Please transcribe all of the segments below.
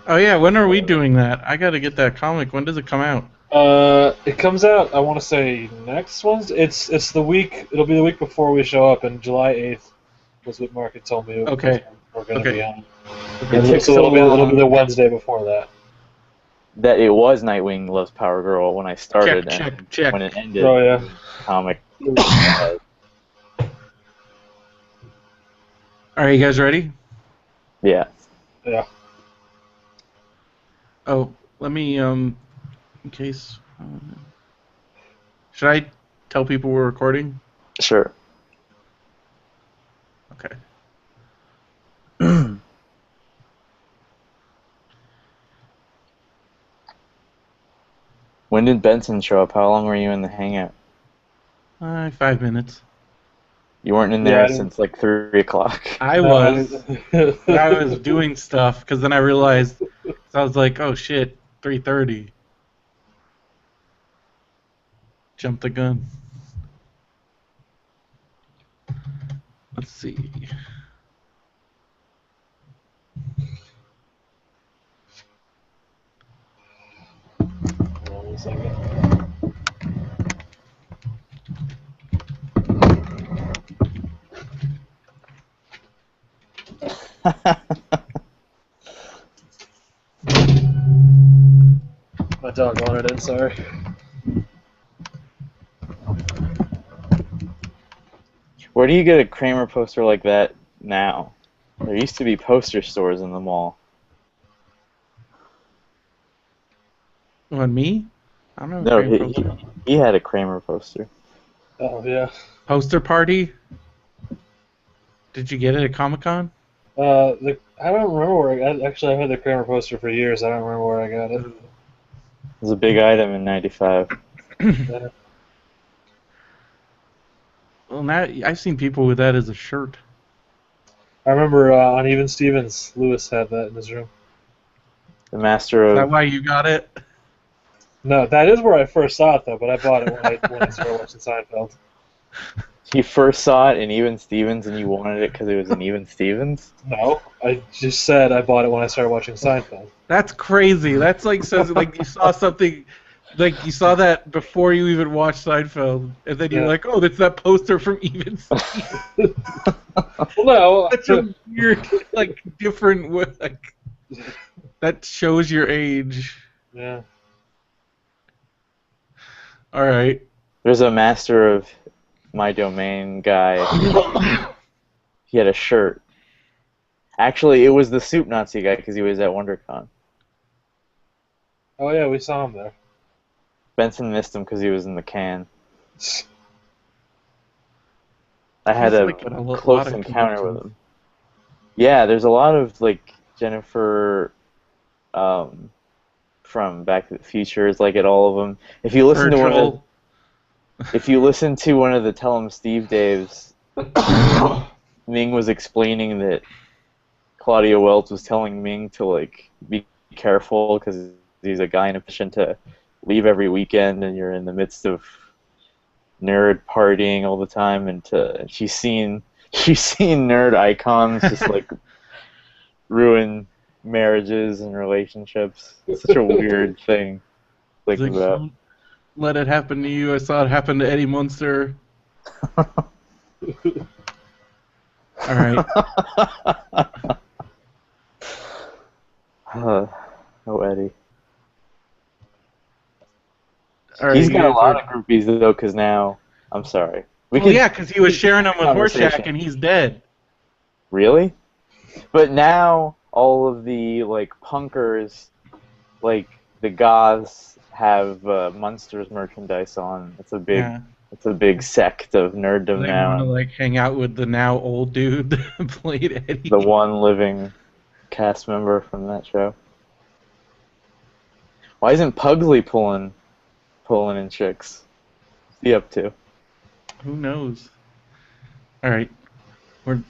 Oh yeah, when are we doing that? I gotta get that comic. When does it come out? It comes out. I want to say next Wednesday. It's the week. It'll be the week before we show up, and July 8th was what Mark had told me was Okay. when we're going to be Okay. on. Okay. It took So so it'll be the long Wednesday before that. that it was Nightwing Loves Power Girl when I Check, started, and check, when it check. ended, Oh it yeah. was comic. Are you guys ready? Yeah. Yeah. Oh, let me in case. Should I tell people we're recording? Sure. Okay. When did Benson show up? How long were you in the hangout? 5 minutes. You weren't in Yeah. there since like 3 o'clock. I No, I was, didn't. but I was doing stuff because then I realized. So I was like, oh shit, 3:30. Jumped the gun. Let's see. Hold on 1 second. My dog wanted it. Sorry. Where do you get a Kramer poster like that now? There used to be poster stores in the mall. On me? I don't know a No, Crane he, poster. he had a Kramer poster. Oh yeah. Poster party? Did you get it at Comic Con? I don't remember where I got. Actually, I've had the Kramer poster for years. I don't remember where I got it. It was a big item in '95. Yeah. Well, now I've seen people with that as a shirt. I remember on Even Stevens, Lewis had that in his room. The master Is that of why you got it? No, that is where I first saw it though, but I bought it when I started watching Seinfeld. You first saw it in Even Stevens and you wanted it because it was in Even Stevens? No, I just said I bought it when I started watching Seinfeld. That's crazy. That's like says like you saw something, like you saw that before you even watched Seinfeld, and then you're Yeah. like, oh, that's that poster from Even Steve. Well, Such no. a weird, like different, like that shows your age. Yeah. All right. There's a master of my domain guy. He had a shirt. Actually, it was the Soup Nazi guy because he was at WonderCon. Oh yeah, we saw him there. Benson missed him because he was in the can. I had He's a like got a lot close of encounter with connections. him. Yeah, there's a lot of like Jennifer um, from Back to the Future is like at all of them. Virgil. If you listen to one of the Tell 'em Steve Daves, Ming was explaining that Claudia Wells was telling Ming to like be careful because he's a guy in a position to leave every weekend, and you're in the midst of nerd partying all the time, and she's seen nerd icons just like ruin marriages and relationships. It's such a weird thing to He's think like, about. don't let it happen to you. I saw it happen to Eddie Munster. All right. Oh, Eddie. All right, He's you got a guys lot are. of groupies though, because now I'm sorry. We Well, could yeah, because he was sharing them with Horshack, conversation. and he's dead. Really? But now all of the like punkers, like the goths, have Munsters merchandise on. Yeah. It's a big sect of nerddom They now, want to and like hang out with the now old dude that played the Eddie. one living cast member from that show. Why isn't Pugsley pulling in chicks? What's he up to? Who knows? All right, we're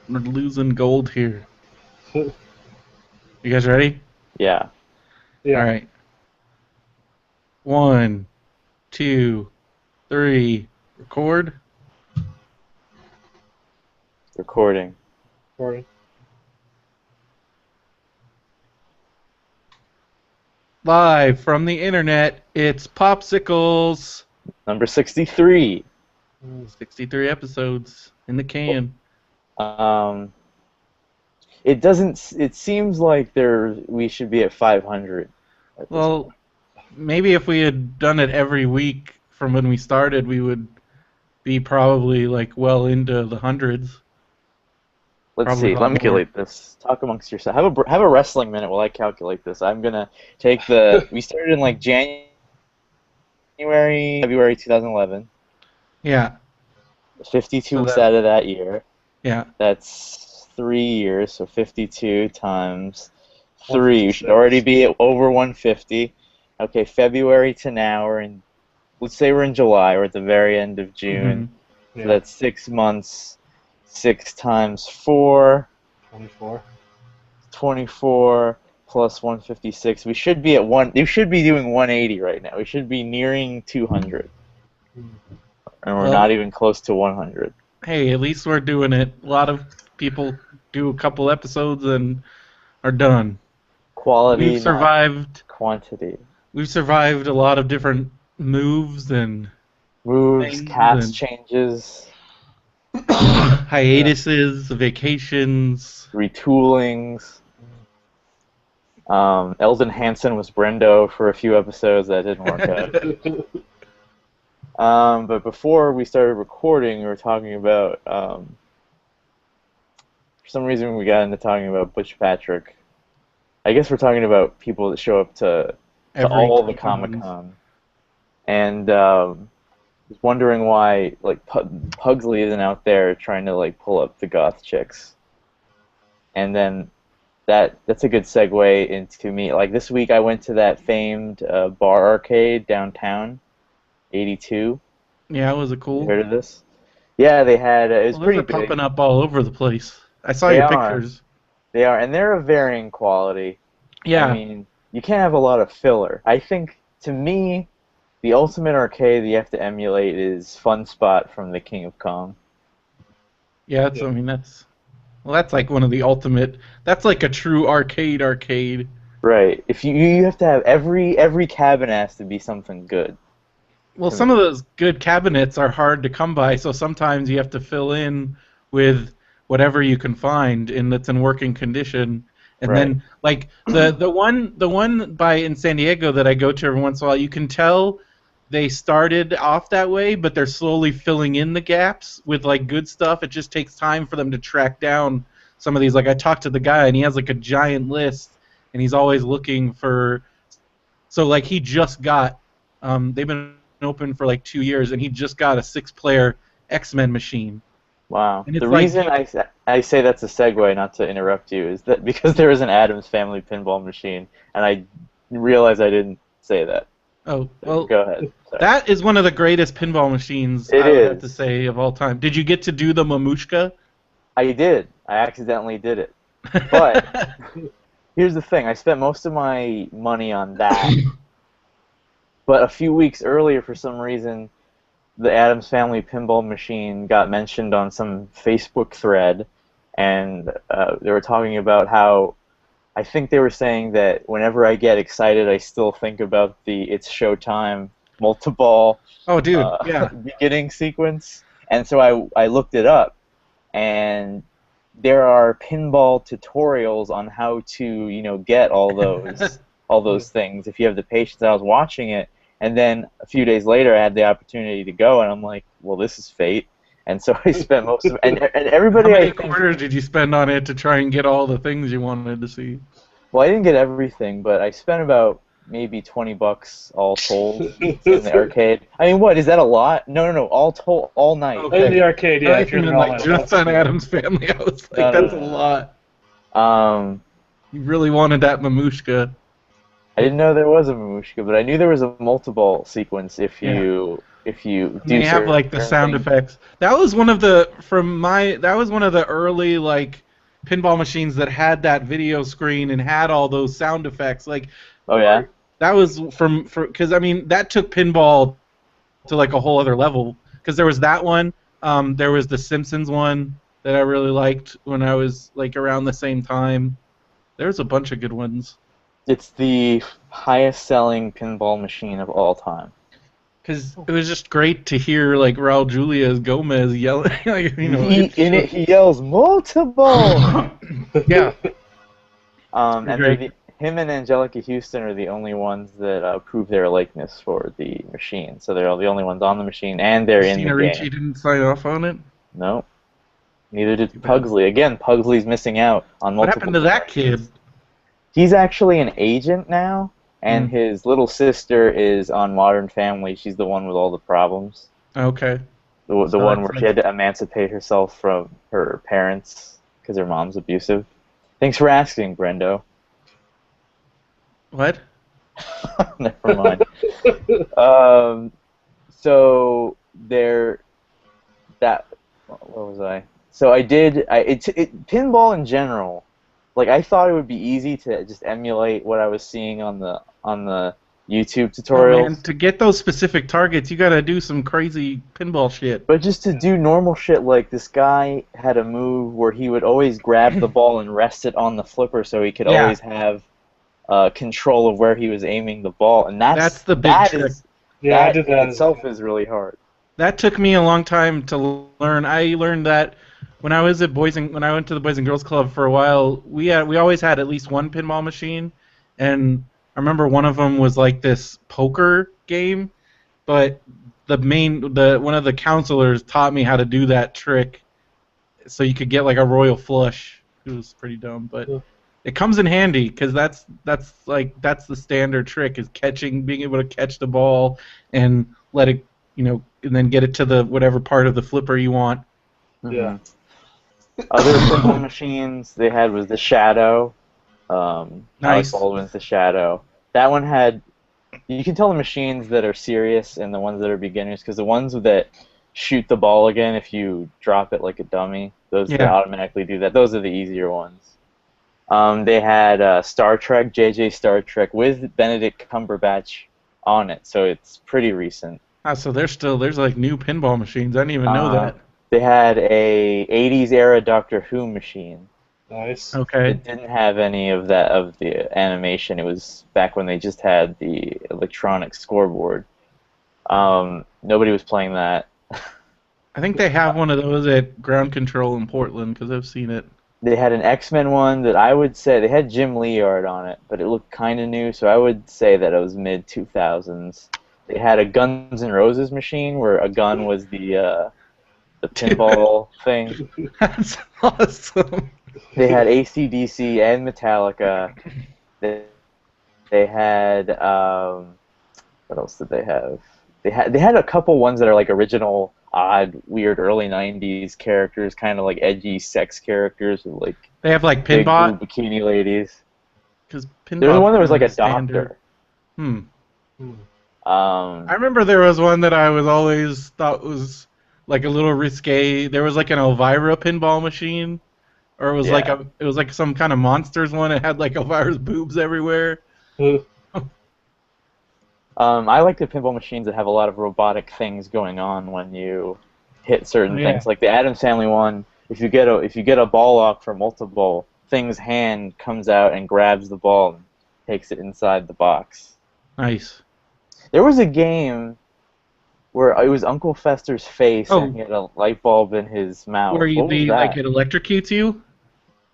we're losing gold here. You guys ready? Yeah, All Yeah. right. 1, 2, 3. Record. recording. Sorry. Live from the internet, it's Popsicles. Number 63. 63 episodes in the can. Um, it doesn't. It seems like we should be at 500. At this Well, point. maybe if we had done it every week from when we started, we would be probably like well into the hundreds. Let's Probably see. a Let lot me more. calculate this. Talk amongst yourselves. Have a wrestling minute while I calculate this. I'm gonna take the. We started in like January, February 2011. Yeah. 52 So weeks that. out of that year. Yeah. That's 3 years. So 52 times 3. We should 156. already be at over 150. Okay, February to now, let's say we're in July. We're at the very end of June. Mhm. So that's 6 months. 6 times 4. 24. 24 plus 156. We should be at one. You should be doing 180 right now. We should be nearing 200, and we're not Well, even close to 100. hey, at least we're doing it. A lot of people do a couple episodes and are done. Quality, We've not survived. quantity. We've survived a lot of different moves and Moves, things cast and changes, hiatuses, vacations. retoolings. Eldon Hansen was Brendo for a few episodes. That didn't work out. But before we started recording, we were talking about. For some reason, we got into talking about Butch Patrick. I guess we're talking about people that show up to all the Comic-Con. And was wondering why like Pugsley isn't out there trying to like pull up the goth chicks. And then that's a good segue into me. Like this week I went to that famed bar arcade downtown, 82. Yeah, was it You cool? heard of this? Yeah, they had it was Well, those pretty are big. popping up all over the place. I saw They your are. pictures. They are, and they're of varying quality. Yeah. I mean, you can't have a lot of filler. I think, to me, the ultimate arcade that you have to emulate is Fun Spot from the King of Kong. Yeah, I mean, that's like one of the ultimate. That's like a true arcade. Right. If you have to have every cabin has to be something good. Well, some of those good cabinets are hard to come by, so sometimes you have to fill in with whatever you can find and that's in working condition. And Right. then like the one by in San Diego that I go to every once in a while, you can tell they started off that way, but they're slowly filling in the gaps with like good stuff. It just takes time for them to track down some of these. Like I talked to the guy and he has like a giant list and he's always looking for. So like he just got, they've been open for like 2 years and he just got a 6-player X-Men machine. Wow. And it's The like reason I say that's a segue, not to interrupt you, is that because there is an Addams Family pinball machine, and I realize I didn't say that. oh well, Go ahead. Sorry. that is one of the greatest pinball machines It I would have to is. say of all time. Did you get to do the Mamushka? I did. I accidentally did it. But here's the thing. I spent most of my money on that. But a few weeks earlier, for some reason, the Addams Family pinball machine got mentioned on some Facebook thread, and they were talking about how I think they were saying that whenever I get excited, I still think about the "It's Showtime" multi-ball Oh, dude, yeah. beginning sequence, and so I looked it up, and there are pinball tutorials on how to get all those things if you have the patience. I was watching it, and then a few days later I had the opportunity to go, and I'm like, well, this is fate. And so I spent most of and everybody. How many I think, quarters did you spend on it to try and get all the things you wanted to see? well, I didn't get everything, but I spent about maybe $20 all told in the arcade. I mean, what is that a lot? No, all told, all night. Okay. In the arcade, yeah. I If you're mean, there all like night, just that's- on Addams Family, I was like, No, that's no. a lot. Um, You really wanted that Mamushka. I didn't know there was a Mamushka, but I knew there was a multi-ball sequence if you And do they have like the certain sound things. effects. That was one of the early like pinball machines that had that video screen and had all those sound effects. Like Oh yeah. that was because I mean that took pinball to like a whole other level. Because there was that one, there was the Simpsons one that I really liked when I was like around the same time. There's a bunch of good ones. It's the highest-selling pinball machine of all time. Because it was just great to hear like Raul Julia's Gomez yelling. Like, He yells multiple. Yeah. And Great. him and Angelica Houston are the only ones that prove their likeness for the machine. So they're the only ones on the machine, and they're in the Christina Ricci game. didn't sign off on it. No, neither did Too bad. Pugsley. Again, Pugsley's missing out on What multiple. happened to that kid? He's actually an agent now, and Hmm. his little sister is on Modern Family. She's the one with all the problems. Okay. The So one that's where she had to emancipate herself from her parents because her mom's abusive. Thanks for asking, Brendo. What? Never mind. So there, that, what was I? So pinball in general, like I thought it would be easy to just emulate what I was seeing on the YouTube Oh tutorials. man, to get those specific targets, you gotta do some crazy pinball shit. But just to do normal shit, like this guy had a move where he would always grab the ball and rest it on the flipper so he could Yeah. always have control of where he was aiming the ball, and That's the big trick. Yeah, I that did in that. itself is really hard. That took me a long time to learn. I learned that when I was when I went to the Boys and Girls Club for a while. We always had at least one pinball machine, and I remember one of them was like this poker game, but one of the counselors taught me how to do that trick, so you could get like a royal flush. It was pretty dumb, but it comes in handy because that's the standard trick is being able to catch the ball and let it, and then get it to the whatever part of the flipper you want. Yeah. Other pinball machines they had was the Shadow. Alec Nice. Baldwin's The Shadow. That one had. You can tell the machines that are serious and the ones that are beginners because the ones that shoot the ball again if you drop it like a dummy, those that automatically do that. Those are the easier ones. They had Star Trek, JJ Star Trek with Benedict Cumberbatch on it, so it's pretty recent. So there's like new pinball machines. I didn't even know that. They had a 80s era Doctor Who machine. Nice. Okay. It didn't have any of the animation. It was back when they just had the electronic scoreboard. Nobody was playing that. I think they have one of those at Ground Control in Portland because I've seen it. They had an X-Men one that I would say they had Jim Lee art on it, but it looked kind of new, so I would say that it was mid 2000s. They had a Guns N' Roses machine where a gun was the pinball thing. That's awesome. They had AC/DC and Metallica. They had what else did they have? They had a couple ones that are like original, odd, weird early '90s characters, kind of like edgy sex characters with like They have like big Pinbot. blue bikini ladies. Because There's one that was like a standard. doctor. I remember there was one that I was always thought was like a little risque. There was like an Elvira pinball machine, or it was like some kind of monsters one. It had like Elvira's boobs everywhere. I like the pinball machines that have a lot of robotic things going on when you hit certain things. Like the Adam Sandler one, if you get a ball lock for multiple things, hand comes out and grabs the ball and takes it inside the box. Nice. There was a game where it was Uncle Fester's face and he had a light bulb in his mouth. Where What was that? like it electrocutes you?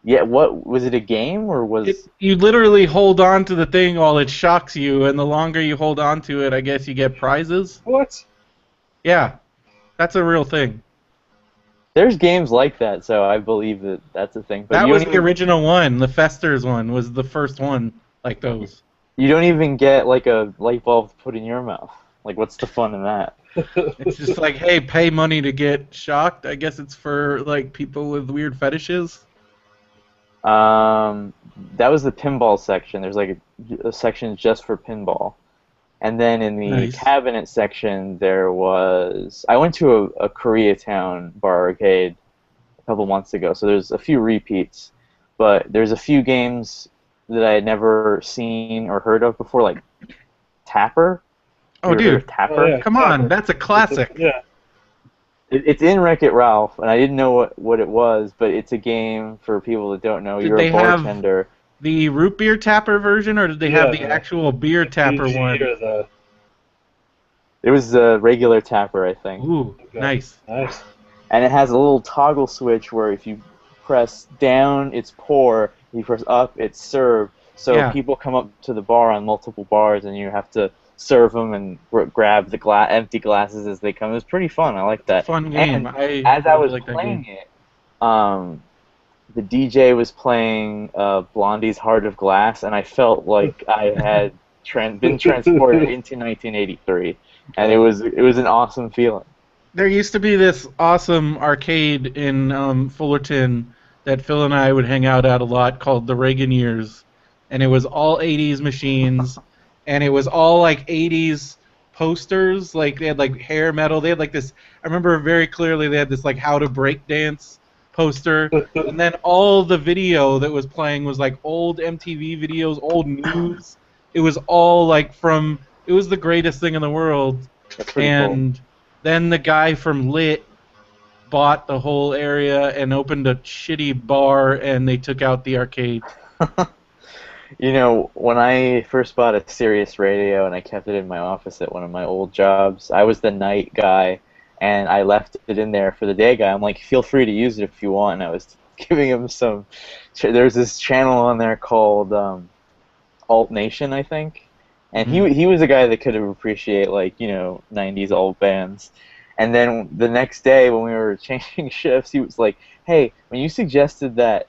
Yeah, what was it? A game or was you literally hold on to the thing while it shocks you, and the longer you hold on to it, I guess you get prizes. What? Yeah, that's a real thing. There's games like that, so I believe that that's a thing. But that was the original one. The Fester's one was the first one like those. You don't even get like a light bulb to put in your mouth. Like, what's the fun in that? It's just like, hey, pay money to get shocked. I guess it's for like people with weird fetishes. That was the pinball section. There's like a section just for pinball. And then in the cabinet section, there was... I went to a Koreatown bar arcade a couple months ago, so there's a few repeats. But there's a few games that I had never seen or heard of before, like Tapper. Oh, dude. Tapper? Yeah, come on, that's a classic. Yeah. It's in Wreck-It Ralph, and I didn't know what it was, but it's a game for people that don't know. You're a bartender, The root beer tapper version, or did they have the actual beer tapper Did you one? hear the? It was a regular tapper, I think. Ooh, Okay. nice. Nice. And it has a little toggle switch where if you press down, it's pour. If you press up, it's serve. So Yeah. people come up to the bar on multiple bars, and you have to serve them and grab the empty glasses as they come. It was pretty fun. I like It's a that. fun game. And I as I really was like that playing game. it, the DJ was playing Blondie's Heart of Glass, and I felt like I had been transported into 1983, and it was an awesome feeling. There used to be this awesome arcade in Fullerton that Phil and I would hang out at a lot called the Reagan Years, and it was all 80s machines, and it was all like 80s posters. Like they had like hair metal. They had like this. I remember very clearly they had this like how to break dance poster, and then all the video that was playing was like old MTV videos, old news. It was all like from. It was the greatest thing in the world, That's pretty cool. and then the guy from Lit bought the whole area and opened a shitty bar, and they took out the arcade. You know, when I first bought a Sirius radio and I kept it in my office at one of my old jobs, I was the night guy, and I left it in there for the day guy. I'm like, feel free to use it if you want. And I was giving him some. There's this channel on there called Alt Nation, I think, and he was a guy that could appreciate like 90s alt bands. And then the next day when we were changing shifts, he was like, "Hey, when you suggested that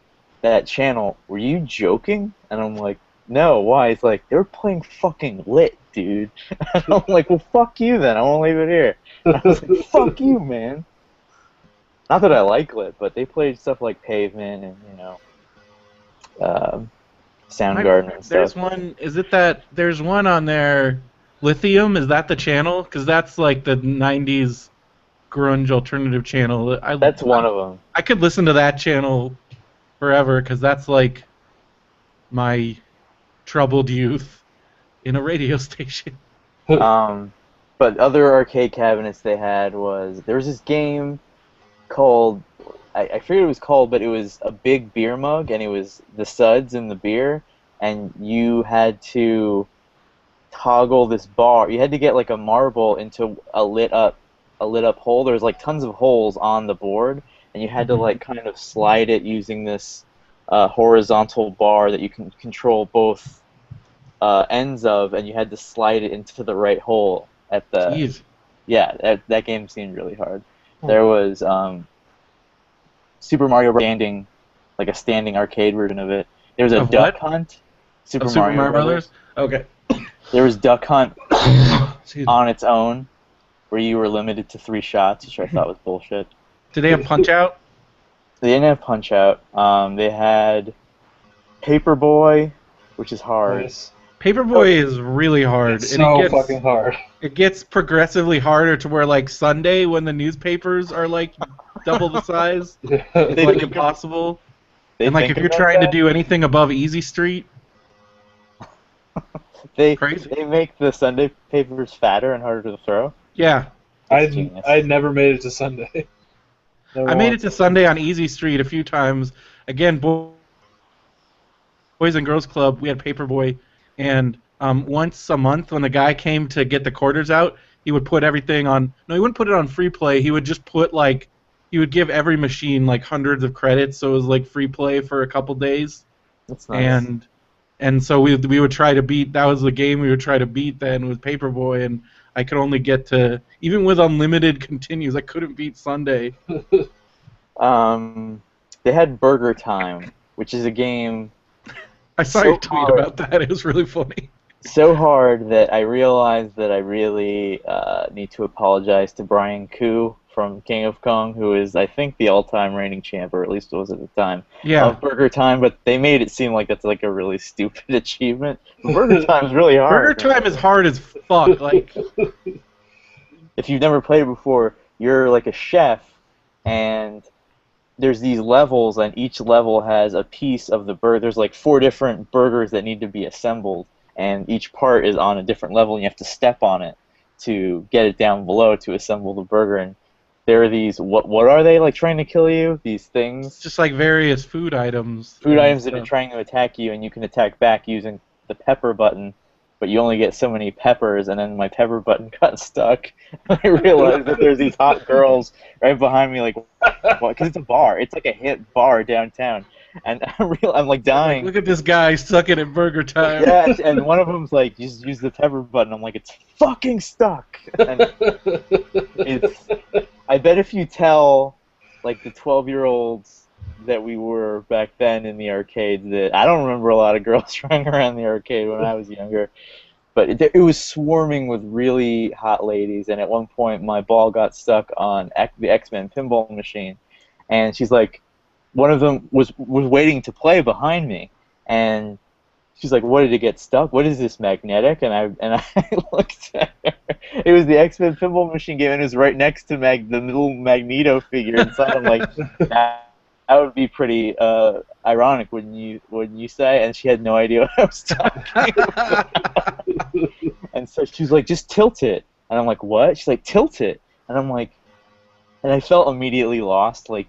channel, were you joking?" And I'm like, "No, why?" He's like, "They were playing fucking Lit, dude." And I'm like, "Well, fuck you then. I won't leave it here." And I was like, "Fuck you, man." Not that I like Lit, but they played stuff like Pavement and Soundgarden and stuff. There's one. Is it that? There's one on there. Lithium, is that the channel? Because that's like the '90s grunge alternative channel. That's one of them. I could listen to that channel forever because that's like my troubled youth in a radio station. But other arcade cabinets they had there was this game called, I forget what it was called, but it was a big beer mug, and it was the suds in the beer, and you had to toggle this bar. You had to get like a marble into a lit up hole. There was like tons of holes on the board, and you had to like kind of slide it using this horizontal bar that you can control both ends of, and you had to slide it into the right hole at the. Jeez. Yeah, that game seemed really hard. There was Super Mario Bros. Like a standing arcade version of it. There was a Duck Hunt. Super Mario Brothers? Okay. There was Duck Hunt on its own, where you were limited to 3 shots, which I thought was bullshit. Did they have Punch Out? They didn't have Punch Out. They had Paperboy, which is hard. Nice. Paperboy is really hard. It's and so it gets, fucking hard. It gets progressively harder to where, like, Sunday, when the newspapers are, like, double the size, it's, like, impossible. And, like, if you're trying to do anything above Easy Street, they crazy. They make the Sunday papers fatter and harder to throw. Yeah. I never made it to Sunday. I made it to Sunday on Easy Street a few times. Again, Boys and Girls Club, we had Paperboy, and once a month when the guy came to get the quarters out, he would put everything on. No, he wouldn't put it on free play. He would just put like, he would give every machine like hundreds of credits, so it was like free play for a couple days. That's nice. And so we would try to beat. That was the game we would try to beat then with Paperboy, and I could only get to, even with unlimited continues, I couldn't beat Sunday. They had Burger Time, which is a game. I saw your tweet about that. It was really funny. So hard that I realized that I really need to apologize to Brian Koo from King of Kong, who is, I think, the all-time reigning champ, or at least was at the time, of Burger Time, but they made it seem like that's like a really stupid achievement. Burger Time's really hard. Burger Time is hard as fuck. Like, if you've never played it before, you're like a chef, and there's these levels, and each level has a piece of the burger. There's like 4 different burgers that need to be assembled, and each part is on a different level, and you have to step on it to get it down below to assemble the burger. And there are these what are they like trying to kill you? These things, Just like various food items. food and items that are stuff. trying to attack you, and you can attack back using the pepper button, but you only get so many peppers. And then my pepper button got stuck. I realized that there's these hot girls right behind me, like, what? Because it's a bar. It's like a hip bar downtown, and I'm like dying. Look at this guy sucking at burger time. Yeah, and one of them's like, just use the pepper button. I'm like, it's fucking stuck. And it's, I bet if you tell, like, the 12-year-olds that we were back then in the arcades, that I don't remember a lot of girls running around the arcade when I was younger, but it was swarming with really hot ladies. And at one point, my ball got stuck on the X-Men pinball machine, and she's like, one of them was waiting to play behind me, and she's like, "What, did it get stuck? What is this, magnetic?" And I looked at her. It was the X-Men pinball machine game, and it was right next to the little Magneto figure inside. I'm like, that would be pretty ironic, wouldn't you say? And she had no idea what I was talking about. And so she was like, "Just tilt it." And I'm like, "What?" She's like, "Tilt it." And I'm like, and I felt immediately lost, like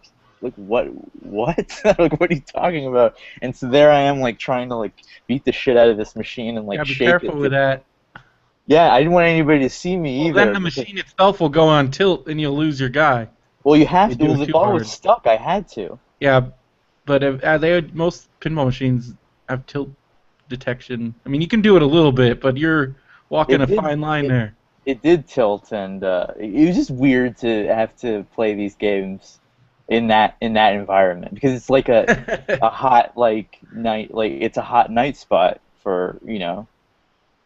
what like, what are you talking about? And so there I am, like, trying to, like, beat the shit out of this machine and, like, Yeah, be shake careful it. with that. Yeah, I didn't want anybody to see me either. Then the machine itself will go on tilt and you'll lose your guy. Well, you have You to. do it The too ball hard. was stuck. I had to. Yeah, but most pinball machines have tilt detection. I mean, you can do it a little bit, but you're walking a fine line there. It did tilt, and it was just weird to have to play these games in that environment, because it's like a hot, like, night, like, it's a hot night spot for,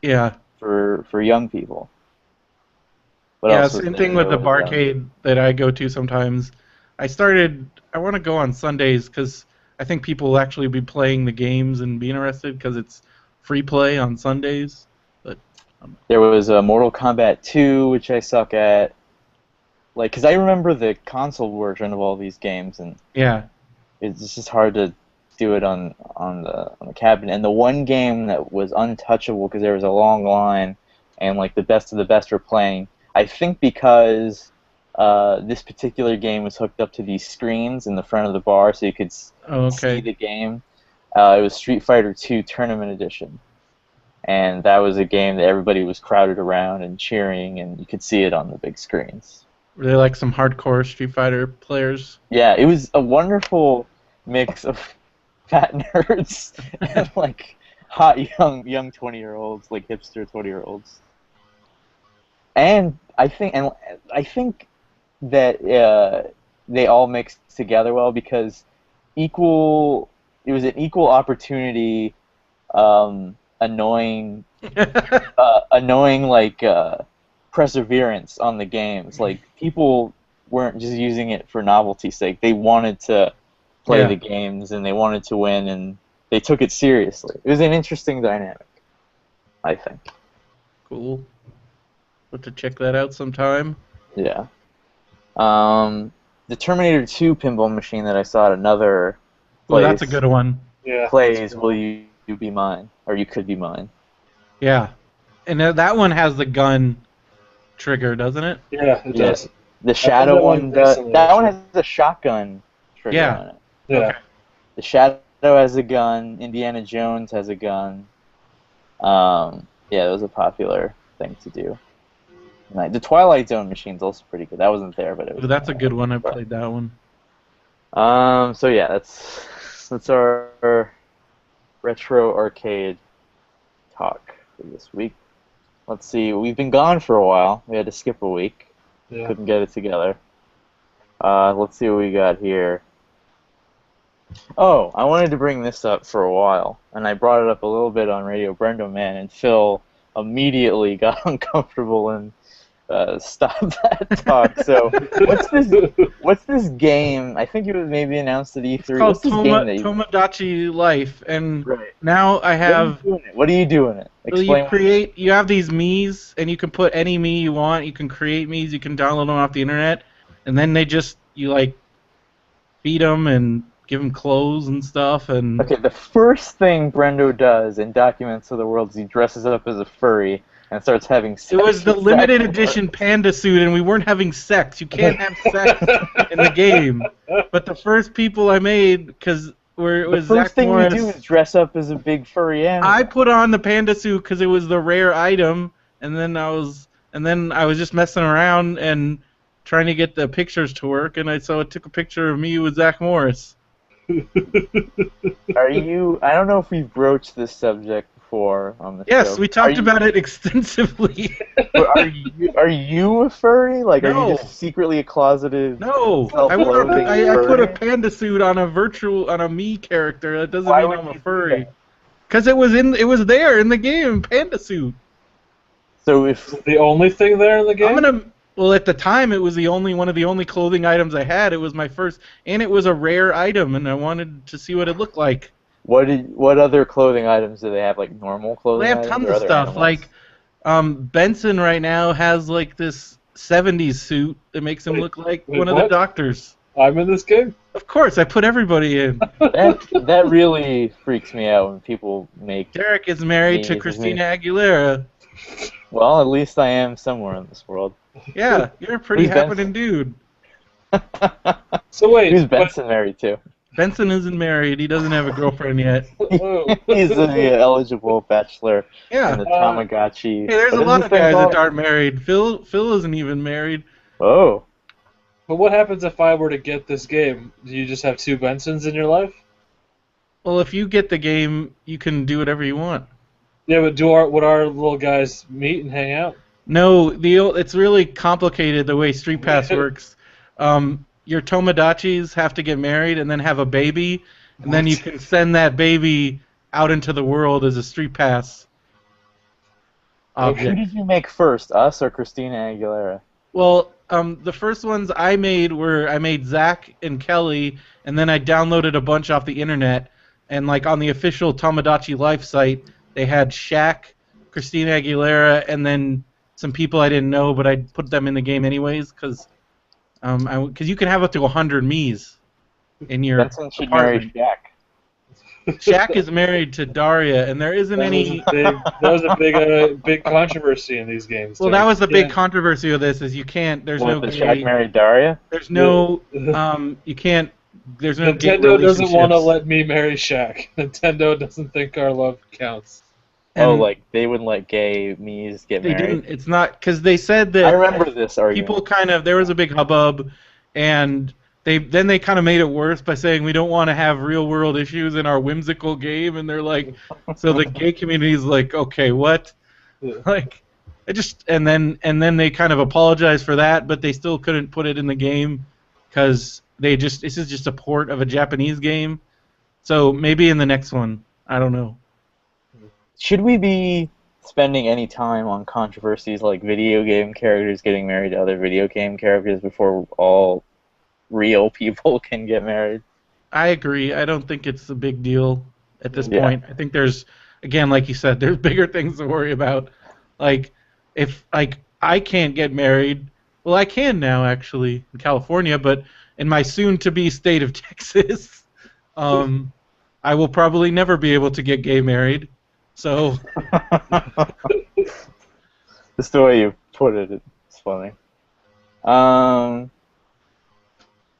Yeah. for young people. What Yeah, else was same there thing with the that was, barcade that I go to sometimes. I want to go on Sundays because I think people will actually be playing the games and be interested because it's free play on Sundays. But there was Mortal Kombat 2, which I suck at. Like, because I remember the console version of all these games, and yeah, it's just hard to do it on the cabinet. And the one game that was untouchable because there was a long line, and, like, the best of the best were playing. I think because this particular game was hooked up to these screens in the front of the bar, so you could see the game. It was Street Fighter 2 Tournament Edition, and that was a game that everybody was crowded around and cheering, and you could see it on the big screens. Were they like some hardcore Street Fighter players? Yeah, it was a wonderful mix of fat nerds and, like, hot young 20-year-olds, like hipster 20-year-olds. And I think that they all mixed together well, because it was an equal opportunity annoying like perseverance on the games. Like, people weren't just using it for novelty's sake. They wanted to play the games, and they wanted to win, and they took it seriously. It was an interesting dynamic, I think. Cool. Have to check that out sometime. Yeah. The Terminator 2 pinball machine that I saw at another place. Well, that's a good one. Yeah. Plays Will You Be Mine? Or You Could Be Mine. Yeah. And that one has the gun trigger, doesn't it? Yeah, it does. The Shadow one does. recently, That one actually. has a shotgun trigger on it. Yeah. Okay. The Shadow has a gun. Indiana Jones has a gun. Yeah, that was a popular thing to do. And the Twilight Zone machine's also pretty good. That wasn't there, but it was. Ooh, that's a good one. I played that one. So yeah, that's our retro arcade talk for this week. Let's see. We've been gone for a while. We had to skip a week. Yeah. Couldn't get it together. Let's see what we got here. Oh, I wanted to bring this up for a while, and I brought it up a little bit on Radio Brendo Man, and Phil immediately got uncomfortable and stopped that talk. So, what's this game? I think it was maybe announced at E3. It's called What's this game that you... Tomodachi Life, and Right. now I have. What do you do in it? So you have these Miis, and you can put any Mii you want. You can create Miis. You can download them off the internet, and then you like feed them and give him clothes and stuff. And Okay, the first thing Brendo does in Documents of the World is he dresses up as a furry and starts having sex. it was the with limited Zach edition Morris. panda suit, and we weren't having sex. You can't have sex in the game. But the first people I made, because it The was first Zach thing Morris, you do is dress up as a big furry animal. I put on the panda suit because it was the rare item, and then I was just messing around and trying to get the pictures to work, and I took a picture of me with Zach Morris. Are you? I don't know if we've broached this subject before on the show. Yes, we talked about it extensively. But are you a furry? Like, are No. you just secretly a closeted? No, Self-loathing I put a furry? panda suit on a me character. That doesn't Why mean would I'm you a do furry. that? Because it was there in the game, panda suit. So if The only thing there in the game? Well, at the time, it was one of the only clothing items I had. It was my first, and it was a rare item, and I wanted to see what it looked like. what other clothing items do they have? Like normal Well, clothing they have items tons or of other stuff. animals? Like, Benson right now has like this '70s suit that makes him look like wait, one of the what? doctors. I'm in this game? Of course, I put everybody in. That really freaks me out when people make. Derek is married to Me. Christina Aguilera. Well, at least I am somewhere in this world. Yeah, you're a pretty Who's happening dude. So wait, Who's Benson married to? Benson isn't married. He doesn't have a girlfriend yet. whoa. He's the eligible bachelor in Yeah. the Tamagotchi. Hey, there's a What is lot this of thing guys called? that aren't married. Phil isn't even married. Oh, But what happens if I were to get this game? Do you just have two Bensons in your life? Well, if you get the game, you can do whatever you want. Yeah, but would our little guys meet and hang out? No, it's really complicated the way Street Pass works. Your Tomodachi's have to get married and then have a baby, and then you What? can send that baby out into the world as a Street Pass who object. did you make first, us or Christina Aguilera? Well, the first ones I made Zach and Kelly, and then I downloaded a bunch off the internet, and like on the official Tomodachi Life site, they had Shaq, Christina Aguilera, and then some people I didn't know, but I put them in the game anyways, because you can have up to 100 Mii's in your Benson should marry apartment. Shaq. Shaq is married to Daria, and there isn't any. That was a big controversy in these games. Well, Derek. that was the big Yeah. controversy of this: is you can't. There's What, no did Shaq gay. marry Daria? There's no. You can't. There's no gay Nintendo doesn't want to relationships. let me marry Shaq. Nintendo doesn't think our love counts. Oh, And like they wouldn't let gay Mii's get they married? didn't. It's not because they said that I remember this argument. people kind of there was a big hubbub, and they kind of made it worse by saying we don't want to have real world issues in our whimsical game, and they're like, so the gay community is like, okay, what? Yeah. Like, and then they kind of apologized for that, but they still couldn't put it in the game because this is just a port of a Japanese game, so maybe in the next one, I don't know. Should we be spending any time on controversies like video game characters getting married to other video game characters before all real people can get married? I agree. I don't think it's a big deal at this Yeah. point. I think there's, again, like you said, there's bigger things to worry about. Like, if I can't get married, well, I can now actually in California, but in my soon-to-be state of Texas, I will probably never be able to get gay married. So Just the way you put it, it's funny.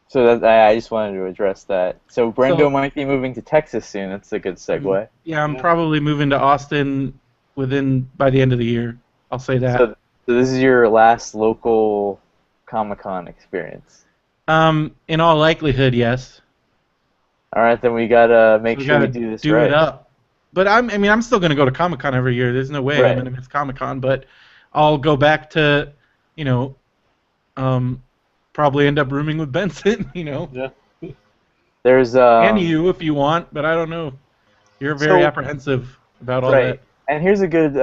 So that I just wanted to address that. So Brendo So- might be moving to Texas soon. That's a good segue. yeah, I'm Yeah. probably moving to Austin by the end of the year. I'll say that. So this is your last local Comic-Con experience. In all likelihood, yes. All right, then we gotta make We sure we gotta do this do right. it up. But I'm still gonna go to Comic Con every year. There's no way Right. I'm gonna miss Comic Con. But I'll go back to, probably end up rooming with Benson. Yeah. There's And you if you want, but I don't know. You're very So- apprehensive about all right. that. And here's a good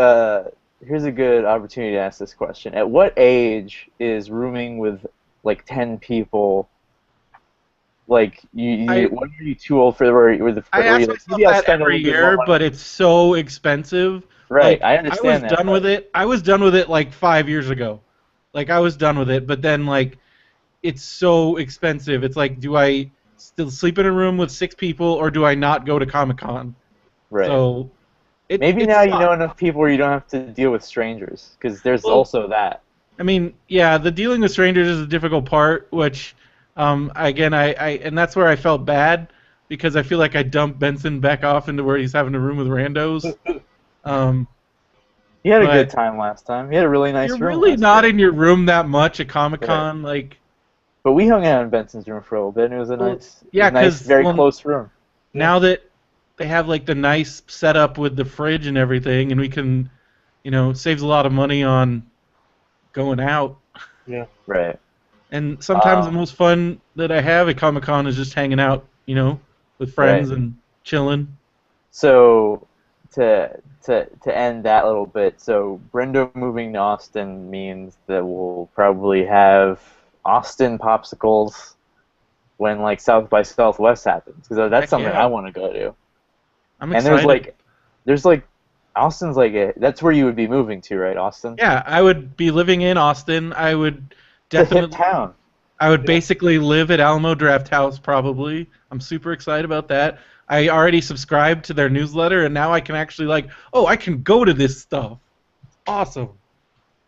opportunity to ask this question. At what age is rooming with like 10 people? Like when are you too old for where the? I where ask you're like, myself maybe I'll that spend a every little bit more year, money. but it's so expensive. Right, Like, I understand was that. done with it. I was done with it like 5 years ago. Like I was done with it, but then like it's so expensive. It's like, do I still sleep in a room with 6 people, or do I not go to Comic-Con? Right. So Maybe it now you sucks. know enough people where you don't have to deal with strangers, because there's Well, also that. I mean, yeah, the dealing with strangers is a difficult part, which, again, I and that's where I felt bad because I feel like I dumped Benson back off into where he's having a room with randos. Um, He had a good but time last time. He had a really you're nice room really last not year. in your room that much at Comic Right. Con, like, But we hung out in Benson's room for a little bit, and it was a well, nice, yeah, very close room. now that they have like the nice setup with the fridge and everything, and we can, saves a lot of money on going out. Yeah. Right. And sometimes the Um, most fun that I have at Comic Con is just hanging out, with friends Right. and chilling. So to end that little bit, so Brendo moving to Austin means that we'll probably have Austin popsicles when like South by Southwest happens, because that's Heck something yeah. I want to go to. I'm And excited. there's like Austin's like that's where you would be moving to, right? Austin. Yeah, I would be living in Austin. I would It's a hip definitely. town. I would basically live at Alamo Draft House probably. I'm super excited about that. I already subscribed to their newsletter, and now I can actually I can go to this stuff. Awesome.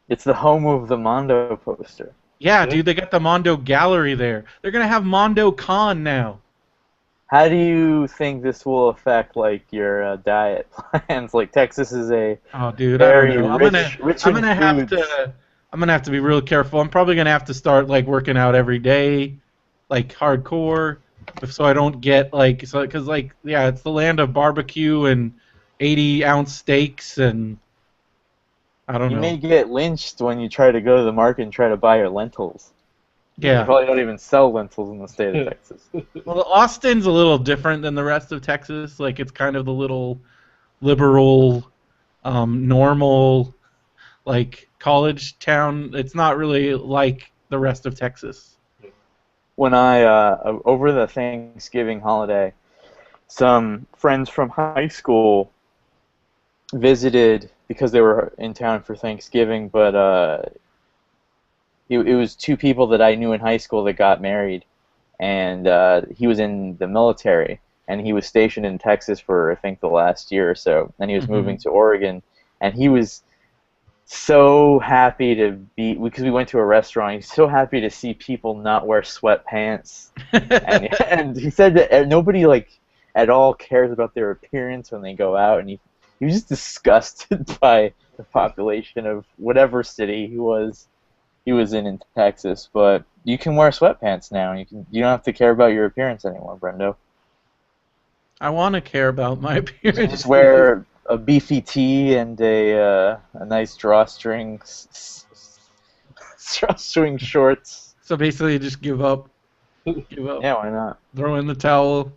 It's the home of the Mondo poster. Yeah, Yeah. dude, they got the Mondo Gallery there. They're gonna have Mondo Con now. How do you think this will affect like your diet plans? Like Texas is a Oh, dude, I don't very know. rich I'm in gonna have foods. to, I'm gonna have to be real careful. I'm probably gonna have to start working out every day, like hardcore, so I don't get because yeah, it's the land of barbecue and 80-ounce steaks and I don't You know. may get lynched when you try to go to the market and try to buy your lentils. They Yeah. probably don't even sell lentils in the state of Texas. Well, Austin's a little different than the rest of Texas. Like it's kind of the little liberal, normal, like college town. It's not really like the rest of Texas. When I over the Thanksgiving holiday, some friends from high school visited because they were in town for Thanksgiving, but it was 2 people that I knew in high school that got married, and he was in the military, and he was stationed in Texas for I think the last year or so, and he was moving to Oregon, and he was so happy to be because we went to a restaurant. He's so happy to see people not wear sweatpants, and he said that nobody like at all cares about their appearance when they go out, and he was just disgusted by the population of whatever city he was in Texas. But you can wear sweatpants now, and you don't have to care about your appearance anymore, Brendo. I want to care about my You appearance. just wear a beefy tee and a nice drawstring shorts. So basically, just give up. Give up. Yeah, why not? Throw in the towel.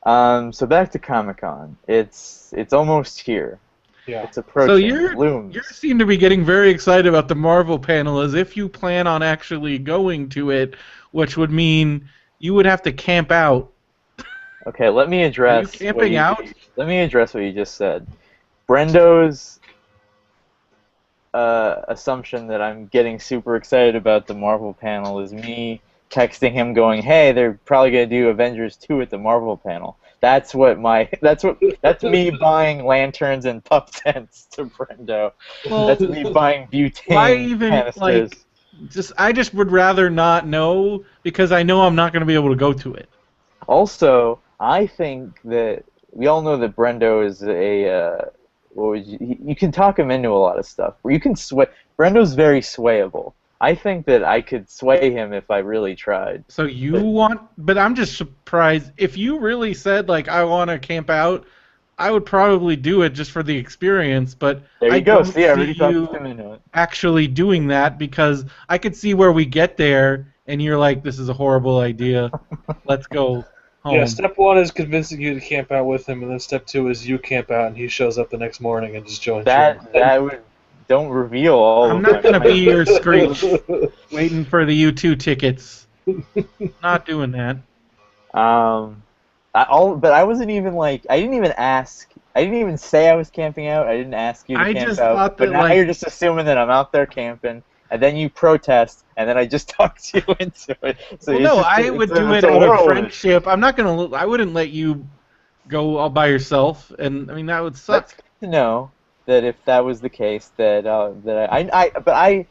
So back to Comic-Con. It's almost here. Yeah. It's approaching. So It looms. you seem to be getting very excited about the Marvel panel, as if you plan on actually going to it, which would mean you would have to camp out. Okay, let me address. Are you camping out? Let me address what you just said. Brendo's assumption that I'm getting super excited about the Marvel panel is me texting him going, "Hey, they're probably gonna do Avengers 2 at the Marvel panel." That's me buying lanterns and pup tents to Brendo. Well, That's me buying butane why even canisters. I just would rather not know because I know I'm not going to be able to go to it. Also, I think that we all know that Brendo is a you can talk him into a lot of stuff. You can sway. Brendo's very swayable. I think that I could sway him if I really tried. So but I'm just surprised if you really said I want to camp out. I would probably do it just for the experience, but There you I go. don't See, I already see talked you him into it. actually doing that because I could see where we get there and you're like, this is a horrible idea. Let's go home. Yeah, step 1 is convincing you to camp out with him, and then step 2 is you camp out and he shows up the next morning and just joins That would don't reveal all I'm of not my going to be plans. your Screech waiting for the U2 tickets. Not doing that. But I wasn't even I didn't even ask. I didn't even say I was camping out. I didn't ask you to I camp just out. thought But that, now you're just assuming that I'm out there camping, and then you protest, and then I just talked you into it. So Well, it's no, just I would do it's it a out of whirlwind. friendship. I'm not gonna. I wouldn't let you go all by yourself, and I mean that would suck. That's good to know that if that was the case, that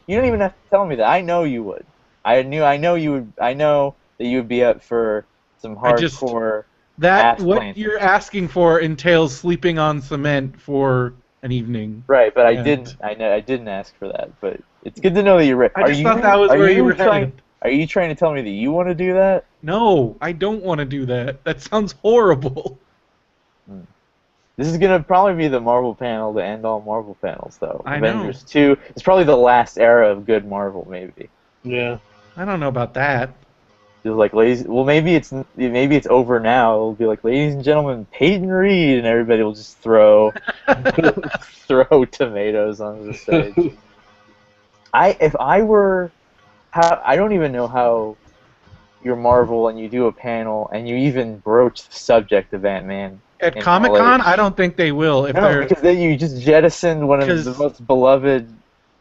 you don't even have to tell me that. I know you would. I know you would. I know that you would be up for some I just hardcore that ass what planting. you're asking for entails sleeping on cement for an evening, Right, but I and didn't. I know I didn't ask for that, but it's good to know that you're ready. I just thought that was where you were headed. Are you trying to tell me that you want to do that? No, I don't want to do that. That sounds horrible. Hmm. This is gonna probably be the Marvel panel to end all Marvel panels, though. I know. Avengers 2. It's probably the last era of good Marvel, maybe. Yeah. I don't know about that. Just like ladies, well, maybe it's over now. It'll be like, ladies and gentlemen, Peyton Reed, and everybody will just throw throw tomatoes onto the stage. If I were, I don't even know how you're Marvel and you do a panel and you even broach the subject of Ant-Man At in Comic Hall Con, H. I don't think they will. If No, they're because then you just jettisoned one of the because most beloved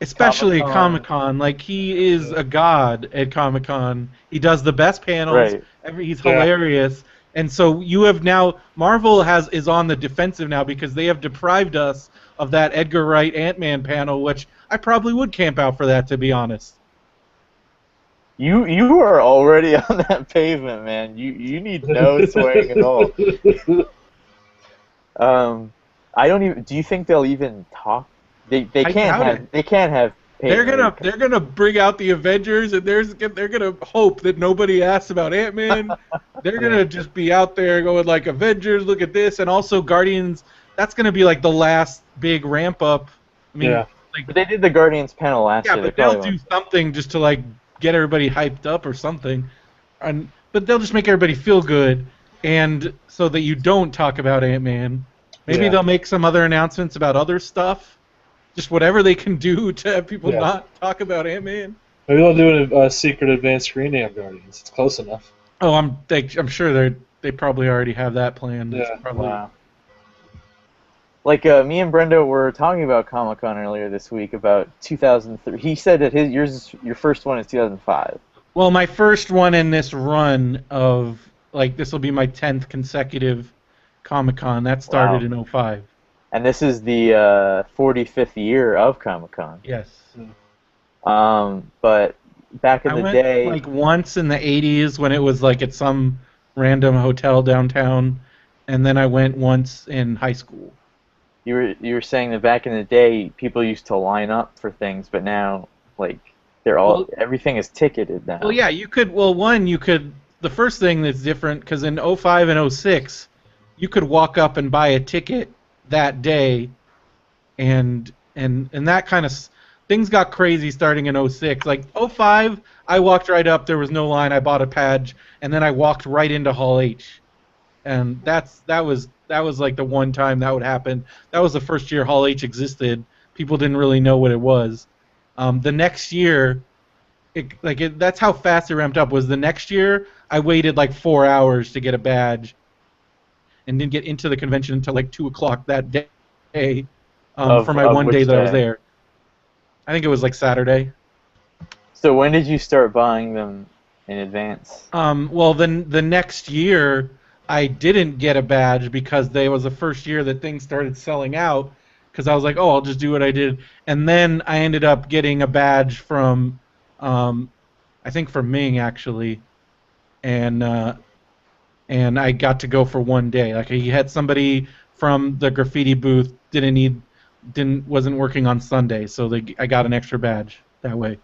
especially Comic-Con. Comic-Con, like he is a god at Comic-Con. He does the best panels. Right. He's Yeah. hilarious. And so you have now is on the defensive now because they have deprived us of that Edgar Wright Ant-Man panel, which I probably would camp out for that, to be honest. You are already on that pavement, man. You need no swaying at all. I don't even. Do you think they'll even talk? They I doubt it. They can't have. They're gonna bring out the Avengers, and they're gonna hope that nobody asks about Ant-Man. They're gonna just be out there going like Avengers, look at this, and also Guardians. That's gonna be like the last big ramp up. I mean, Yeah. like But they did the Guardians panel last yeah, year. but They they'll probably do won't. something just to like get everybody hyped up or something, but they'll just make everybody feel good, and so that you don't talk about Ant-Man. Maybe Yeah. they'll make some other announcements about other stuff. Just whatever they can do to have people Yeah. not talk about Ant-Man. Maybe they'll do a secret advanced screening of Guardians. It's close enough. Oh, I'm sure they probably already have that planned. It's Yeah. probably, Wow. Like me and Brenda were talking about Comic Con earlier this week about 2003. He said that your first one is 2005. Well, my first one in this run of like this will be my 10th consecutive Comic-Con. That started Wow. in 05. And this is the 45th year of Comic Con. Yes. But back in I the went day, like once in the 80s when it was like at some random hotel downtown, and then I went once in high school. you were saying that back in the day, people used to line up for things, but now like everything is ticketed now. Well, yeah, you could. Well, the first thing that's different because in 05 and 06, you could walk up and buy a ticket that day, and that kind of things got crazy starting in 06. Like 05, I walked right up. There was no line. I bought a badge, and then I walked right into Hall H, and that was like the one time that would happen. That was the first year Hall H existed. People didn't really know what it was. The next year, that's how fast it ramped up. Was the next year I waited like 4 hours to get a badge, and didn't get into the convention until like 2 o'clock that day. For my one day that I was there. I think it was like Saturday. So when did you start buying them in advance? Well, then the next year I didn't get a badge because they was the first year that things started selling out. Because I was like, oh, I'll just do what I did, and then I ended up getting a badge from, I think from Ming actually, and I got to go for one day. Like he had somebody from the graffiti booth wasn't working on Sunday, so I got an extra badge that way.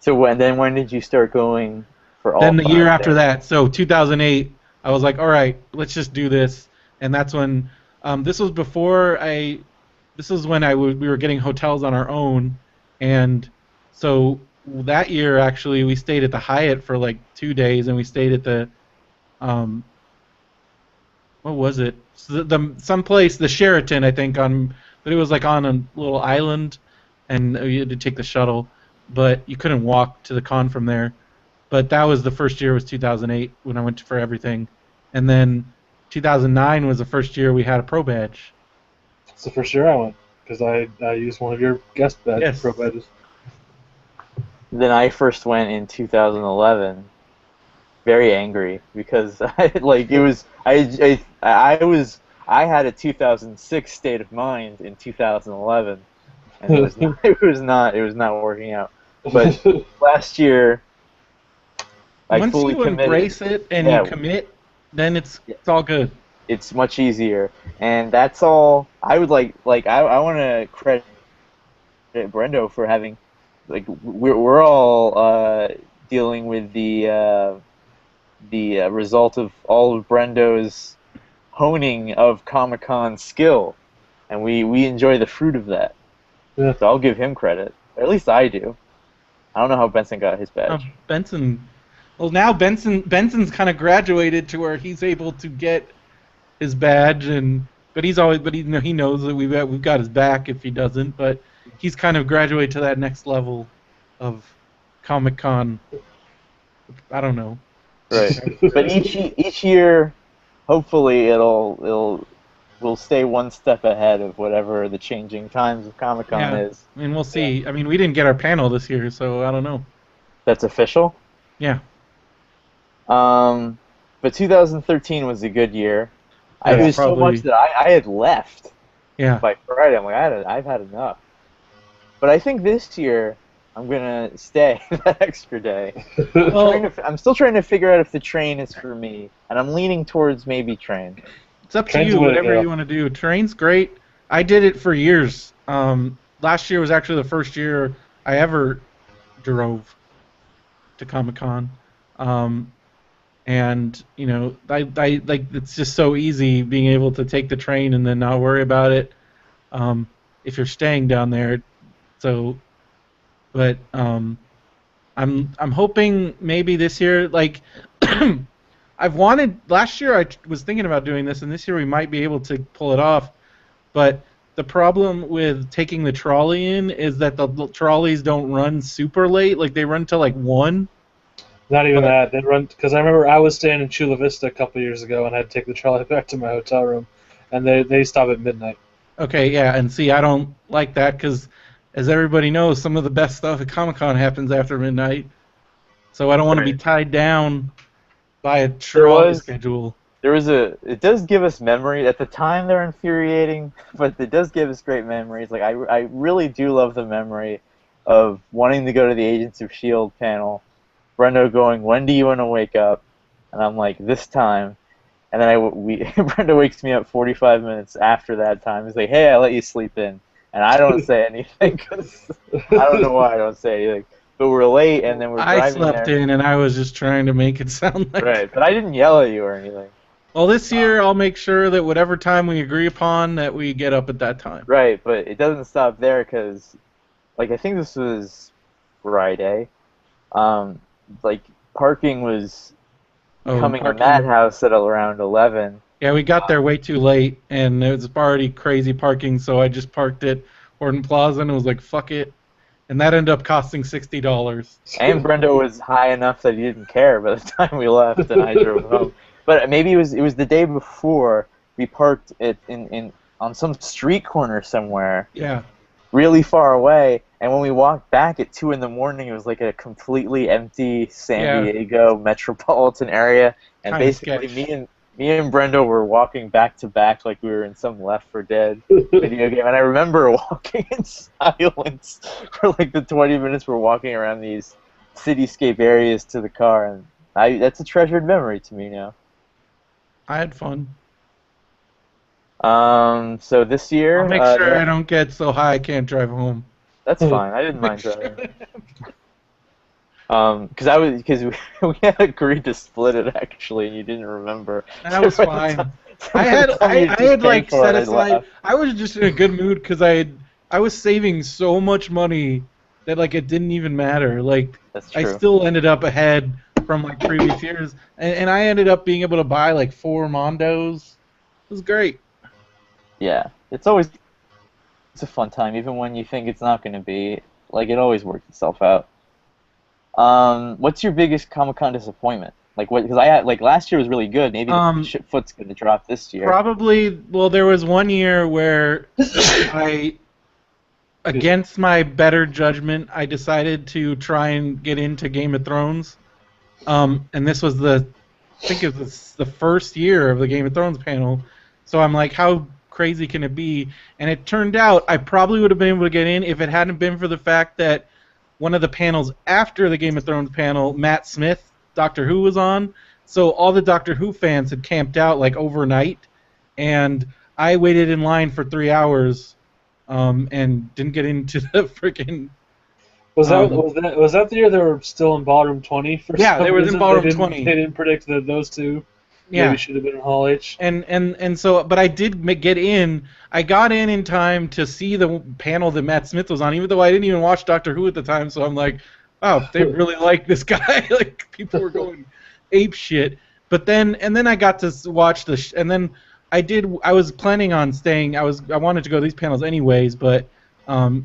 So when did you start going for all? Then the year 5 after days? that, so 2008, I was like, all right, let's just do this, and that's when this was before This is when we were getting hotels on our own, and so that year actually we stayed at the Hyatt for like 2 days, and we stayed at the what was it? So someplace, the Sheraton, I think, but it was like on a little island, and you had to take the shuttle, but you couldn't walk to the con from there. But that was the first year, was 2008 when I went for everything, and then 2009 was the first year we had a pro badge. It's the first year I went because I used one of your guest Yes. pro badges. then I first went in 2011, very angry because I had a 2006 state of mind in 2011, and it was not working out. But last year, I Once fully you committed. embrace it and you Yeah, commit, then it's all good. it's much easier, and that's all. I would I want to credit Brendo for having, like, we're all dealing with the result of all of Brendo's honing of Comic-Con skill, and we enjoy the fruit of that. Yeah. So I'll give him credit, or at least I do. I don't know how Benson got his badge. Benson. Well, now Benson's kind of graduated to where he's able to get his badge, but he knows that we've got his back if he doesn't. But he's kind of graduated to that next level of Comic Con. I don't know. Right, but each year, hopefully we'll stay one step ahead of whatever the changing times of Comic Con Yeah, is. I mean we'll see. I mean we didn't get our panel this year, so I don't know. That's official. Yeah. But 2013 was a good year. That's It was so probably- much that I had left Yeah. by Friday. I'm like, I've had enough. But I think this year I'm gonna stay that extra day. Well, I'm still trying to figure out if the train is for me, and I'm leaning towards maybe train. it's up to Train's you. the way to Whatever go. you want to do. Train's great. I did it for years. Last year was actually the first year I ever drove to Comic Con. And I like it's just so easy being able to take the train and then not worry about it if you're staying down there. So, but I'm hoping maybe this year, like I've wanted last year I was thinking about doing this, and this year we might be able to pull it off. But the problem with taking the trolley in is that the trolleys don't run super late. Like they run till like 1. Not even that. They run because I remember I was staying in Chula Vista a couple years ago and I had to take the trolley back to my hotel room, and they stop at midnight. Okay, yeah, and see, I don't like that because, as everybody knows, some of the best stuff at Comic-Con happens after midnight. So I don't want to be tied down by a trolley schedule. It does give us memory. At the time, they're infuriating, but it does give us great memories. Like, I really do love the memory of wanting to go to the Agents of S.H.I.E.L.D. panel, Brendo going, "When do you want to wake up?" And I'm like, "This time." And then Brenda wakes me up 45 minutes after that time. He's like, "Hey, I let you sleep in." And I don't say anything because I don't know why I don't say anything. But we're late, and then we're driving I slept there. in, and I was just trying to make it sound like... Right, but I didn't yell at you or anything. Well, this year I'll make sure that whatever time we agree upon, that we get up at that time. Right, but it doesn't stop there because, like, I think this was Friday. Like, parking was becoming a madhouse at around 11. Yeah, we got there way too late, and it was already crazy parking, so I just parked at Horton Plaza and was like, fuck it. And that ended up costing $60. And Brendo was high enough that he didn't care by the time we left, and I drove home. But maybe it was the day before we parked on some street corner somewhere. Yeah. Really far away, and when we walked back at 2 in the morning, it was like a completely empty San Diego metropolitan area, and basically me and Brendo were walking back to back like we were in some Left 4 Dead video game, and I remember walking in silence for like the 20 minutes we're walking around these cityscape areas to the car, and that's a treasured memory to me now. I had fun. So this year... I'll make sure I don't get so high I can't drive home. That's fine. I didn't mind driving. Because we had agreed to split it actually, and you didn't remember. That was fine. I had like set aside. I was just in a good mood because I was saving so much money that like it didn't even matter. Like I still ended up ahead from like previous years, and I ended up being able to buy like 4 Mondos. It was great. Yeah, it's a fun time, even when you think it's not going to be. Like, it always works itself out. What's your biggest Comic-Con disappointment? Like, what? Because last year was really good. Maybe the foot's going to drop this year. Probably. Well, there was one year where I against my better judgment, I decided to try and get into Game of Thrones. And this was I think it was the first year of the Game of Thrones panel. So I'm like, how crazy can it be? And it turned out I probably would have been able to get in if it hadn't been for the fact that one of the panels after the Game of Thrones panel, Matt Smith, Doctor Who, was on. So all the Doctor Who fans had camped out like overnight, and I waited in line for 3 hours, and didn't get into the freaking. Was that the year they were still in Ballroom 20 for Yeah, some they were in reason? Ballroom 20. They didn't predict that those two Yeah. maybe should have been in Hall H. And so, but I did get in. I got in time to see the panel that Matt Smith was on, even though I didn't even watch Doctor Who at the time. So I'm like, wow, they really like this guy. Like, people were going ape shit. But then, and then I got to watch and then I was planning on staying. I wanted to go to these panels anyways, but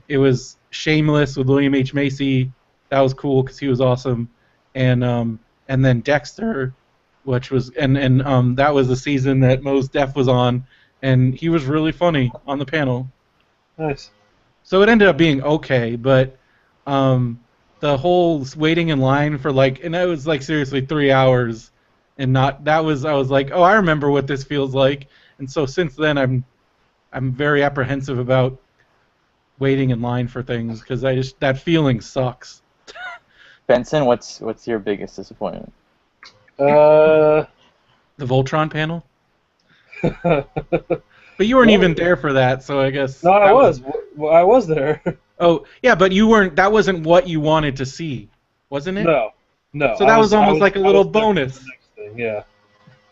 it was Shameless with William H. Macy. That was cool because he was awesome. And then Dexter, which was that was the season that Mos Def was on, and he was really funny on the panel. Nice. So it ended up being okay, but the whole waiting in line for and it was like seriously 3 hours, and I was like, oh, I remember what this feels like, and so since then I'm very apprehensive about waiting in line for things because that feeling sucks. Benson, what's your biggest disappointment? Uh, The Voltron panel? But you weren't even there for that, so I guess... No, I was. Well, I was there. Oh, yeah, but you weren't... That wasn't what you wanted to see, wasn't it? No. So that was almost like a little bonus. Thing, yeah.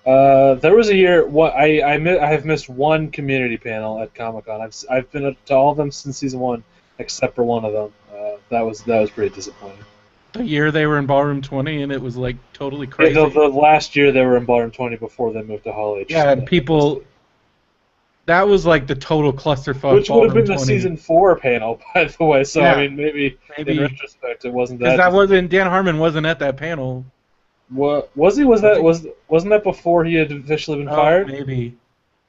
There was a year... I have missed one community panel at Comic-Con. I've been to all of them since Season 1, except for one of them. That was pretty disappointing. The year they were in Ballroom 20, and it was like totally crazy. Yeah, the last year they were in Ballroom 20 before they moved to Hall H. Yeah, and people... That was like the total clusterfuck. Which would have been Ballroom the 20. Season 4 panel, by the way. So, Yeah. I mean, maybe in retrospect it wasn't that... Because Dan Harmon wasn't at that panel. What was he? Wasn't that before he had officially been fired? Maybe.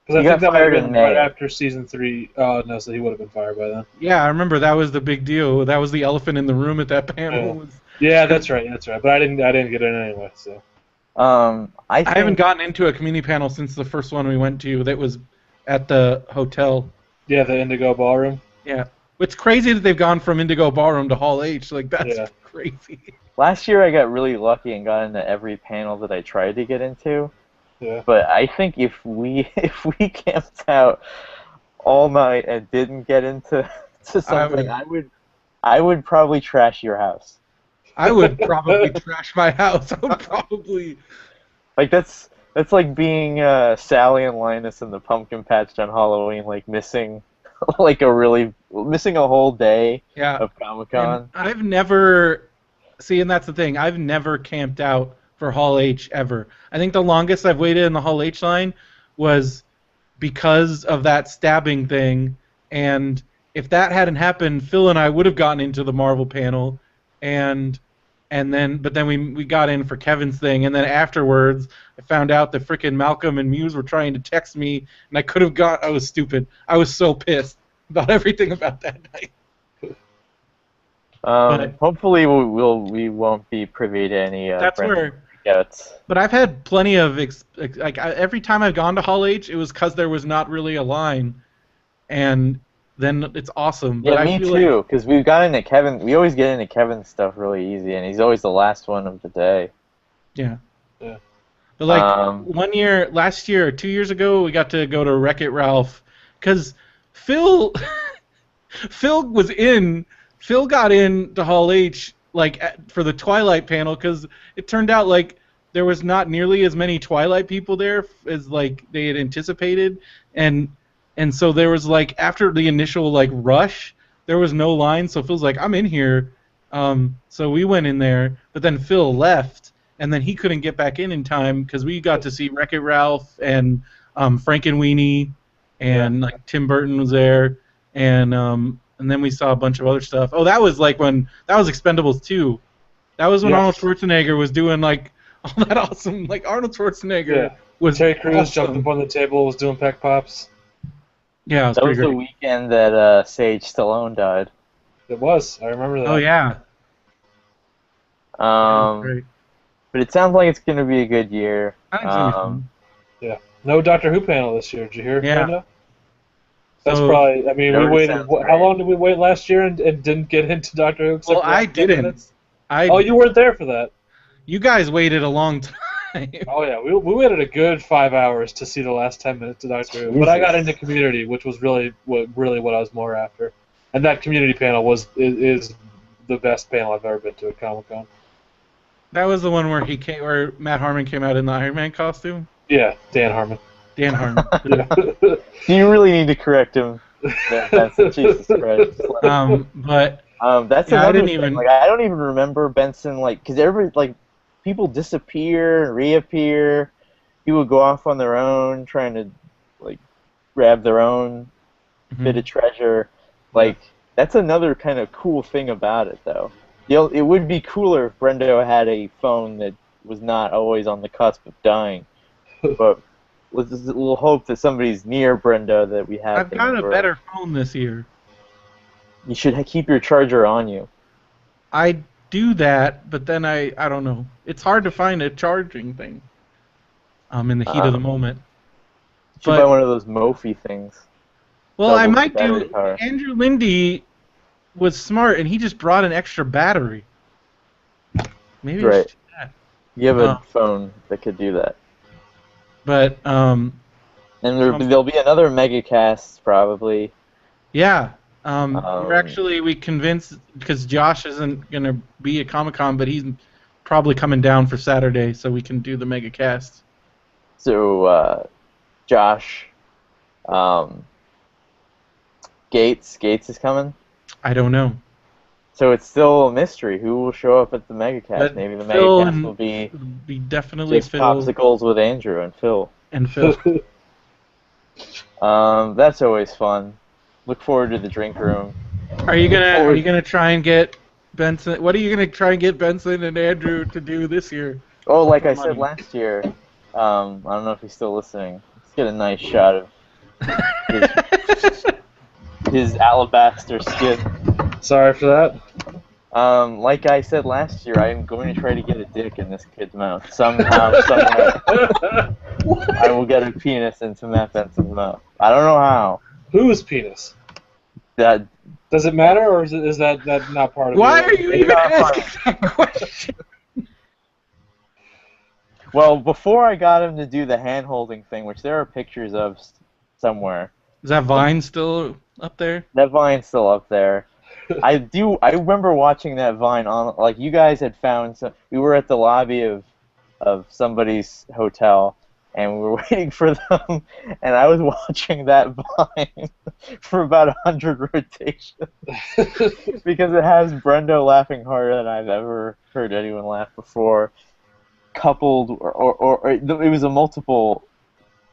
Because I He think got that might have fired been in right May. after Season 3. Oh, no, so he would have been fired by then. Yeah, I remember that was the big deal. That was the elephant in the room at that panel. Yeah, that's right. But I didn't get in anyway. So. I haven't gotten into a community panel since the first one we went to. That was at the hotel. Yeah, the Indigo Ballroom. Yeah, it's crazy that they've gone from Indigo Ballroom to Hall H. Like that's crazy. Last year I got really lucky and got into every panel that I tried to get into. Yeah. But I think if we camped out all night and didn't get into something, I would probably trash your house. I would probably trash my house. I would probably like that's like being Sally and Linus in the pumpkin patch on Halloween, like missing a whole day of Comic-Con. And I've never and that's the thing. I've never camped out for Hall H ever. I think the longest I've waited in the Hall H line was because of that stabbing thing, and if that hadn't happened, Phil and I would have gotten into the Marvel panel, but then we got in for Kevin's thing, and then afterwards I found out that frickin' Malcolm and Muse were trying to text me, and I was stupid. I was so pissed about everything about that night. Hopefully we won't be privy to any. That's where. Gets. But I've had plenty of every time I've gone to Hall H, it was because there was not really a line, and then it's awesome. Yeah, but me too. Because we got into Kevin. We always get into Kevin's stuff really easy, and he's always the last one of the day. Yeah. Yeah. But last year or 2 years ago, we got to go to Wreck-It Ralph, because Phil got in to Hall H for the Twilight panel, because it turned out there was not nearly as many Twilight people there as they had anticipated, and so there was after the initial rush, there was no line, so Phil's like, I'm in here, so we went in there, but then Phil left, and then he couldn't get back in time because we got to see Wreck-It Ralph and Frankenweenie, and Tim Burton was there, and then we saw a bunch of other stuff. Oh, that was that was Expendables 2. That was when Arnold Schwarzenegger was doing all that awesome, Arnold Schwarzenegger was Terry Crews awesome. jumped up on the table, was doing peck pops. Yeah, it was That pretty was the great. weekend that Sage Stallone died. It was. I remember that. Oh yeah, yeah, it was Um, great. but it sounds like it's going to be a good year. I think it's gonna be fun. Yeah. No Doctor Who panel this year. Did you hear, Yeah. Brenda? That's So, probably. I mean, It we already waited. sounds How great. long did we wait last year and didn't get into Doctor Who except well, for I like 10 didn't. minutes? Oh, I you weren't there for that. You guys waited a long time. Oh yeah, we waited a good 5 hours to see the last 10 minutes of Doctor Who. But I got into Community, which was really what I was more after. And that Community panel is the best panel I've ever been to at Comic Con. That was the one where Matt Harmon came out in the Iron Man costume. Yeah, Dan Harmon. Dan Harmon. Yeah. Do you really need to correct him? That's Jesus Christ. But That's yeah, I another didn't thing. even. Like, I don't even remember Benson, like, because everybody, like, people disappear and reappear. People go off on their own, trying to, like, grab their own bit of treasure. Like, that's another kind of cool thing about it, though. It would be cooler if Brendo had a phone that was not always on the cusp of dying. But we'll hope that somebody's near Brendo that we have. I've got a better phone this year. You should keep your charger on you. I do that, but then I don't know. It's hard to find a charging thing. In the heat of the moment. You should buy one of those Mophie things. Well, I Double might battery do. power. Andrew Lindy was smart, and he just brought an extra battery. Maybe I should do that. You have a phone that could do that. But and there'll be another megacast probably. Yeah. We convinced, because Josh isn't gonna be at Comic-Con, but he's probably coming down for Saturday, so we can do the megacast. So Josh, Gates is coming. I don't know. So it's still a mystery who will show up at the megacast. But maybe the Phil megacast will be definitely just Phil popsicles with Andrew and Phil. That's always fun. Look forward to the drink room. Are you gonna try and get Benson? What are you gonna try and get Benson and Andrew to do this year? Oh, like I said last year. I don't know if he's still listening. Let's get a nice shot of his alabaster skin. Sorry for that. Like I said last year, I am going to try to get a dick in this kid's mouth. Somehow, somewhere. I will get a penis into Matt Benson's mouth. I don't know how. Whose penis? That. Does it matter, or is that not part of it? Why are you even asking that question? Well, before I got him to do the hand-holding thing, which there are pictures of somewhere. Is that Vine still up there? That Vine's still up there. I remember watching that Vine on, like, you guys had found some. We were at the lobby of somebody's hotel, and we were waiting for them, and I was watching that Vine for about 100 rotations because it has Brendo laughing harder than I've ever heard anyone laugh before. Coupled, or it was a multiple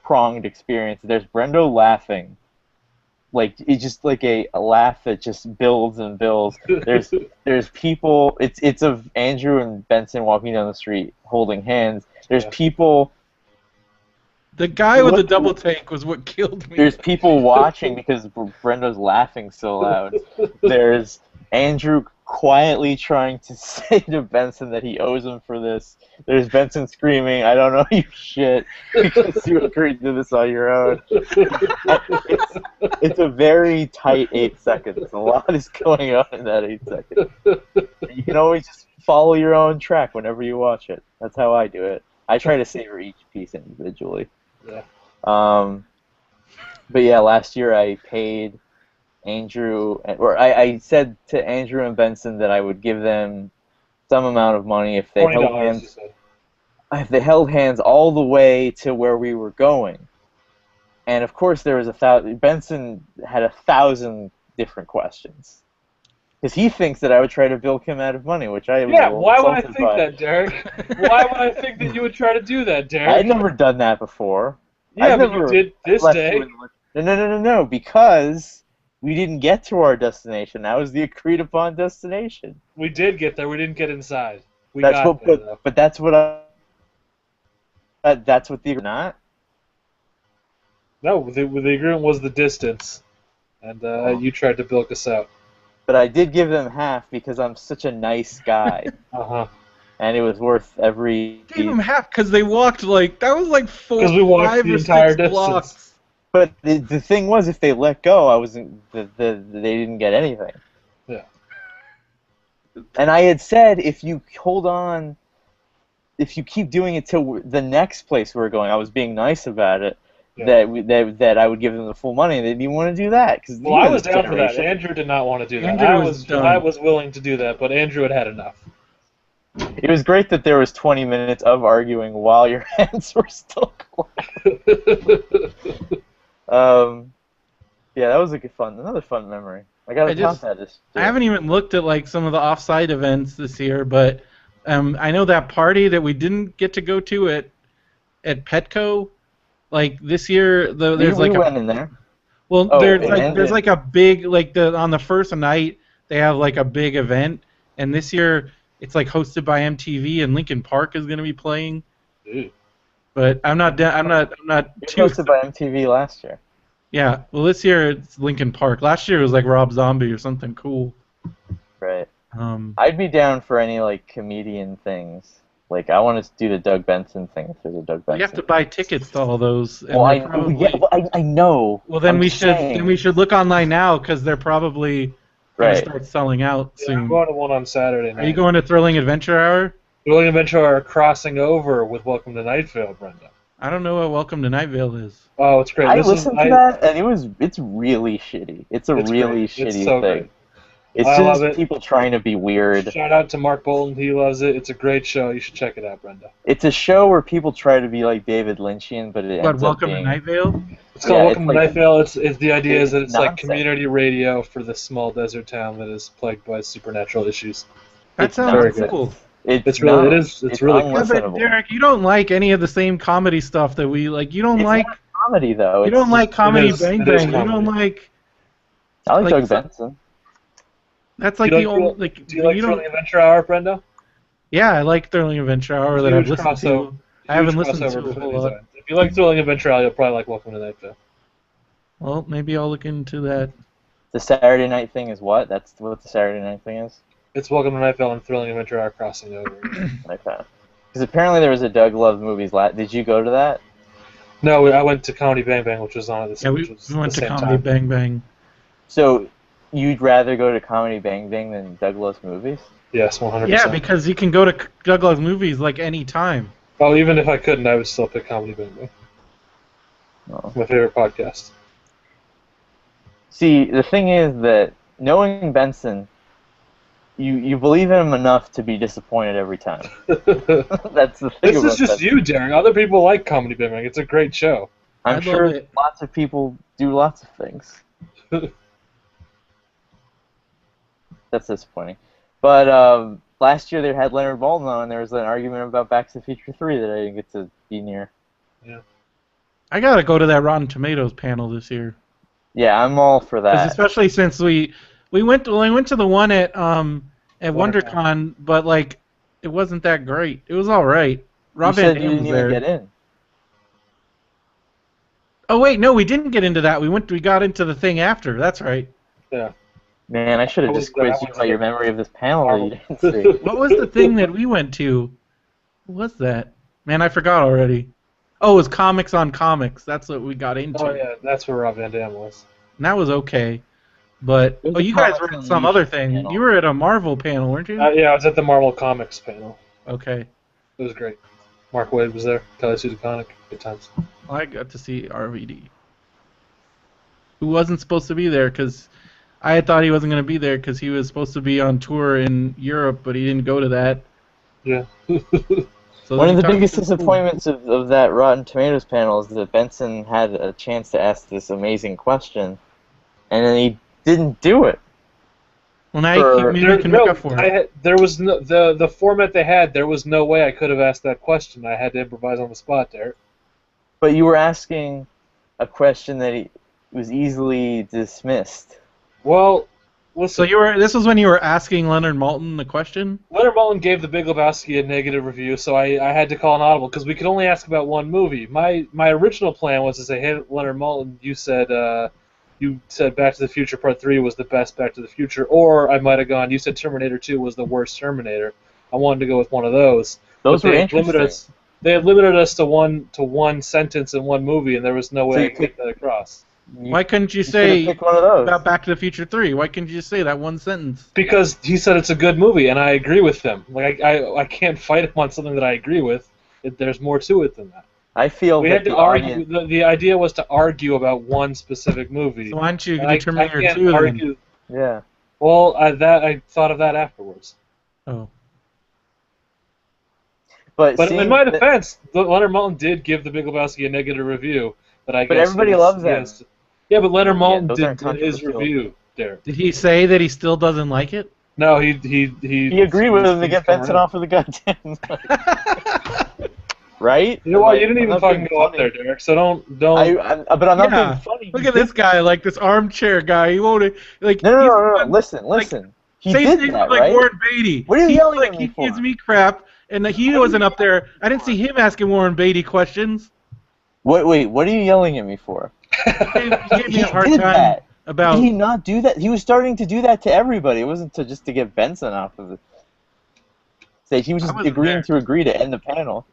pronged experience. There's Brendo laughing. Like, it's just like a laugh that just builds and builds. There's people. It's of Andrew and Benson walking down the street holding hands. There's people. The guy with the double take was what killed me. There's people watching because Brendo's laughing so loud. There's Andrew quietly trying to say to Benson that he owes him for this. There's Benson screaming, "I don't know you shit," because you agreed to this on your own. It's a very tight 8 seconds. A lot is going on in that 8 seconds. You can always just follow your own track whenever you watch it. That's how I do it. I try to savor each piece individually. Yeah. But yeah, last year I paid Andrew, or I said to Andrew and Benson that I would give them some amount of money if they held hands. If they held hands all the way to where we were going. And of course, there was Benson had 1,000 different questions. Because he thinks that I would try to bilk him out of money, which I was why would I think that, Derek? Why would I think that you would try to do that, Derek? I'd never done that before. Yeah, but you did this day. No, because we didn't get to our destination. That was the agreed-upon destination. We did get there. We didn't get inside. That's what the not. No, the agreement was the distance, and you tried to bilk us out. But I did give them half because I'm such a nice guy, Uh-huh. and it was worth every. Gave them half because they walked like that was like Because we walked five the or entire six distance. blocks. But the thing was, if they let go, I wasn't. They didn't get anything. Yeah. And I had said, if you hold on, if you keep doing it till the next place we're going, I was being nice about it. Yeah. That I would give them the full money. They didn't want to do that because Well, I was down for that. Andrew did not want to do that. Andrew was done. I was willing to do that, but Andrew had had enough. It was great that there was 20 minutes of arguing while your hands were still clapped. Yeah, that was another fun memory. I gotta top that. I haven't even looked at like some of the off-site events this year, but I know that party that we didn't get to go to at Petco. Like this year, there's we like went in there. well, Oh, there's like a big on the first night they have like a big event, and this year it's like hosted by MTV and Linkin Park is going to be playing. Dude. But I'm not too hosted by MTV last year. Yeah, well this year it's Linkin Park. Last year it was like Rob Zombie or something cool. Right. I'd be down for any like comedian things. Like I want to do the Doug Benson thing if there's a Doug Benson. You have to buy tickets to all those. And well, I know. Well, then we should look online now because they're probably going to start selling out soon. I'm going to one on Saturday night. Are you going to Thrilling Adventure Hour? Thrilling Adventure Hour crossing over with Welcome to Night Vale, Brenda. I don't know what Welcome to Night Vale is. Oh, it's great. I listened to that and it's really shitty. It's really shitty it's so thing. Great. It's just people trying to be weird. Shout out to Mark Bolton. He loves it. It's a great show. You should check it out, Brenda. It's a show where people try to be like David Lynchian, but it ends Welcome up being... to Night Vale? It's called Welcome to Night Vale. It's the idea is that it's nonsense. like community radio for this small desert town that is plagued by supernatural issues. That sounds cool. It's really really yeah, but Derek, you don't like any of the same comedy stuff that we like. You don't like comedy though. You don't like Comedy Bang Bang. You don't like. I like Doug Benson. That's like the old like. Do you like Thrilling Adventure Hour, Brenda? Yeah, I like Thrilling Adventure Hour that I've listened to. I haven't listened to a whole lot. If you like Thrilling Adventure Hour, you'll probably like Welcome to Night Vale. Well, maybe I'll look into that. The Saturday night thing is what? That's what the Saturday night thing is? It's Welcome to Night Vale and Thrilling Adventure Hour crossing over. Okay. Because apparently there was a Doug Love Movies. Did you go to that? No, I went to Comedy Bang Bang, which was on at the same time. Yeah, we went to Comedy Bang Bang. So, you'd rather go to Comedy Bang Bang than Doug Love's Movies? Yes, 100%. Yeah, because you can go to Doug Love's Movies like any time. Well, even if I couldn't, I would still pick Comedy Bang Bang. Oh. My favorite podcast. See, the thing is that knowing Benson, you believe in him enough to be disappointed every time. That's the thing. This is just you, Darren. Other people like Comedy Bang Bang. It's a great show. I'm sure lots of people do lots of things. That's disappointing. But last year they had Leonard Maltin on, and there was an argument about Back to the Future 3 that I didn't get to be near. Yeah. I gotta go to that Rotten Tomatoes panel this year. Yeah, I'm all for that. Especially since we went to the one at WonderCon, but like it wasn't that great. It was all right. Rob Van Dam was there. Even get in. Oh wait, no, we didn't get into that. We got into the thing after. That's right. Yeah. Man, I should have just quizzed you about your memory of this panel that you didn't see. What was the thing that we went to? What was that? Man, I forgot already. Oh, it was Comics on Comics. That's what we got into. Oh yeah, that's where Rob Van Dam was. And that was okay. But you guys were at some other thing. Panel. You were at a Marvel panel, weren't you? Yeah, I was at the Marvel Comics panel. Okay. It was great. Mark Waid was there. Kelly Sue DeConnick. Good times. Well, I got to see RVD. Who wasn't supposed to be there because I had thought he wasn't going to be there because he was supposed to be on tour in Europe, but he didn't go to that. Yeah. So one of the biggest disappointments of that Rotten Tomatoes panel is that Benson had a chance to ask this amazing question, and then he didn't do it. Well, now you can make up for it. There was no, the format they had, there was no way I could have asked that question. I had to improvise on the spot there. But you were asking a question that was easily dismissed. Well, listen. This was when you were asking Leonard Maltin the question? Leonard Maltin gave The Big Lebowski a negative review, so I had to call an audible because we could only ask about one movie. My original plan was to say, hey, Leonard Maltin, you said Back to the Future Part 3 was the best Back to the Future, or I might have gone, you said Terminator 2 was the worst Terminator. I wanted to go with one of those. Those were interesting. They had limited us to one sentence in one movie, and there was no way I could get that across. Why couldn't you should've say picked one of those. about Back to the Future 3? Why couldn't you just say that one sentence? Because he said it's a good movie, and I agree with him. Like I can't fight him on something that I agree with. There's more to it than that. I feel We that had to the argue. audience... The idea was to argue about one specific movie. So why don't you And do Terminator 2 then? argue. Yeah. Well, I thought of that afterwards. Oh. But in my defense, Leonard Maltin did give The Big Lebowski a negative review. But everybody loves that. Yeah, but Leonard Maltin those aren't did his controversial. review, Derek. Did he say that he still doesn't like it? No, he agreed with him to get Benson off of the goddamn... Right? You know what? Like, You didn't I'm even not fucking being go up funny. there, Derek. So don't. But I'm not Yeah. being funny. Look at this guy, like this armchair guy. He won't like. No. Listen. He Say did things that, like right? Warren Beatty. What are you He, yelling like, at me he for? gives me crap, and he wasn't up there. I didn't see him asking Warren Beatty questions. Wait, what are you yelling at me for? He gave me a hard did time that. about. Did he not do that? He was starting to do that to everybody. It wasn't just to get Benson off of the stage. He was just agreeing to agree to end the panel.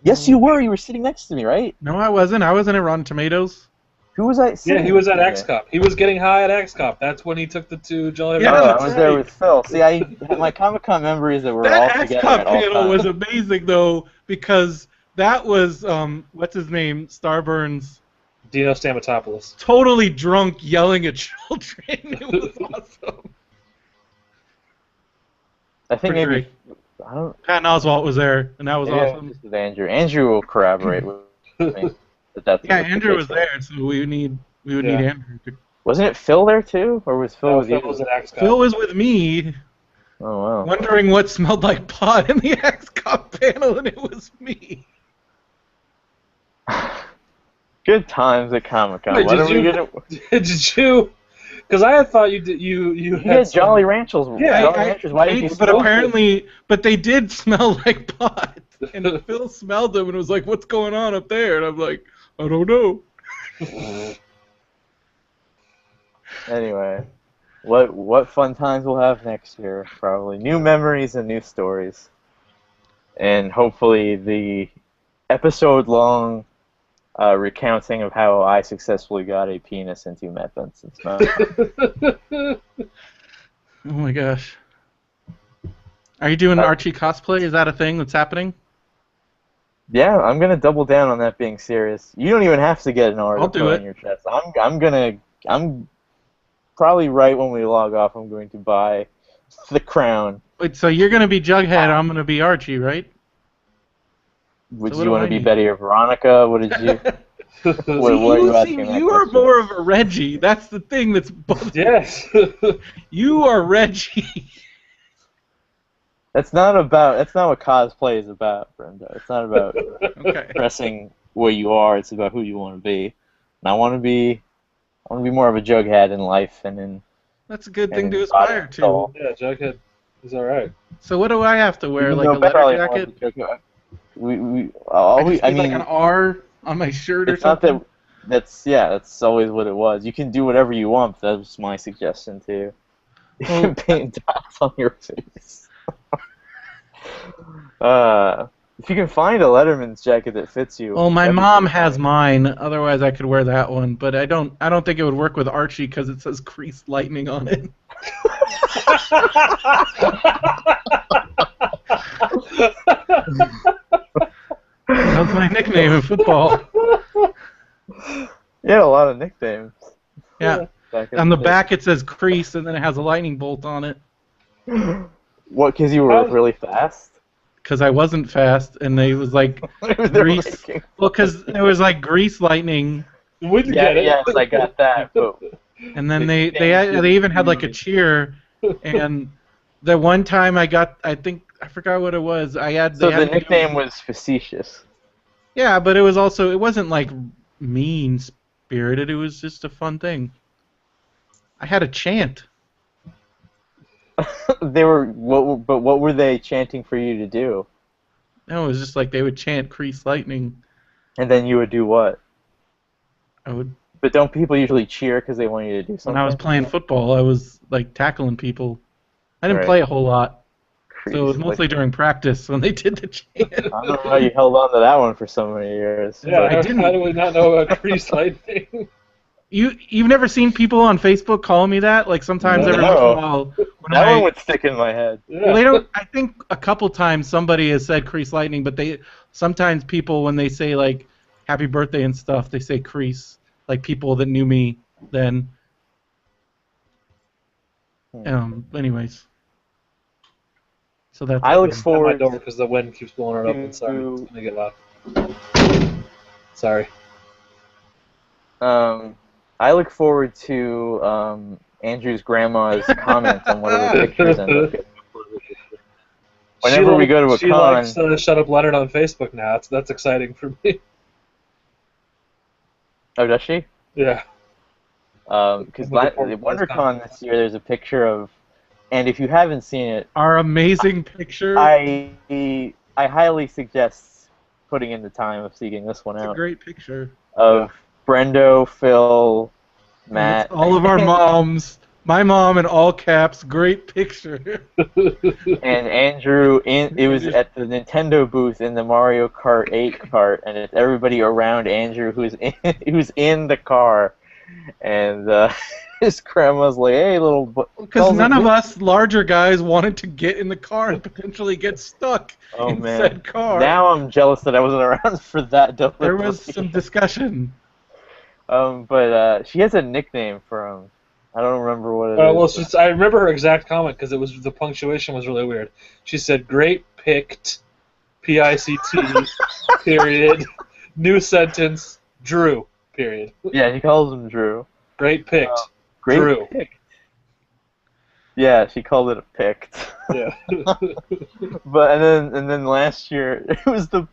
Yes, you were. You were sitting next to me, right? No, I wasn't. I wasn't at Rotten Tomatoes. Who was I? Yeah, he was at XCOP. He was getting high at XCOP. That's when he took the two Jolly Yeah, Oh, Roger. I was there with Phil. See, my Comic-Con memories that we're all That together XCOP at all panel was times. amazing though, because that was what's his name, Starburns, Dino Stamatopoulos. totally drunk, yelling at children. It was awesome. I think Pretty maybe great. I don't. Patton Oswalt was there, and that was Maybe awesome. This is Andrew. Andrew will corroborate with me that that's Yeah, what the Andrew was case there, so we would need Yeah. Andrew. Wasn't it Phil there too, or was Phil with Phil you? was at XCOP. Phil was with me, Oh wow. wondering what smelled like pot in the XCOP panel, and it was me. Good times at Comic-Con. Wait, What are did we you- gonna? Did you? Because I had thought you did. You You had had some- Jolly Ranchers. Yeah, Jolly Ranchers. Why did you? But smoke apparently, but they did smell like pot, and Phil smelled them and was like, "What's going on up there?" And I'm like, "I don't know." it? Anyway, what fun times we'll have next year? Probably new memories and new stories, and hopefully the episode-long recounting of how I successfully got a penis into Matt Benson's mouth. Oh my gosh. Are you doing Archie cosplay? Is that a thing that's happening? Yeah, I'm gonna double down on that being serious. You don't even have to get an R I'll to do put it. on your chest. I'm probably right when we log off. I'm going to buy the crown. Wait, so you're gonna be Jughead, I'm gonna be Archie, right? Would So what you do want I to be need? Betty or Veronica? What did you? What are you asking that you are question? more of a Reggie. That's the thing that's bothering me. Yes. You are Reggie. That's not what cosplay is about, Brenda. It's not about Okay. expressing where you are. It's about who you want to be. And I want to be more of a Jughead in life and in. That's a good And thing to in body aspire and to. soul. Yeah, Jughead is all right. So what do I have to wear? Even Like though a leather probably jacket? more of a Jughead. I mean, like an R on my shirt or It's not something. that's always what it was. You can do whatever you want. But that was my suggestion too. You Well- can paint dots on your face. If you can find a Letterman's jacket that fits you. Well, my that'd be mom pretty has funny. mine. Otherwise, I could wear that one. But I don't think it would work with Archie because it says creased lightning on it. That's my nickname in football. You had a lot of nicknames. Yeah. Back in On the day. back it says crease, and then it has a lightning bolt on it. What? Because you were really fast. Because I wasn't fast, and they was like They were grease. making- Well, because there was like grease lightning, We can Yeah, get it. yes, I got that. But and then They- they even had like a cheer, and the one time I forgot what it was. so the nickname was facetious. Yeah, but it wasn't like mean spirited. It was just a fun thing. I had a chant. But what were they chanting for you to do? No, it was just like they would chant "Crease Lightning." And then you would do what? I would But don't people usually cheer because they want you to do When I was something? playing football, I was like tackling people. I didn't Right. play a whole lot, so it was Crease, mostly like, during practice when they did the chant. I don't know how you held on to that one for so many years. Yeah, I how didn't. do we not know about Crease Lightning? You've never seen people on Facebook call me that? Like sometimes every once in a No. while when That one would stick in my head. well, they don't. I think a couple times somebody has said "Crease Lightning," but sometimes people when they say like "Happy Birthday" and stuff, they say "Crease." Like people that knew me then. Anyways, so that's. I look At my forward door because the wind keeps blowing it open. Sorry, it's gonna get loud. Sorry. I look forward to Andrew's grandma's comments on whatever pictures end up getting uploaded. Whenever we go to a she con, likes Shut Up Leonard on Facebook now. That's exciting for me. oh, does she? Yeah. Because at WonderCon this year, there's a picture of, and if you haven't seen it, Our amazing picture. I highly suggest putting in the time of seeking this one It's a out. great picture. Of Brendo, Phil, Matt, It's all of our moms. My mom in all caps. Great picture. and Andrew. It was at the Nintendo booth in the Mario Kart 8 cart, and it's everybody around Andrew who's in the car, and his grandma's like, "Hey, little." Because none of us larger guys wanted to get in the car and potentially get stuck in said car. Now I'm jealous that I wasn't around for that delivery. There was some discussion. But she has a nickname for him. I don't remember what it is. Well, it's just, I remember her exact comment because the punctuation was really weird. She said, "Great picked, P-I-C-T, period, new sentence, Drew, period." Yeah, he calls him Drew. Great picked, Great Drew. picked. Yeah, she called it a picked. Yeah. But and then last year it was the.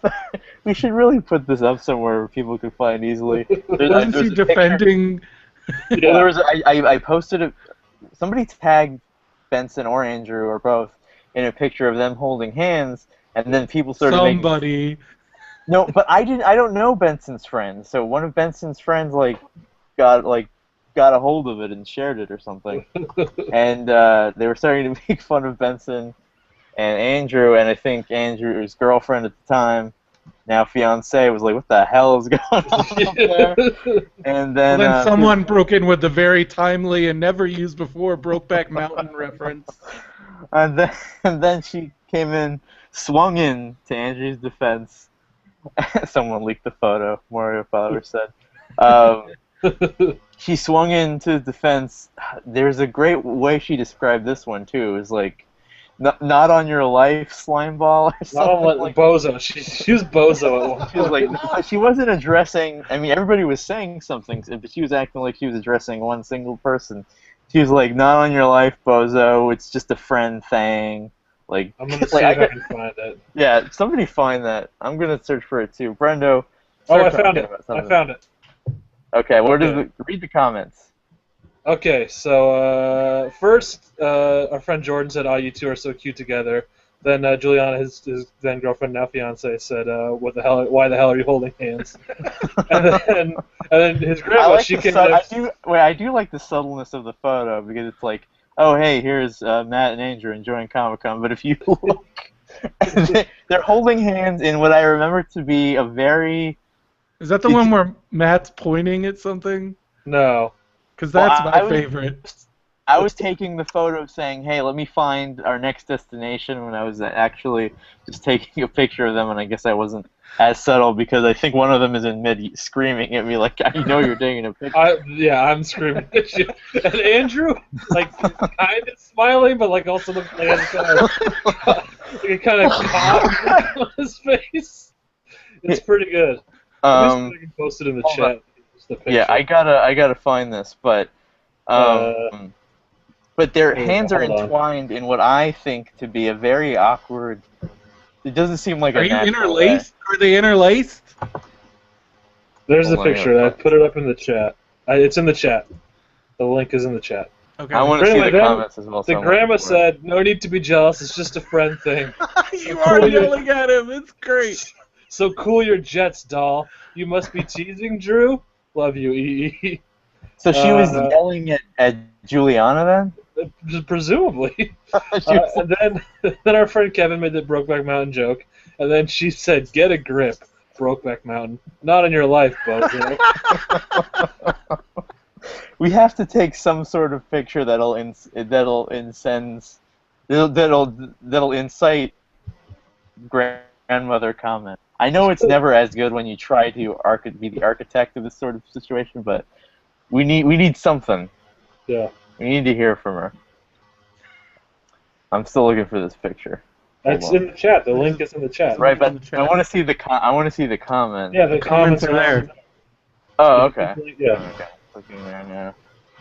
We should really put this up somewhere where people can find easily. Wasn't she defending? Yeah. Well, there was I posted it. Somebody tagged Benson or Andrew or both in a picture of them holding hands, and then people started Somebody. No, but I don't know Benson's friends. So one of Benson's friends got a hold of it and shared it or something, and they were starting to make fun of Benson and Andrew, and I think Andrew's girlfriend at the time, now fiance, was like, "What the hell is going on up there?" And then, Someone broke in with the very timely and never used before Brokeback Mountain reference. and then she came in, swung in to Andrew's defense. Someone leaked the photo. Mario Father said. She swung into defense. There's a great way she described this one too. It was like, not on your life, slime ball. Or something like Bozo. She was Bozo at one She was point. like, she wasn't addressing. I mean, everybody was saying something, but she was acting like she was addressing one single person. She was like, "Not on your life, bozo. It's just a friend thing." Like, I'm gonna see if I can find it. Yeah, somebody find that. I'm gonna search for it too. Brendo. Oh, I found it. I found it. Okay, read the comments. Okay, so first, our friend Jordan said, "Oh, you two are so cute together." Then Juliana, his then girlfriend, now fiance, said, "What the hell? Why the hell are you holding hands?" and then his grandma, she came in. I do like the subtleness of the photo because it's like, oh hey, here's Matt and Andrew enjoying Comic-Con, but if you look, they're holding hands in what I remember to be a very. Is that the one where Matt's pointing at something? No. Because that's my favorite. I was taking the photo saying, hey, let me find our next destination when I was actually just taking a picture of them, and I guess I wasn't as subtle because I think one of them is in mid screaming at me like, I know you're taking a picture. I'm screaming at you. And Andrew, kind of smiling, but also looks like it kind of caught on his face. It's pretty good. I can post it in the chat. Yeah, I gotta find this, but their hands are entwined in what I think to be a very awkward. It doesn't seem like Are you interlaced? Are they interlaced? There's the picture. I put it up in the chat. It's in the chat. The link is in the chat. Okay. I want to see Anyway, the then comments as well. The so I'm grandma looking for it. said, "No need to be jealous. It's just a friend thing. You are yelling at him. It's great. So cool your jets, doll. You must be teasing, Drew. Love you, EE." So she was yelling at Juliana Presumably. then? She was- And then our friend Kevin made the Brokeback Mountain joke, and then she said, "Get a grip, Brokeback Mountain. Not in your life, Bo." You know? We have to take some sort of picture that'll incite grandmother comment. I know it's never as good when you try to be the architect of this sort of situation, but we need something. Yeah. We need to hear from her. I'm still looking for this picture. It's in the chat. The link is in the chat. Right, but in the chat. I want to see the comment. Yeah, the comments are there. Oh, okay. Yeah. Okay. Looking there now.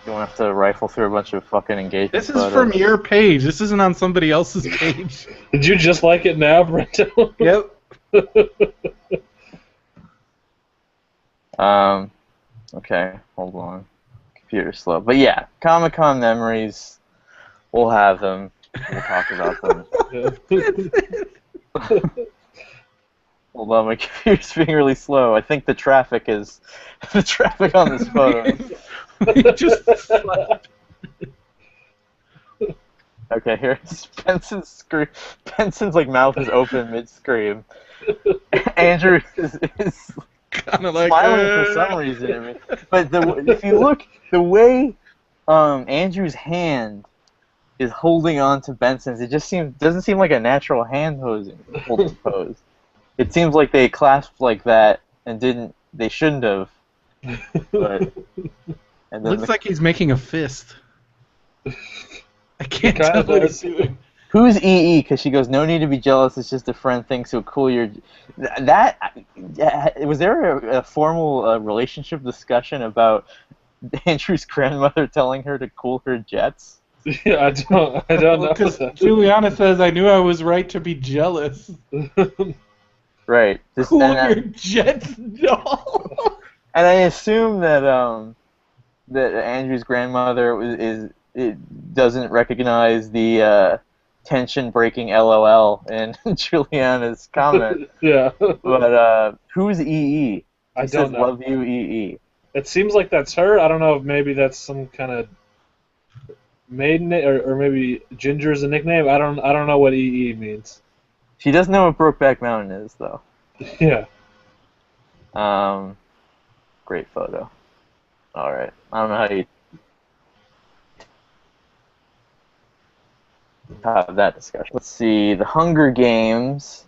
You won't have to rifle through a bunch of fucking engagement This is photos. from your page. This isn't on somebody else's page. Did you just like it now, Brento? Yep. Okay, hold on. Computer's slow. But yeah, Comic-Con memories. We'll have them. We'll talk about them. Hold on, my computer's being really slow. I think the traffic on this photo. You just slept. Okay, here's Benson's Benson's like mouth is open mid-scream. Andrew is Kind of like smiling for some reason. But if you look, the way Andrew's hand is holding on to Benson's, it just doesn't seem like a natural hand holding pose. It seems like they clasped like that and they shouldn't have. But and then Looks like he's making a fist. I can't Kinda tell what does. he's doing. Who's EE? Because she goes, no need to be jealous. It's just a friend thing. So cool your. Was there a formal relationship discussion about Andrew's grandmother telling her to cool her jets? Yeah, I don't know. Because Juliana says, I knew I was right to be jealous. Right. Cool your jets, doll. And I assume that that Andrew's grandmother doesn't recognize the tension-breaking LOL in Juliana's comment. Yeah. But who's EE? I She don't says, know. love you, EE. It seems like that's her. I don't know if maybe that's some kind of maiden or maybe Ginger's a nickname. I don't know what EE means. She does know what Brokeback Mountain is, though. Yeah. Great photo. All right. I don't know how you have that discussion. Let's see. The Hunger Games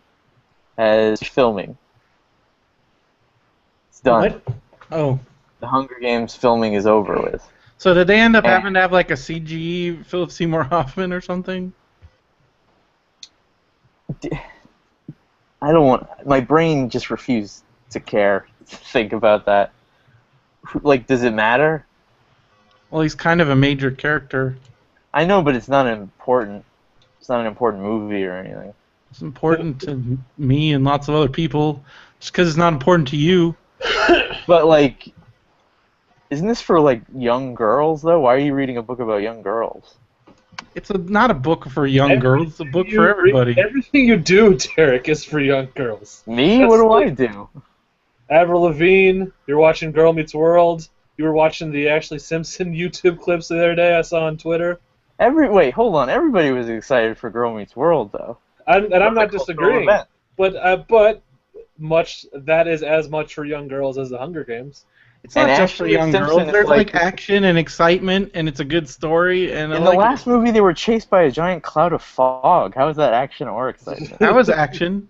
has filming. It's done. What? Oh. The Hunger Games filming is over with. So did they end up And- having to have like a CG Philip Seymour Hoffman or something? I don't want. My brain just refused to care, to think about that. Like, does it matter? Well, he's kind of a major character. I know, but it's not important. It's not an important movie or anything. It's important to me and lots of other people. Just because it's not important to you. But like, isn't this for like young girls though? Why are you reading a book about young girls? It's not a book for young girls. It's a book for everybody. Everything you do, Derek, is for young girls. Me? That's What do like- I do? Avril Lavigne, you're watching Girl Meets World. You were watching the Ashley Simpson YouTube clips the other day I saw on Twitter. Wait, hold on. Everybody was excited for Girl Meets World though. I'm not That's a cultural disagreeing, event. but that is as much for young girls as the Hunger Games. It's not And just for Ashley young Simpson girls. is There's like- like action and excitement, and it's a good story. And I In the like last movie, they were chased by a giant cloud of fog. How is that action or excitement? that was action.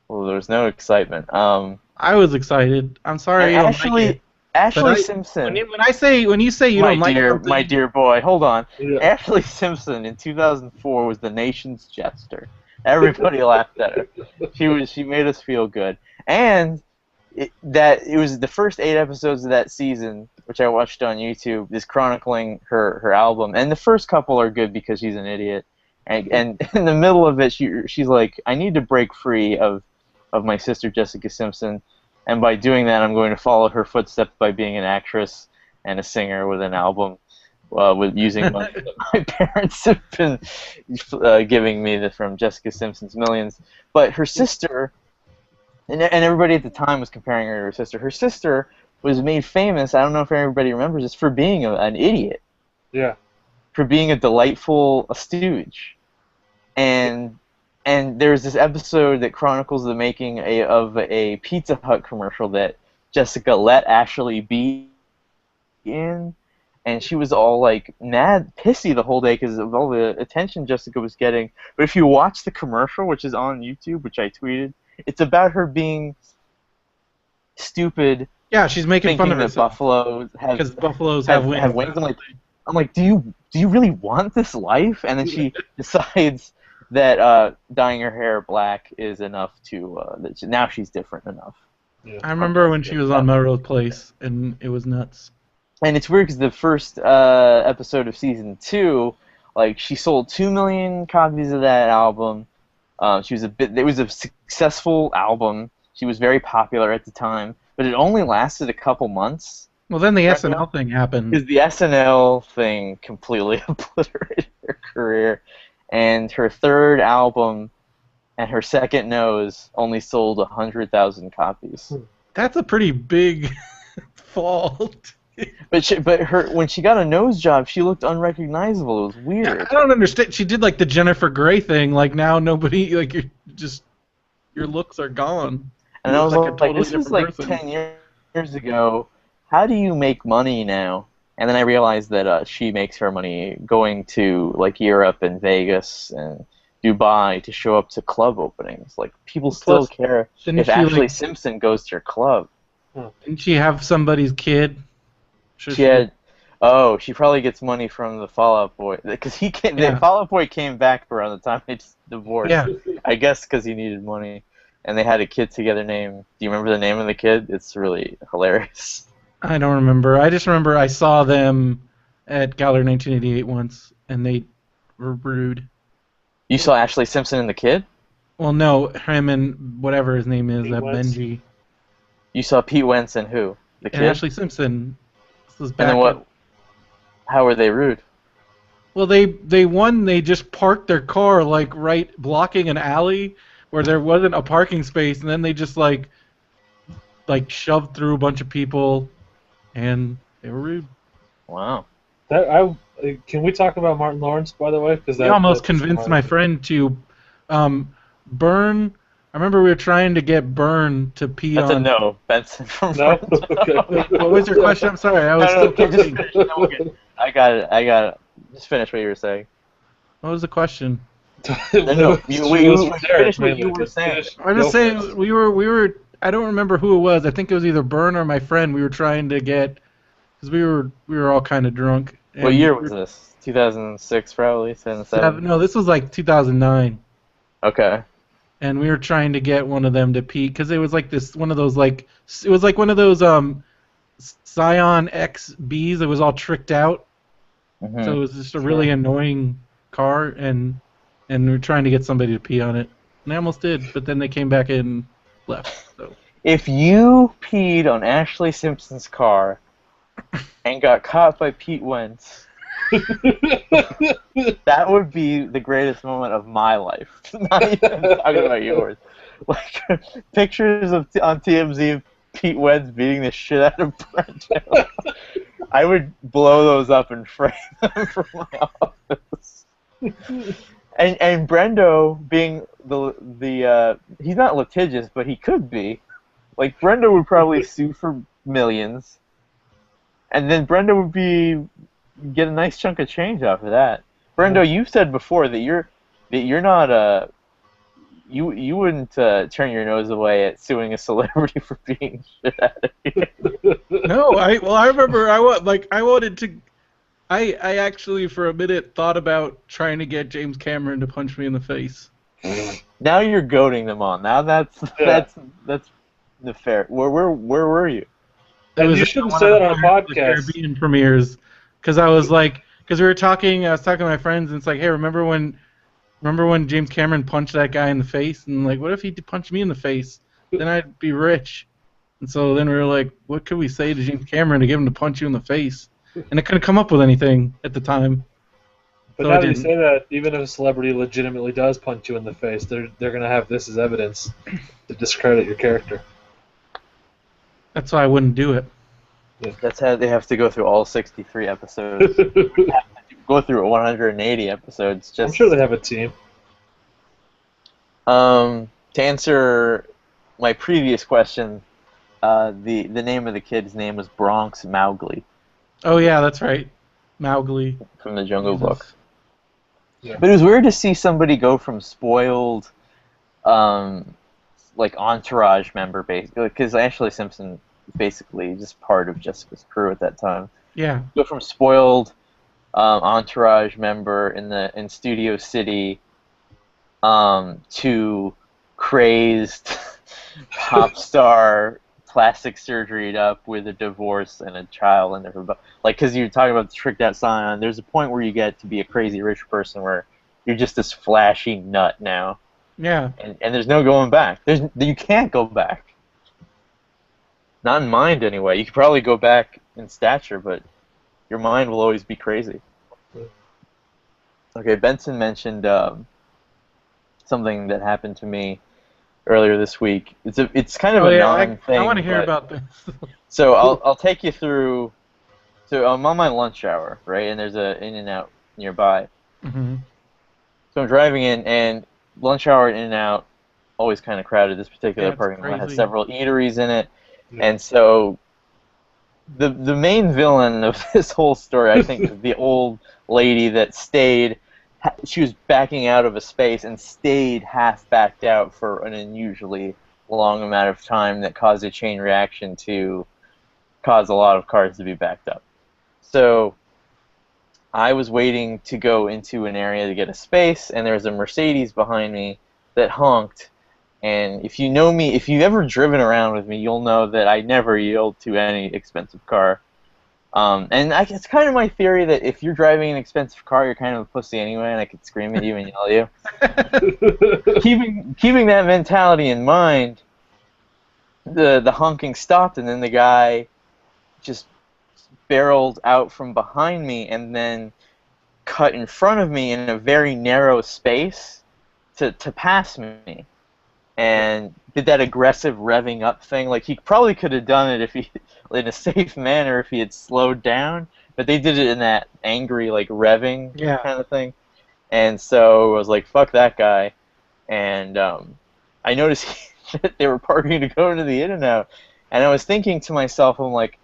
Well, there was no excitement. I was excited. I'm sorry you don't like it. Ashley But Simpson. When you say you don't like something, my dear boy, hold on. Yeah. Ashley Simpson in 2004 was the nation's jester. Everybody laughed at her. She made us feel good. And it was the first 8 episodes of that season, which I watched on YouTube, is chronicling her album. And the first couple are good because she's an idiot. And in the middle of it, she's like, I need to break free of my sister Jessica Simpson. And by doing that, I'm going to follow her footsteps by being an actress and a singer with an album. with using money that my parents have been giving me from Jessica Simpson's Millions. But her sister, and everybody at the time was comparing her to her sister. Her sister was made famous, I don't know if everybody remembers this, for being an idiot. Yeah. For being a delightful stooge. And there's this episode that chronicles the making of a Pizza Hut commercial that Jessica let Ashley be in, and she was all like mad, pissy the whole day because of all the attention Jessica was getting. But if you watch the commercial, which is on YouTube, which I tweeted, it's about her being stupid. Yeah, she's making fun thinking of that herself buffaloes because buffaloes have wings. Have wings. I'm like, do you really want this life? And then she decides that dyeing her hair black is enough to now she's different enough. Yeah. I remember when she was on Melrose Place, and it was nuts. And it's weird because the first episode of season 2, like she sold 2 million copies of that album. It was a successful album. She was very popular at the time, but it only lasted a couple months. Well, then the SNL thing happened. Because the SNL thing completely obliterated her career. And her third album and her second Nose only sold 100,000 copies. That's a pretty big fall. But when she got a nose job, she looked unrecognizable. It was weird. I don't understand. She did like the Jennifer Grey thing. Like now nobody like your looks are gone. And I was like, totally this was like person. 10 years ago. How do you make money now? And then I realized that she makes her money going to like Europe and Vegas and Dubai to show up to club openings. Like people still care if Ashley Simpson goes to your club. Didn't she have somebody's kid? She probably gets money from the Fall Out Boy because the Fall Out Boy came back around the time they divorced. Yeah. I guess because he needed money, and they had a kid together named. Do you remember the name of the kid? It's really hilarious. I don't remember. I just remember I saw them at Gallery 1988 once, and they were rude. You saw Ashley Simpson and the kid? Well, no, him and whatever his name is, Benji. You saw Pete Wentz and who? The kid? And Ashley Simpson. This was back. And then what? How were they rude? Well, they just parked their car like right blocking an alley where there wasn't a parking space, and then they just like shoved through a bunch of people, and they were rude. Wow. Can we talk about Martin Lawrence, by the way? Because I almost convinced my friend to burn. I remember we were trying to get Burn to pee on. That's a no, Benson from No. What was your question? I'm sorry, I was still thinking. I got it. Just finish what you were saying. What was the question? No, you finish what you were saying. I was just saying we were. I don't remember who it was. I think it was either Burn or my friend. We were trying to get because we were all kind of drunk. What year was this? 2006, probably. 2007. No, this was like 2009. Okay. And we were trying to get one of them to pee because it was like one of those Scion XBs. It was all tricked out. Mm-hmm. So it was just a really annoying car, and we were trying to get somebody to pee on it. And they almost did, but then they came back and left. So. If you peed on Ashley Simpson's car and got caught by Pete Wentz, that would be the greatest moment of my life. Not even talking about yours. Like pictures on TMZ of Pete Wentz beating the shit out of Brendo. I would blow those up and frame them for my office. And Brendo being the he's not litigious, but he could be. Like Brendo would probably sue for millions, and then Brendo would get a nice chunk of change off of that. Brendo, you've said before that you're not you wouldn't turn your nose away at suing a celebrity for being shit out of you. No, I remember I wanted to. I actually for a minute thought about trying to get James Cameron to punch me in the face. Now you're goading them on. Now that's the fair. Where were you? And you shouldn't say that on a podcast. Caribbean premieres, because I was we were talking. I was talking to my friends, and it's like, hey, remember when James Cameron punched that guy in the face? And like, what if he punched me in the face? Then I'd be rich. And so then we were like, what could we say to James Cameron to get him to punch you in the face? and I couldn't come up with anything at the time. But So now I that you didn't. say that, even if a celebrity legitimately does punch you in the face, they're gonna have this as evidence to discredit your character. That's why I wouldn't do it. That's how they have to go through all 63 episodes. Go through 180 episodes. Just I'm sure they have a team. To answer my previous question, the name of the kid's name was Bronx Mowgli Oh yeah, that's right. Mowgli. from the Jungle Jesus. Book. Yeah. But it was weird to see somebody go from spoiled, like entourage member, basically, because Ashley Simpson was basically just part of Jessica's crew at that time. Yeah. Go from spoiled entourage member in Studio City to crazed pop star, plastic surgeryed up with a divorce and a child and everybody. Like, because you're talking about the tricked out Scion, there's a point where you get to be a crazy rich person where you're just this flashy nut now, Yeah. and there's no going back. You can't go back. Not in mind anyway. You could probably go back in stature, but your mind will always be crazy. Okay, Benson mentioned something that happened to me earlier this week. It's kind of Oh a yeah. non-thing. I want to hear but- about this. So I'll take you through. So I'm on my lunch hour, right? And there's a In-N-Out nearby. Hmm. So I'm driving in, and lunch hour at In-N-Out always kind of crowded. This particular Yeah, it's parking lot has crazy. several eateries in it, Yeah. and so the main villain of this whole story, I think, is the old lady that stayed. She was backing out of a space and stayed half backed out for an unusually long amount of time that caused a chain reaction to cause a lot of cars to be backed up. So I was waiting to go into an area to get a space, and there was a Mercedes behind me that honked. And if you know me, if you've ever driven around with me, you'll know that I never yield to any expensive car. It's kind of my theory that if you're driving an expensive car, you're kind of a pussy anyway, and I could scream at you and yell at you. Keeping that mentality in mind, the honking stopped, and then the guy just barreled out from behind me and then cut in front of me in a very narrow space to pass me. And did that aggressive revving up thing. Like, he probably could have done it if he, in a safe manner, if he had slowed down. But they did it in that angry, like, revving Yeah. kind of thing. And so I was like, fuck that guy. And I noticed that they were parking to go into the In-N-Out. And I was thinking to myself, I'm like,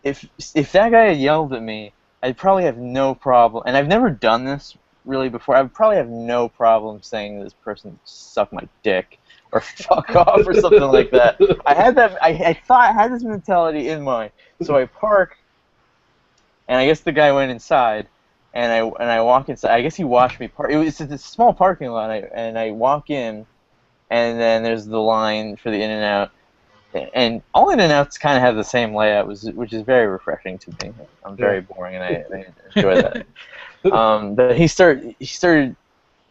if that guy had yelled at me, I'd probably have no problem. And I've never done this really before. I would probably have no problem saying to this person, suck my dick or fuck off or something like that. I had that. I thought I had this mentality in mind. So I park, and I guess the guy went inside, and I walk inside. I guess he watched me park. It's a small parking lot, and I walk in, and then there's the line for the In-N-Out. And all In-N-Outs kind of have the same layout, which is very refreshing to me. I'm very boring, and I enjoy that. But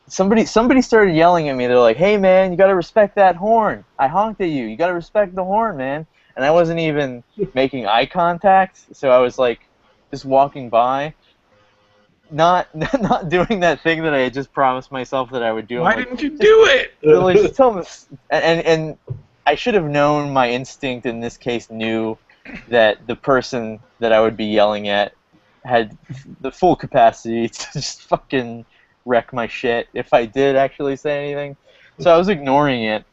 somebody started yelling at me. They're like, "Hey man, you gotta respect that horn. I honked at you. You gotta respect the horn, man." And I wasn't even making eye contact, so I was like, just walking by, not doing that thing that I had just promised myself that I would do. Why I'm like, didn't you do it? Like, just tell them this. And I should have known. My instinct in this case knew that the person that I would be yelling at had the full capacity to just fucking wreck my shit if I did actually say anything. So I was ignoring it,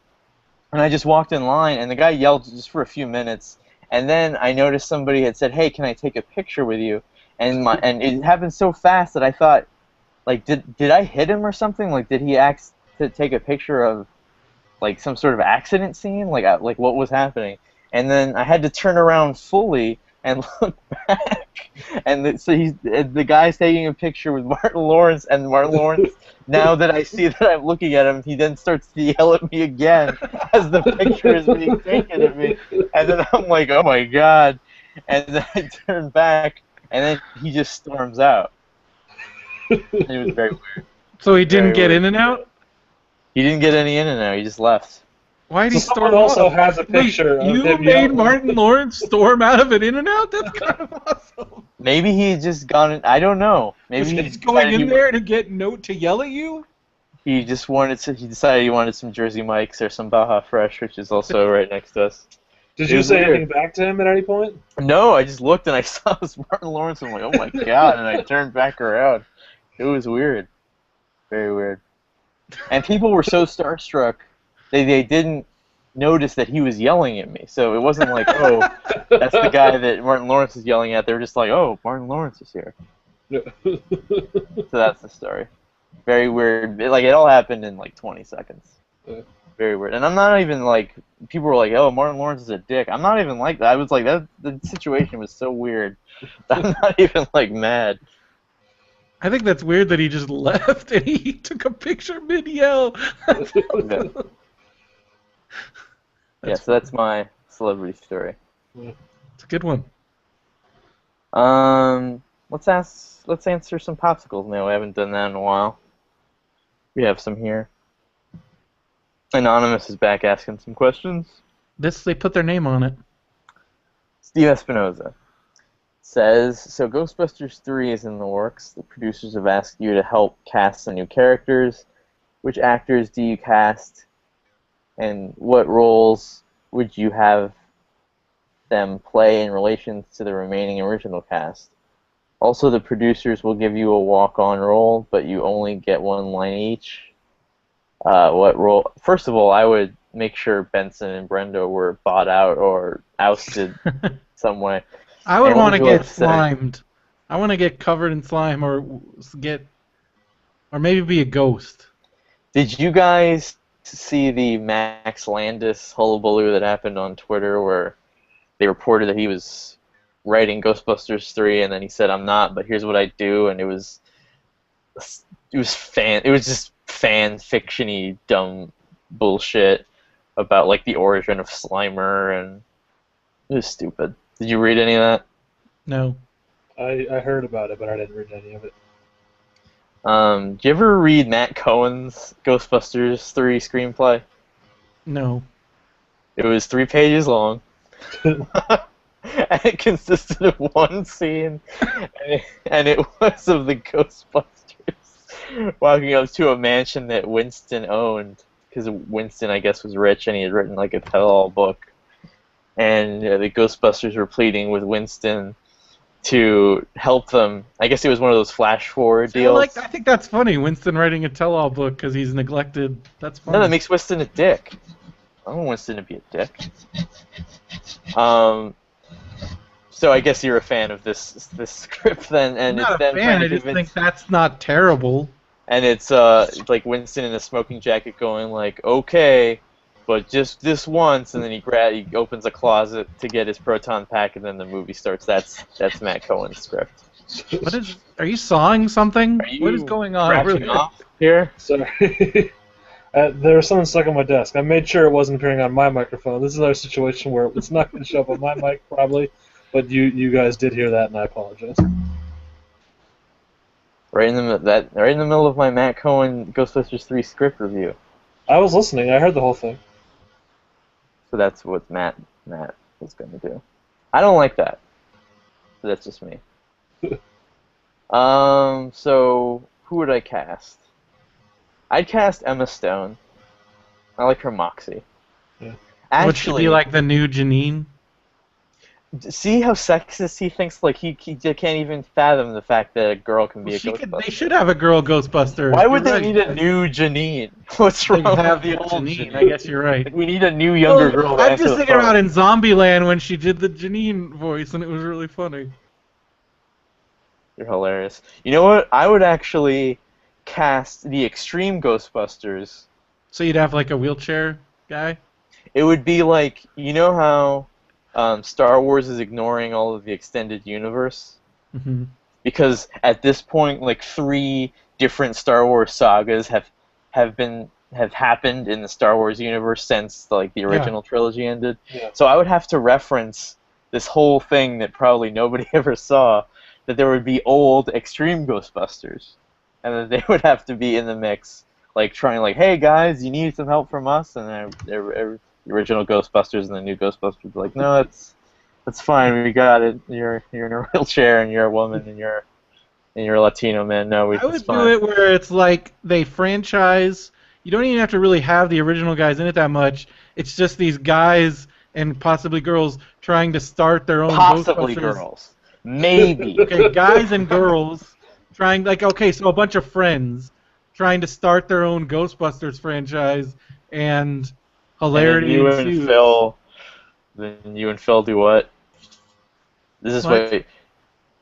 and I just walked in line, and the guy yelled just for a few minutes, and then I noticed somebody had said, "Hey, can I take a picture with you?" And it happened so fast that I thought, like, did I hit him or something? Like, did he ask to take a picture of like some sort of accident scene? Like what was happening? And then I had to turn around fully and look back, and the guy's taking a picture with Martin Lawrence, and Martin Lawrence, now that I see that I'm looking at him, he then starts to yell at me again as the picture is being taken of me, and then I'm like, oh my god, and then I turn back, and then he just storms out. It was very weird. So he didn't Very get weird. In-N-Out? He didn't get any In-N-Out, he just left. Why did So he someone storm also off? has a picture of You him made yelling. Martin Lawrence storm out of an In-N-Out? That's kind of awesome. Maybe he had just gone. I don't know. Maybe he He's going decided in there to get Note to yell at you? he just wanted to. He decided he wanted some Jersey Mike's or some Baja Fresh, which is also right next to us. Did It you was say weird. anything back to him at any point? No, I just looked and I saw it was Martin Lawrence. I'm like, oh my god! And I turned back around. It was weird, very weird. And people were so starstruck, they didn't notice that he was yelling at me. So it wasn't like, oh, that's the guy that Martin Lawrence is yelling at. They were just like, oh, Martin Lawrence is here. So that's the story. Very weird. It all happened in like 20 seconds. Very weird. And I'm not even like, people were like, oh, Martin Lawrence is a dick. I'm not even like that. I was like, the situation was so weird. I'm not even like mad. I think that's weird that he just left and he took a picture mid-yell. Yeah, so that's my celebrity story. It's a good one. Let's answer some popsicles now. We haven't done that in a while. We have some here. Anonymous is back asking some questions. They put their name on it. Steve Espinoza says, so Ghostbusters 3 is in the works. The producers have asked you to help cast some new characters. Which actors do you cast? And what roles would you have them play in relation to the remaining original cast? Also, the producers will give you a walk-on role, but you only get one line each. What role? First of all, I would make sure Benson and Brendo were bought out or ousted some way. I would And what want to would you like get to say? slimed. I want to get covered in slime or maybe be a ghost. Did you guys see the Max Landis hullabaloo that happened on Twitter where they reported that he was writing Ghostbusters 3 and then he said, I'm not, but here's what I do, and it was just fan fiction-y dumb bullshit about like the origin of Slimer, and it was stupid. Did you read any of that? No. I heard about it, but I didn't read any of it. Did you ever read Matt Cohen's Ghostbusters 3 screenplay? No. It was 3 pages long. And it consisted of one scene, and it was of the Ghostbusters walking up to a mansion that Winston owned, because Winston, I guess, was rich and he had written like a tell-all book. And the Ghostbusters were pleading with Winston to help them. I guess it was one of those flash-forward deals. I think that's funny, Winston writing a tell-all book because he's neglected. That's funny. No, that makes Winston a dick. I don't want Winston to be a dick. So I guess you're a fan of this script then, and I'm not it's then a fan. trying to I just convince. think that's not terrible. And it's like Winston in a smoking jacket going like, okay, but just this once, and then he opens a closet to get his proton pack, and then the movie starts. That's Matt Cohen's script. Are you sawing something? What is going on? Scratching off here? Sorry. There was someone stuck on my desk. I made sure it wasn't appearing on my microphone. This is another situation where it's not going to show up on my mic, probably, but you guys did hear that, and I apologize. Right in the middle of my Matt Cohen Ghostbusters 3 script review. I was listening. I heard the whole thing. So that's what Matt was going to do. I don't like that. But that's just me. So who would I cast? I'd cast Emma Stone. I like her moxie. Yeah. Would she be like the new Janine? See how sexist he thinks? Like he can't even fathom the fact that a girl can be a Ghostbuster. They should have a girl Ghostbuster. Why would they need a new Janine? What's wrong with the old Janine? I guess you're right. We need a new younger girl. I'm just thinking about in Zombieland when she did the Janine voice, and it was really funny. You're hilarious. You know what? I would actually cast the Extreme Ghostbusters. So you'd have like a wheelchair guy? It would be like, you know how Star Wars is ignoring all of the extended universe? Mm-hmm. Because at this point, like 3 different Star Wars sagas have happened in the Star Wars universe since like the original trilogy ended. Yeah. So I would have to reference this whole thing that probably nobody ever saw, that there would be old Extreme Ghostbusters, and that they would have to be in the mix like trying like, hey guys, you need some help from us, and the original Ghostbusters and the new Ghostbusters were like, no, that's fine, we got it. You're in a wheelchair and you're a woman and you're a Latino man. No, I it's would do fine. it where it's like they franchise. You don't even have to really have the original guys in it that much. It's just these guys and possibly girls trying to start their own Possibly Ghostbusters. girls, maybe. Okay, guys and girls trying so a bunch of friends trying to start their own Ghostbusters franchise, and And then hilarity you and ensues. Phil, do what? This is What? what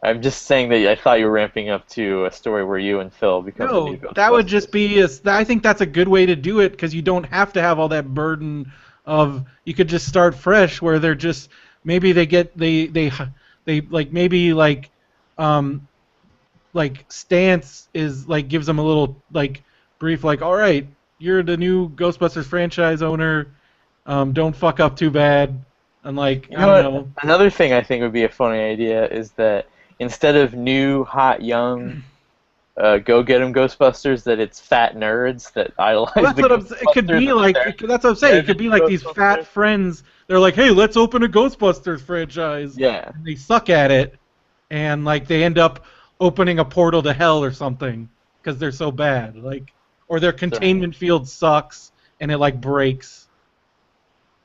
I'm just saying that I thought you were ramping up to a story where you and Phil become the new No, Ghostbusters. that would just be. I think that's a good way to do it because you don't have to have all that burden of. You could just start fresh, where they're just maybe they get they like maybe like Stance is like gives them a little like brief like, all right, you're the new Ghostbusters franchise owner. Don't fuck up too bad. And like You I know don't what? know. Another thing I think would be a funny idea is that instead of new, hot, young, go get 'em Ghostbusters, that it's fat nerds that idolize Well, that's the what I'm. It could Ghostbusters. be and like. they're- That's what I'm saying. they're It could the be like these Ghostbusters. fat friends. They're like, hey, let's open a Ghostbusters franchise. Yeah. And they suck at it, and like they end up opening a portal to hell or something because they're so bad. Like, or their containment field sucks and it like breaks.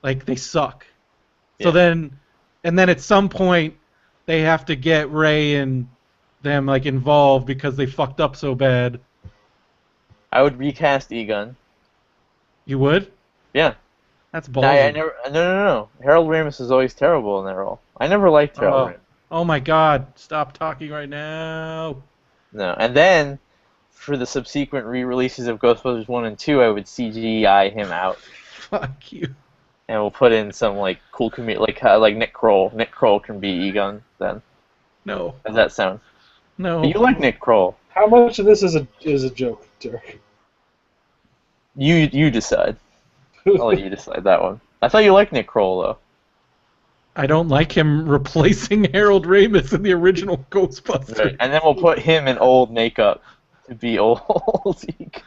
Like they suck. So Yeah. and then at some point, they have to get Ray and them like involved because they fucked up so bad. I would recast Egon. You would? Yeah. That's No, I ballsy. never. No. Harold Ramis is always terrible in that role. I never liked Harold Ramis. Oh my God! Stop talking right now. No, and then for the subsequent re-releases of Ghostbusters 1 and 2, I would CGI him out, Fuck you. and we'll put in some like cool like Nick Kroll. Nick Kroll can be Egon then. No. How does that sound? No. You like Nick Kroll. How much of this is a joke, Derek? You decide. I'll let you decide that one. I thought you liked Nick Kroll though. I don't like him replacing Harold Ramis in the original Ghostbusters. Right. And then we'll put him in old makeup to be old Egon.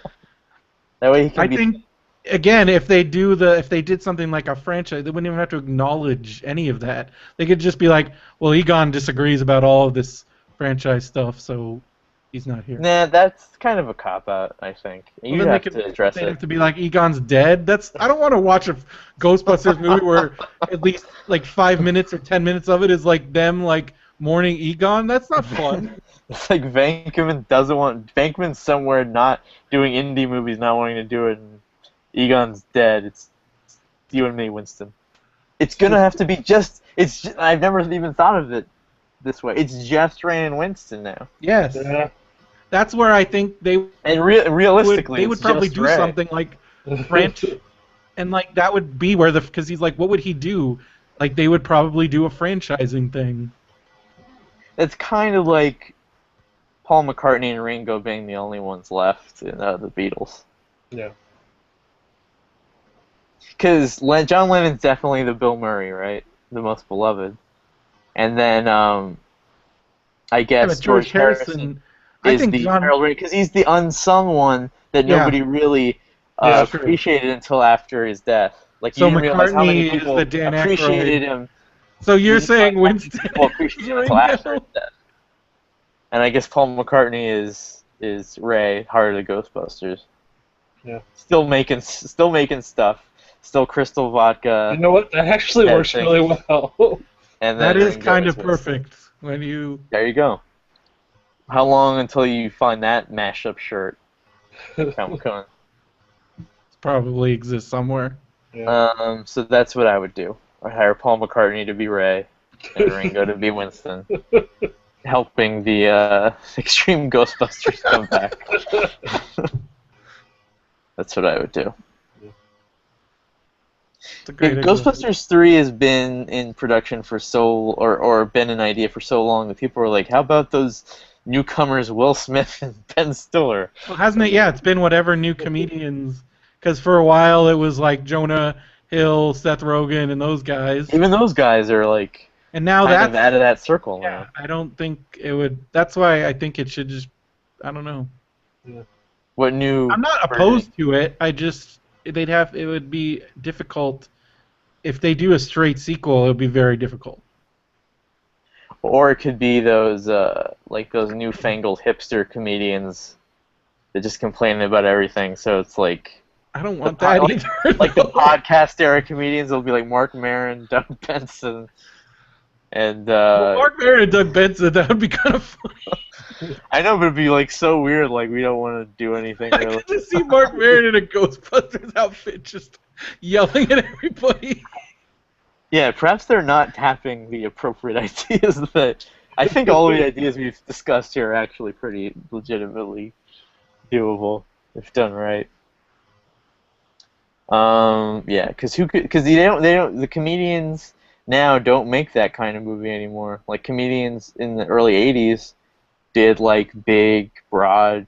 That way he can I be. think again, if they did something like a franchise, they wouldn't even have to acknowledge any of that. They could just be like, well, Egon disagrees about all of this franchise stuff, so he's not here. Nah, that's kind of a cop-out, I think. Well, You then have to address they it. have to be like Egon's dead. I don't want to watch a Ghostbusters movie where at least like 5 minutes or 10 minutes of it is like them like mourning Egon. That's not fun. It's like Venkman's somewhere not doing indie movies, not wanting to do it, and Egon's dead. It's you and me, Winston. It's gonna have to be I've never even thought of it this way. It's just Ray and Winston now. Yes, Yeah. that's where I think And realistically, they would it's probably just do Ray. something like French, and like that would be where because he's like, what would he do? Like they would probably do a franchising thing. It's kind of like Paul McCartney and Ringo being the only ones left in the Beatles. Yeah. Because John Lennon's definitely the Bill Murray, right? The most beloved. And then I Yeah, guess but George Harrison, I is think the John. Harold Ramis, because he's the unsung one that Yeah. nobody really Yeah, true. appreciated until after his death. Like So you didn't realize how many McCartney is people the Dan appreciated Aykroyd. him. So you're You didn't saying realize how many Winston people appreciated him until after his death. And I guess Paul McCartney is Ray, Heart of the Ghostbusters. Yeah. Still making stuff. Still Crystal Vodka. You know what? That actually Yeah, works really well. And That then is Ringo kind of Winston. perfect when you. There you go. How long until you find that mashup shirt? Comic-Con. Probably exists somewhere. Yeah. So that's what I would do. I'd hire Paul McCartney to be Ray, and Ringo to be Winston, helping the Extreme Ghostbusters come back. That's what I would do. It's a great If idea. Ghostbusters 3 has been in production for or been an idea for so long that people were like, how about those newcomers Will Smith and Ben Stiller? Well, hasn't it? Yeah, it's been whatever new comedians. Because for a while it was like Jonah Hill, Seth Rogen, and those guys. Even those guys are like And now kind that's of out of that circle yeah. now. I don't think it would. That's why I think it should just. I don't know. What new? I'm not opposed to it. It would be difficult if they do a straight sequel. It would be very difficult. Or it could be those like those newfangled hipster comedians that just complain about everything. So it's like I don't want that either. like the podcast era comedians will be like Mark Maron, Doug Benson, and Mark Maron and Doug Benson. That would be kind of funny. I know, but it'd be like so weird. Like we don't want to do anything. I could just see Mark Maron in a Ghostbusters outfit, just yelling at everybody. Yeah, perhaps they're not tapping the appropriate ideas that I think all the ideas we've discussed here are actually pretty legitimately doable if done right. Yeah, because the comedians now don't make that kind of movie anymore. Like comedians in the early '80s did like big, broad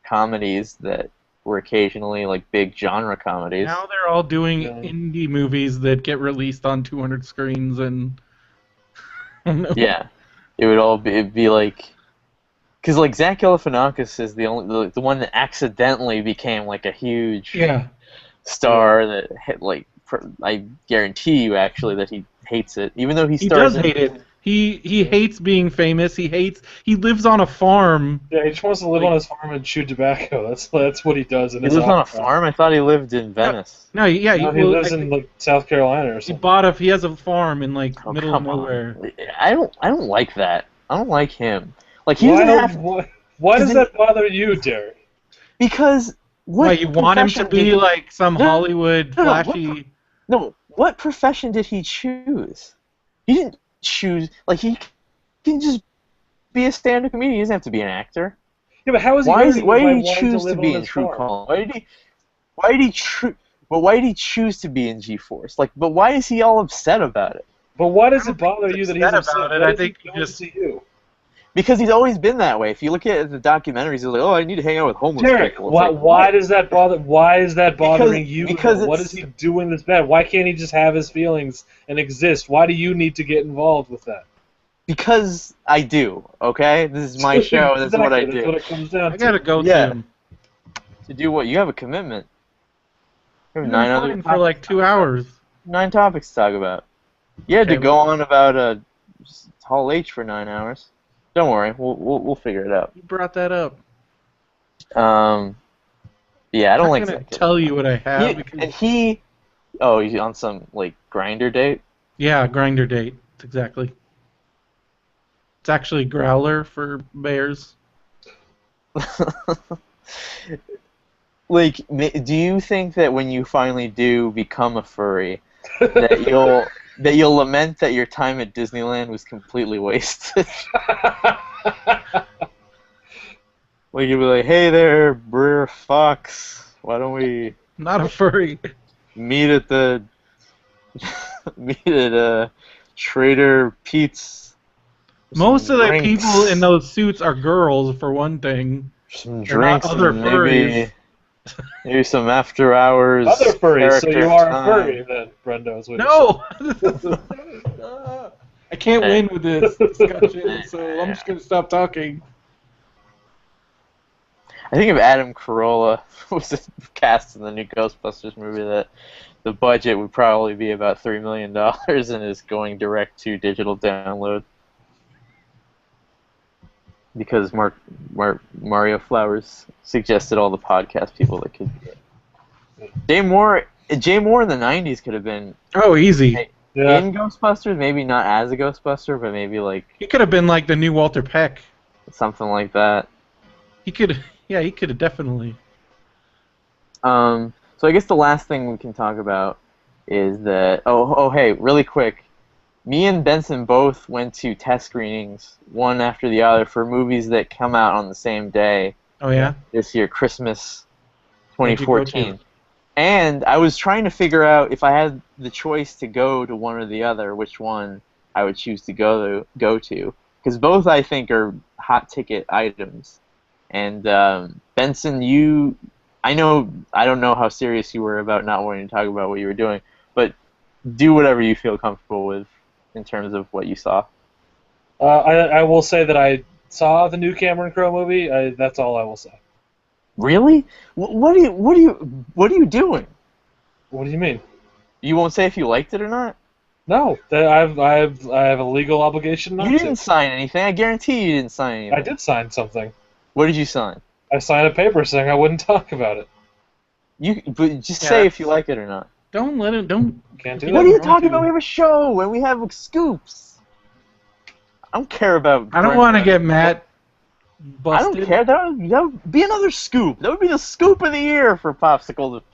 comedies that were occasionally like big genre comedies. Now they're all doing indie movies that get released on 200 screens and. Yeah, it'd be like, because like Zach Galifianakis is the one that accidentally became like a huge star that hit like I guarantee you actually that he hates it, even though he does hate it. He hates being famous. He lives on a farm. Yeah, he just wants to live on his farm and chew tobacco. That's what he does. He lives on a farm? I thought he lived in Venice. No, he lives in like South Carolina or something. He has a farm in like middle of nowhere. I don't like that. I don't like him. Like why does that bother you, Derek? Because you want him to be like some Hollywood flashy? What profession did he choose? He didn't choose, like, he can just be a stand-up comedian. He doesn't have to be an actor. Yeah, but how is he? Why did he choose to be in True Calling? Why did he choose to be in G-Force? Like, but why is he all upset about it? But why does it bother you that he's upset about it? I think he just because he's always been that way. If you look at the documentaries, he's like, "Oh, I need to hang out with homeless people." Why does that bother? Why is that bothering you? Because what is he doing that's bad? Why can't he just have his feelings and exist? Why do you need to get involved with that? Because I do. Okay, this is my show. That's what I do. That's what it comes down to. I gotta go to do what? You have a commitment. You have nine other for like 2 hours. 9 topics to talk about. You had to go on about Hall H for 9 hours. Don't worry, we'll figure it out. You brought that up. Yeah, I don't like. I'm gonna tell you what I have. He's on some like grinder date. Yeah, grinder date. Exactly. It's actually growler for bears. Like, do you think that when you finally do become a furry, that you'll lament that your time at Disneyland was completely wasted? Like, you'll be like, "Hey there, Brer Fox, why don't we not a furry meet at Trader Pete's?" Most of the people in those suits are girls, for one thing. Some drinks, other furries. Maybe some after hours. Other furries, so you are a furry then, Brendo. Is what no! I can't win with this discussion, so I'm just going to stop talking. I think if Adam Carolla was cast in the new Ghostbusters movie, that the budget would probably be about $3 million and is going direct to digital download. Because Mario Flowers suggested all the podcast people that could be it. Jay Moore in the 90s could have been easy in Ghostbusters, maybe not as a Ghostbuster, but maybe like he could have been like the new Walter Peck, something like that. He could have definitely. So I guess the last thing we can talk about is that hey, really quick. Me and Benson both went to test screenings, one after the other, for movies that come out on the same day. Oh, yeah? This year, Christmas 2014. And I was trying to figure out if I had the choice to go to one or the other, which one I would choose to go to. Because both, I think, are hot ticket items. And Benson, I don't know how serious you were about not wanting to talk about what you were doing, but do whatever you feel comfortable with in terms of what you saw. I will say that I saw the new Cameron Crowe movie. That's all I will say. Really? What are you doing? What do you mean? You won't say if you liked it or not? No, I have a legal obligation not You to. didn't sign anything. I guarantee you didn't sign anything. I did sign something. What did you sign? I signed a paper saying I wouldn't talk about it. But just Yeah, say if you like it or not. Don't let him. Don't. Can't do What that. are you talking about? We have a show and we have scoops. I don't care about. I don't want to get Matt I busted. don't care. That would be another scoop. That would be the scoop of the year for Popsicle. If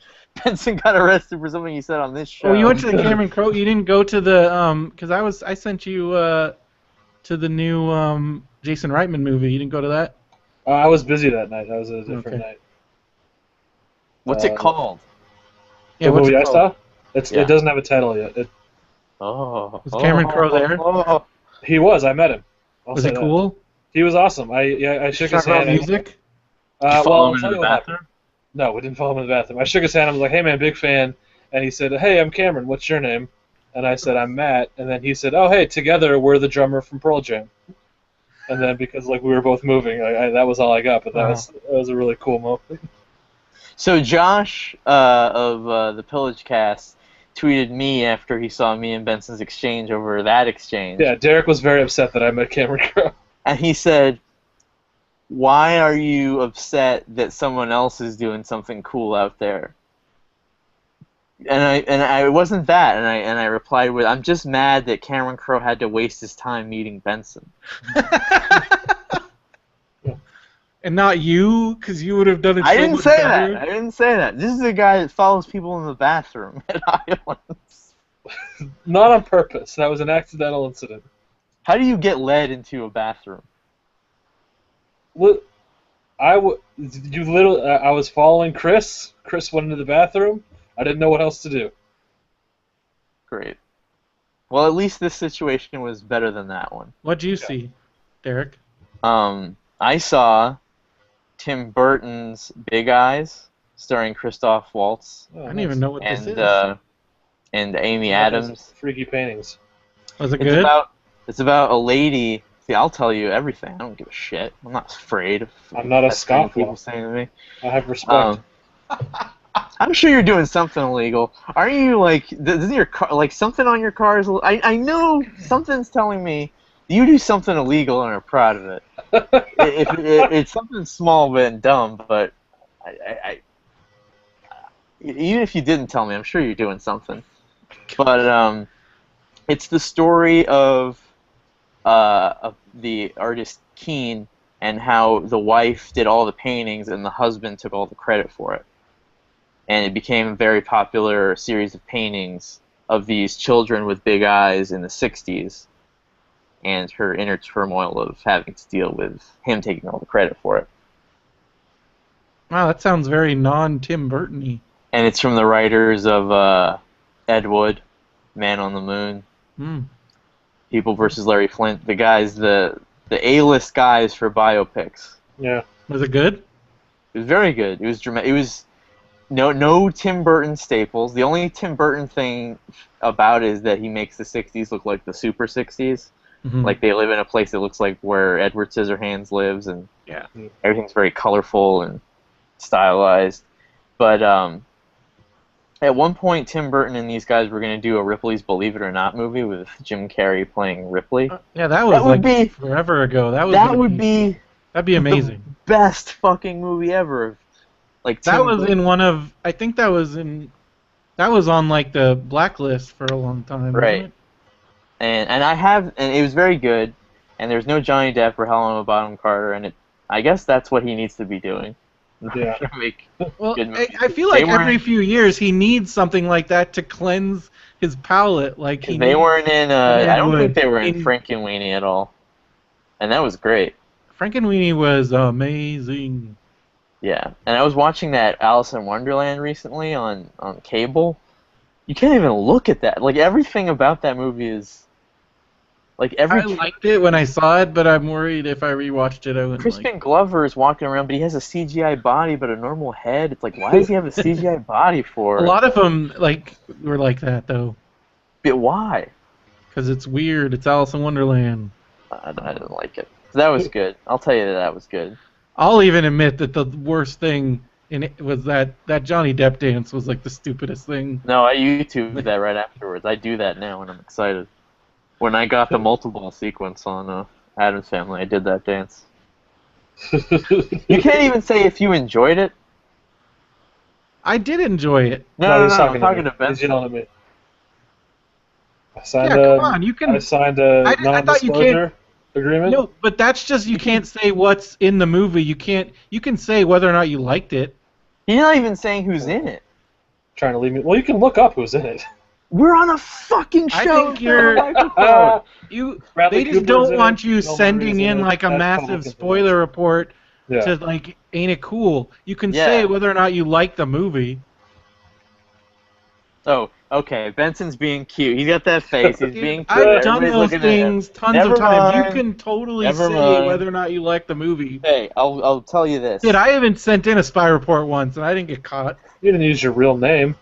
Benson got arrested for something he said on this show. Oh, you went to the Cameron Crowe. You didn't go to the because I sent you to the new Jason Reitman movie. You didn't go to that. I was busy that night. That was a different night. What's it called? Yeah, the what's movie it I called? saw? It doesn't have a title yet. Was Cameron Crowe there? He was. I met him. Was he cool? He was awesome. I shook his Talk about hand. music. Follow Well, him I'll tell in you the what happened. bathroom? No, we didn't follow him in the bathroom. I shook his hand. I was like, "Hey, man, big fan." And he said, "Hey, I'm Cameron. What's your name?" And I said, "I'm Matt." And then he said, "Oh, hey, together we're the drummer from Pearl Jam." And then because we were both moving, that was all I got. But that was a really cool moment. So Josh of the Pillage Cast tweeted me after he saw me and Benson's exchange over that exchange. Yeah, Derek was very upset that I met Cameron Crowe. And he said, "Why are you upset that someone else is doing something cool out there?" And I wasn't that, and I replied with, "I'm just mad that Cameron Crowe had to waste his time meeting Benson." And not you, because you would have done it. I so didn't much say better. that. I didn't say that. This is a guy that follows people in the bathroom at Islands. Not on purpose. That was an accidental incident. How do you get led into a bathroom? Well, I was following Chris. Chris went into the bathroom. I didn't know what else to do. Great. Well, at least this situation was better than that one. What'd you see, Derek? I saw Tim Burton's Big Eyes, starring Christoph Waltz I don't even know what this is. and Amy Adams. Freaky paintings. Was it good? It's about a lady. See, I'll tell you everything. I don't give a shit. I'm not afraid of I'm not a scofflaw. people saying to me. I have respect. I'm sure you're doing something illegal. Aren't you doesn't your car, something on your car is? I know something's telling me you do something illegal and are proud of it. It's something small and dumb, but even if you didn't tell me, I'm sure you're doing something. But it's the story of the artist Keane and how the wife did all the paintings and the husband took all the credit for it. And it became a very popular series of paintings of these children with big eyes in the 60s, and her inner turmoil of having to deal with him taking all the credit for it. Wow, that sounds very non-Tim Burton-y. And it's from the writers of Ed Wood, Man on the Moon, People versus Larry Flint, the guys, the A-list guys for biopics. Yeah. Was it good? It was very good. It was dramatic. It was no Tim Burton staples. The only Tim Burton thing about it is that he makes the 60s look like the super 60s. Mm-hmm. Like they live in a place that looks like where Edward Scissorhands lives, and Yeah. everything's very colorful and stylized. But at one point, Tim Burton and these guys were going to do a Ripley's Believe It or Not movie with Jim Carrey playing Ripley. Yeah, that was would be forever ago. That'd be amazing. the best fucking movie ever. Like that was in one of. I think that was in. That was on like the blacklist for a long time. Right. Wasn't it? And it was very good. And there's no Johnny Depp or Helena Bonham Carter, and I guess that's what he needs to be doing. Yeah. Well, good movies. I feel like every few years he needs something like that to cleanse his palate. Like they weren't in. I don't think they were in Frankenweenie at all, and that was great. Frankenweenie was amazing. Yeah, and I was watching that Alice in Wonderland recently on cable. You can't even look at that. Like everything about that movie is like every. I liked it when I saw it, but I'm worried if I rewatched it, I wouldn't. Crispin Glover is walking around, but he has a CGI body, but a normal head. It's like, why does he have a CGI body for? A lot of them were like that though. But why? Because it's weird. It's Alice in Wonderland. I didn't like it. So that was good. I'll tell you that was good. I'll even admit that the worst thing in it was that Johnny Depp dance was like the stupidest thing. No, I YouTubed that right afterwards. I do that now when I'm excited. When I got the multiple sequence on Addams Family, I did that dance. You can't even say if you enjoyed it. I did enjoy it. No, he's I'm talking me. to Ben. He's yelling at me. I signed Yeah, come on, you can. I signed a I thought you non-disclosure agreement. No, but that's just you can't say what's in the movie. You can't. You can say whether or not you liked it. You're not even saying who's in it. Trying to leave me. Well, you can look up who's in it. We're on a fucking show. I think you're. You. Bradley They just Cooper's don't in want it, you Bill sending Murray's in it. like a That's massive public spoiler information. report Yeah. to like, ain't it cool? You can Yeah. say whether or not you like the movie. Oh, okay. Benson's being cute. He's got that face. He's Dude, being cute. I've done Everybody's those looking at him. things tons Never of times. You mind. can totally Never say mind. whether or not you like the movie. Hey, I'll tell you this. Dude, I even sent in a spy report once, and I didn't get caught. You didn't use your real name.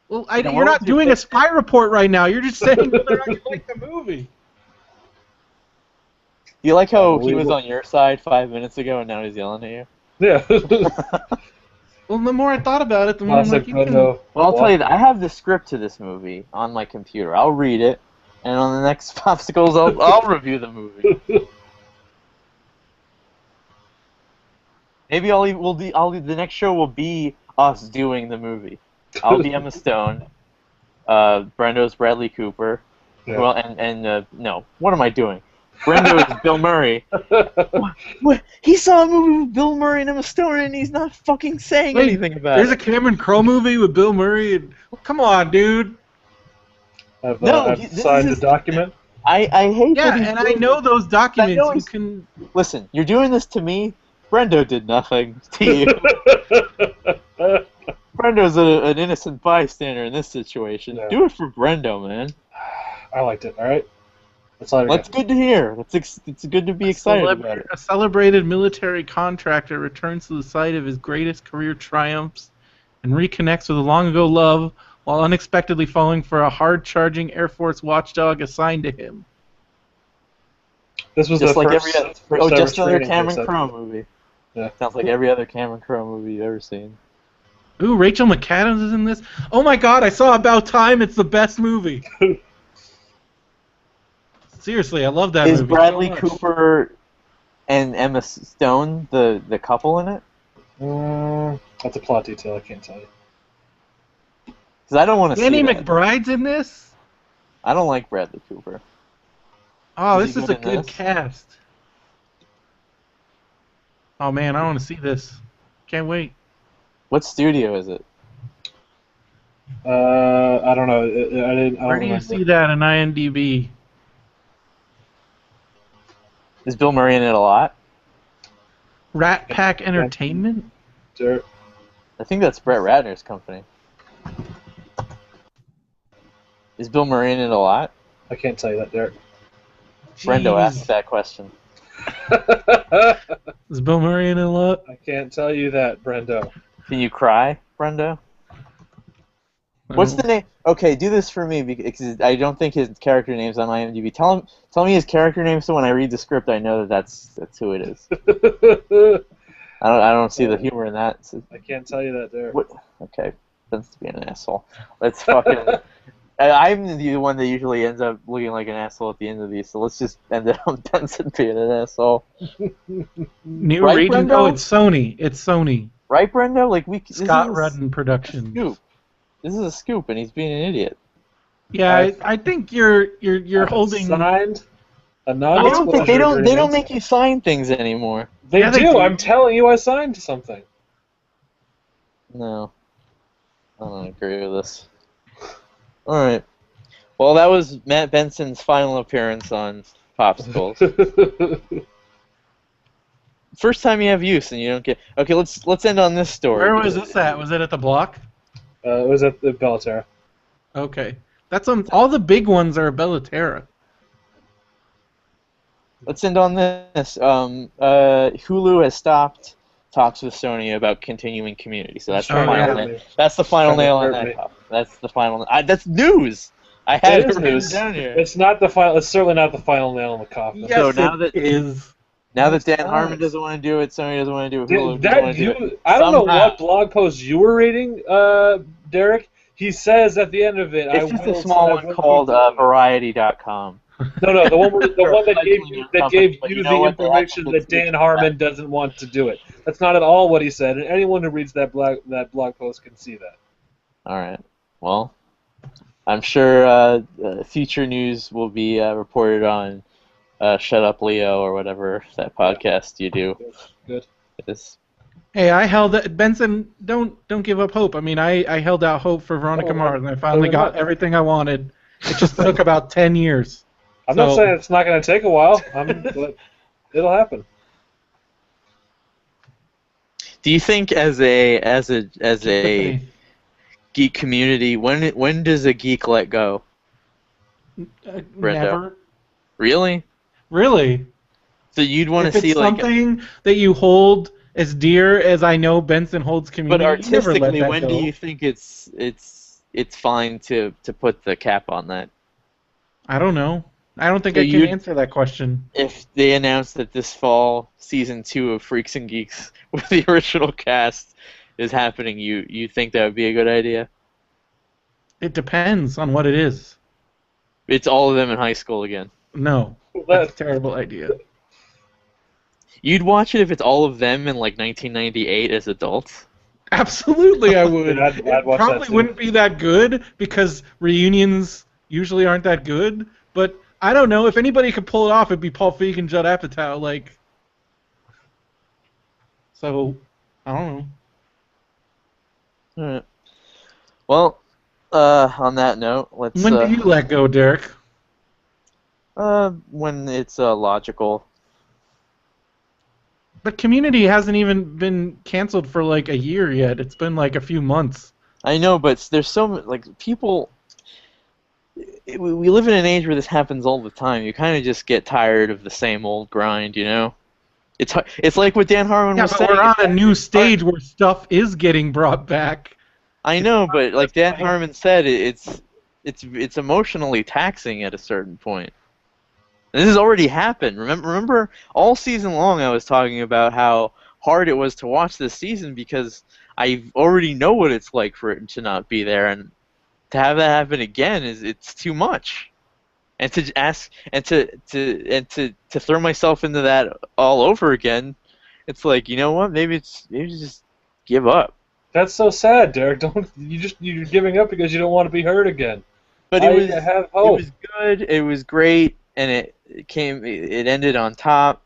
Well, Yeah, you're what not was your doing a pick? spy report right now. You're just saying whether or not you like the movie. You like how he we was will- on your side 5 minutes ago and now he's yelling at you? Yeah. Well, the more I thought about it, the more I'm Classic like, you can... Brendo. Well, I'll tell you that I have the script to this movie on my computer. I'll read it, and on the next Popsicles, I'll review the movie. Maybe the next show will be us doing the movie. I'll be Emma Stone. Brendo's Bradley Cooper. Yeah. Well, no. What am I doing? Brendo is Bill Murray. What? He saw a movie with Bill Murray and Emma Stone, and he's not fucking saying Wait, anything about There's a it. Cameron Crowe movie with Bill Murray. And... Come on, dude. I've this signed is- a document. I hate Yeah, that he's and I doing know those documents. know You it's- can... Listen, you're doing this to me. Brendo did nothing to you. Brendo's an innocent bystander in this situation. Yeah. Do it for Brendo, man. I liked it. All right. That's all I That's got. good to hear. It's good to be excited about it. A celebrated military contractor returns to the site of his greatest career triumphs and reconnects with a long-ago love while unexpectedly falling for a hard-charging Air Force watchdog assigned to him. This was Just the like first, every other, first ever just another screening Cameron they said. Crowe movie. Yeah. Sounds like every other Cameron Crowe movie you've ever seen. Ooh, Rachel McAdams is in this? Oh my god, I saw About Time. It's the best movie. Seriously, I love that Is movie. Bradley so much. Cooper and Emma Stone the couple in it? That's a plot detail. I can't tell you. Because I don't want to see Danny that. McBride's in this? I don't like Bradley Cooper. Oh, Is he this is a good in good this? cast. Oh man, I want to see this. Can't wait. What studio is it? I don't know. I don't Where do you remember. see that in IMDb? Is Bill Murray in it a lot? Rat Pack Entertainment? Dirt. I think that's Brett Ratner's company. Is Bill Murray in it a lot? I can't tell you that, Derek. Brendo Jeez. asked that question. Is Bill Murray in it a lot? I can't tell you that, Brendo. Can you cry, Brendo? What's the name? Okay, do this for me because I don't think his character name's on IMDb. Tell me his character name so when I read the script I know that's who it is. I don't see the humor in that. I can't tell you that, Derek. What? Okay, Ben's being an asshole. Let's fucking. I'm the one that usually ends up looking like an asshole at the end of these, so let's just end it on Benson being an asshole. New Right, region? Brendo? Oh, it's Sony. It's Sony. Right, Brendo? Like Scott this Rudden is a Productions. scoop. This is a scoop, and he's being an idiot. Yeah, I think you're I've holding. signed a I don't non-disclosure think they don't agreement. make you sign things anymore. They Yeah, they do. do. I'm telling you, I signed something. No, I don't agree with this. All right. Well, that was Matt Benson's final appearance on Popsicles. First time you have use, and you don't get. Okay, let's end on this story. Where was this at? Was it at the Block? It was at the Bellaterra. Okay, that's all the big ones are Bellaterra. Let's end on this. Hulu has stopped talks with Sony about continuing Community, so that's the Oh, final. yeah. Nail. That's the final Trying to nail on hurt that. me. Pop. That's the final. That's news. I had It is it written news. down here. It's not the final. It's certainly not the final nail in the coffin. Yes, So now it that- is. Now That's that Dan Harmon nice. doesn't want to do it, Sony doesn't want to do it, Hulu doesn't That want to do it. I don't know Somehow. what blog post you were reading, Derek. He says at the end of it, It's just a small one called Variety.com. No, the one that gave you But you know the what? They have to information fix that Dan Harmon doesn't want to do it. That's not at all what he said, and anyone who reads that blog post can see that. All right. Well, I'm sure future news will be reported on Shut Up Leo or whatever that podcast you do. Good. Is. Hey, Benson, don't give up hope. I mean, I held out hope for Veronica Mars, and I finally got everything I wanted. It just took about 10 years. I'm not saying it's not going to take a while. But it'll happen. Do you think as a geek community, when does a geek let go? Never. Really? Really? So you'd want to see it's something that you hold as dear as I know Benson holds community. But artistically, when go. do you think it's fine to put the cap on that? I don't know. I don't think I can answer that question. If they announce that this fall, season 2 of Freaks and Geeks with the original cast is happening, you think that would be a good idea? It depends on what it is. It's all of them in high school again. No, that's a terrible idea. You'd watch it if it's all of them in like 1998 as adults? Absolutely, I would. I'd watch probably that too. Wouldn't be that good because reunions usually aren't that good. But I don't know. If anybody could pull it off, it'd be Paul Feig and Judd Apatow. So, I don't know. All right. Well, on that note, let's. When do you let go, Derek? When it's logical. But Community hasn't even been canceled for like a year yet. It's been like a few months. I know, but there's so people. We live in an age where this happens all the time. You kind of just get tired of the same old grind, you know. It's like what Dan Harmon was saying. We're on a new stage where stuff is getting brought back. I know, but like Dan Harmon said, it's emotionally taxing at a certain point. And this has already happened. Remember, all season long I was talking about how hard it was to watch this season because I already know what it's like for it to not be there, and to have that happen again it's too much. And to ask and to throw myself into that all over again, it's like, you know what? Maybe just give up. That's so sad, Derek. You're giving up because you don't want to be hurt again. But have hope. It was good. It was great, and it ended on top.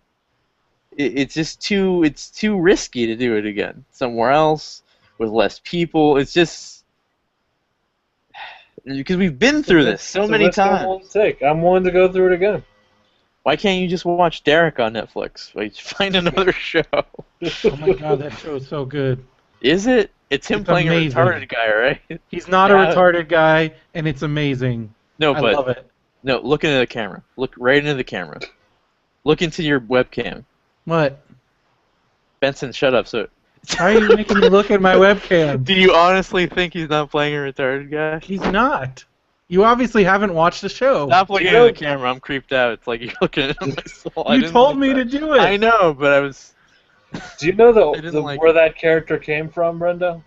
It's too risky to do it again somewhere else with less people. It's just because we've been through this so many times. I'm willing to go through it again. Why can't you just watch Derek on Netflix? Like, find another show. Oh my god, that show is so good. Is it? It's him playing amazing. A retarded guy, right? He's not a retarded guy, and it's amazing. No, I love it. No, look into the camera. Look right into the camera. Look into your webcam. What? Benson, shut up. Why are you making me look at my webcam? Do you honestly think he's not playing a retarded guy? He's not. You obviously haven't watched the show. Stop looking at the camera. I'm creeped out. It's like you're looking at my soul. You told me to do it. I know, but I was... Do you know where that character came from, Brenda?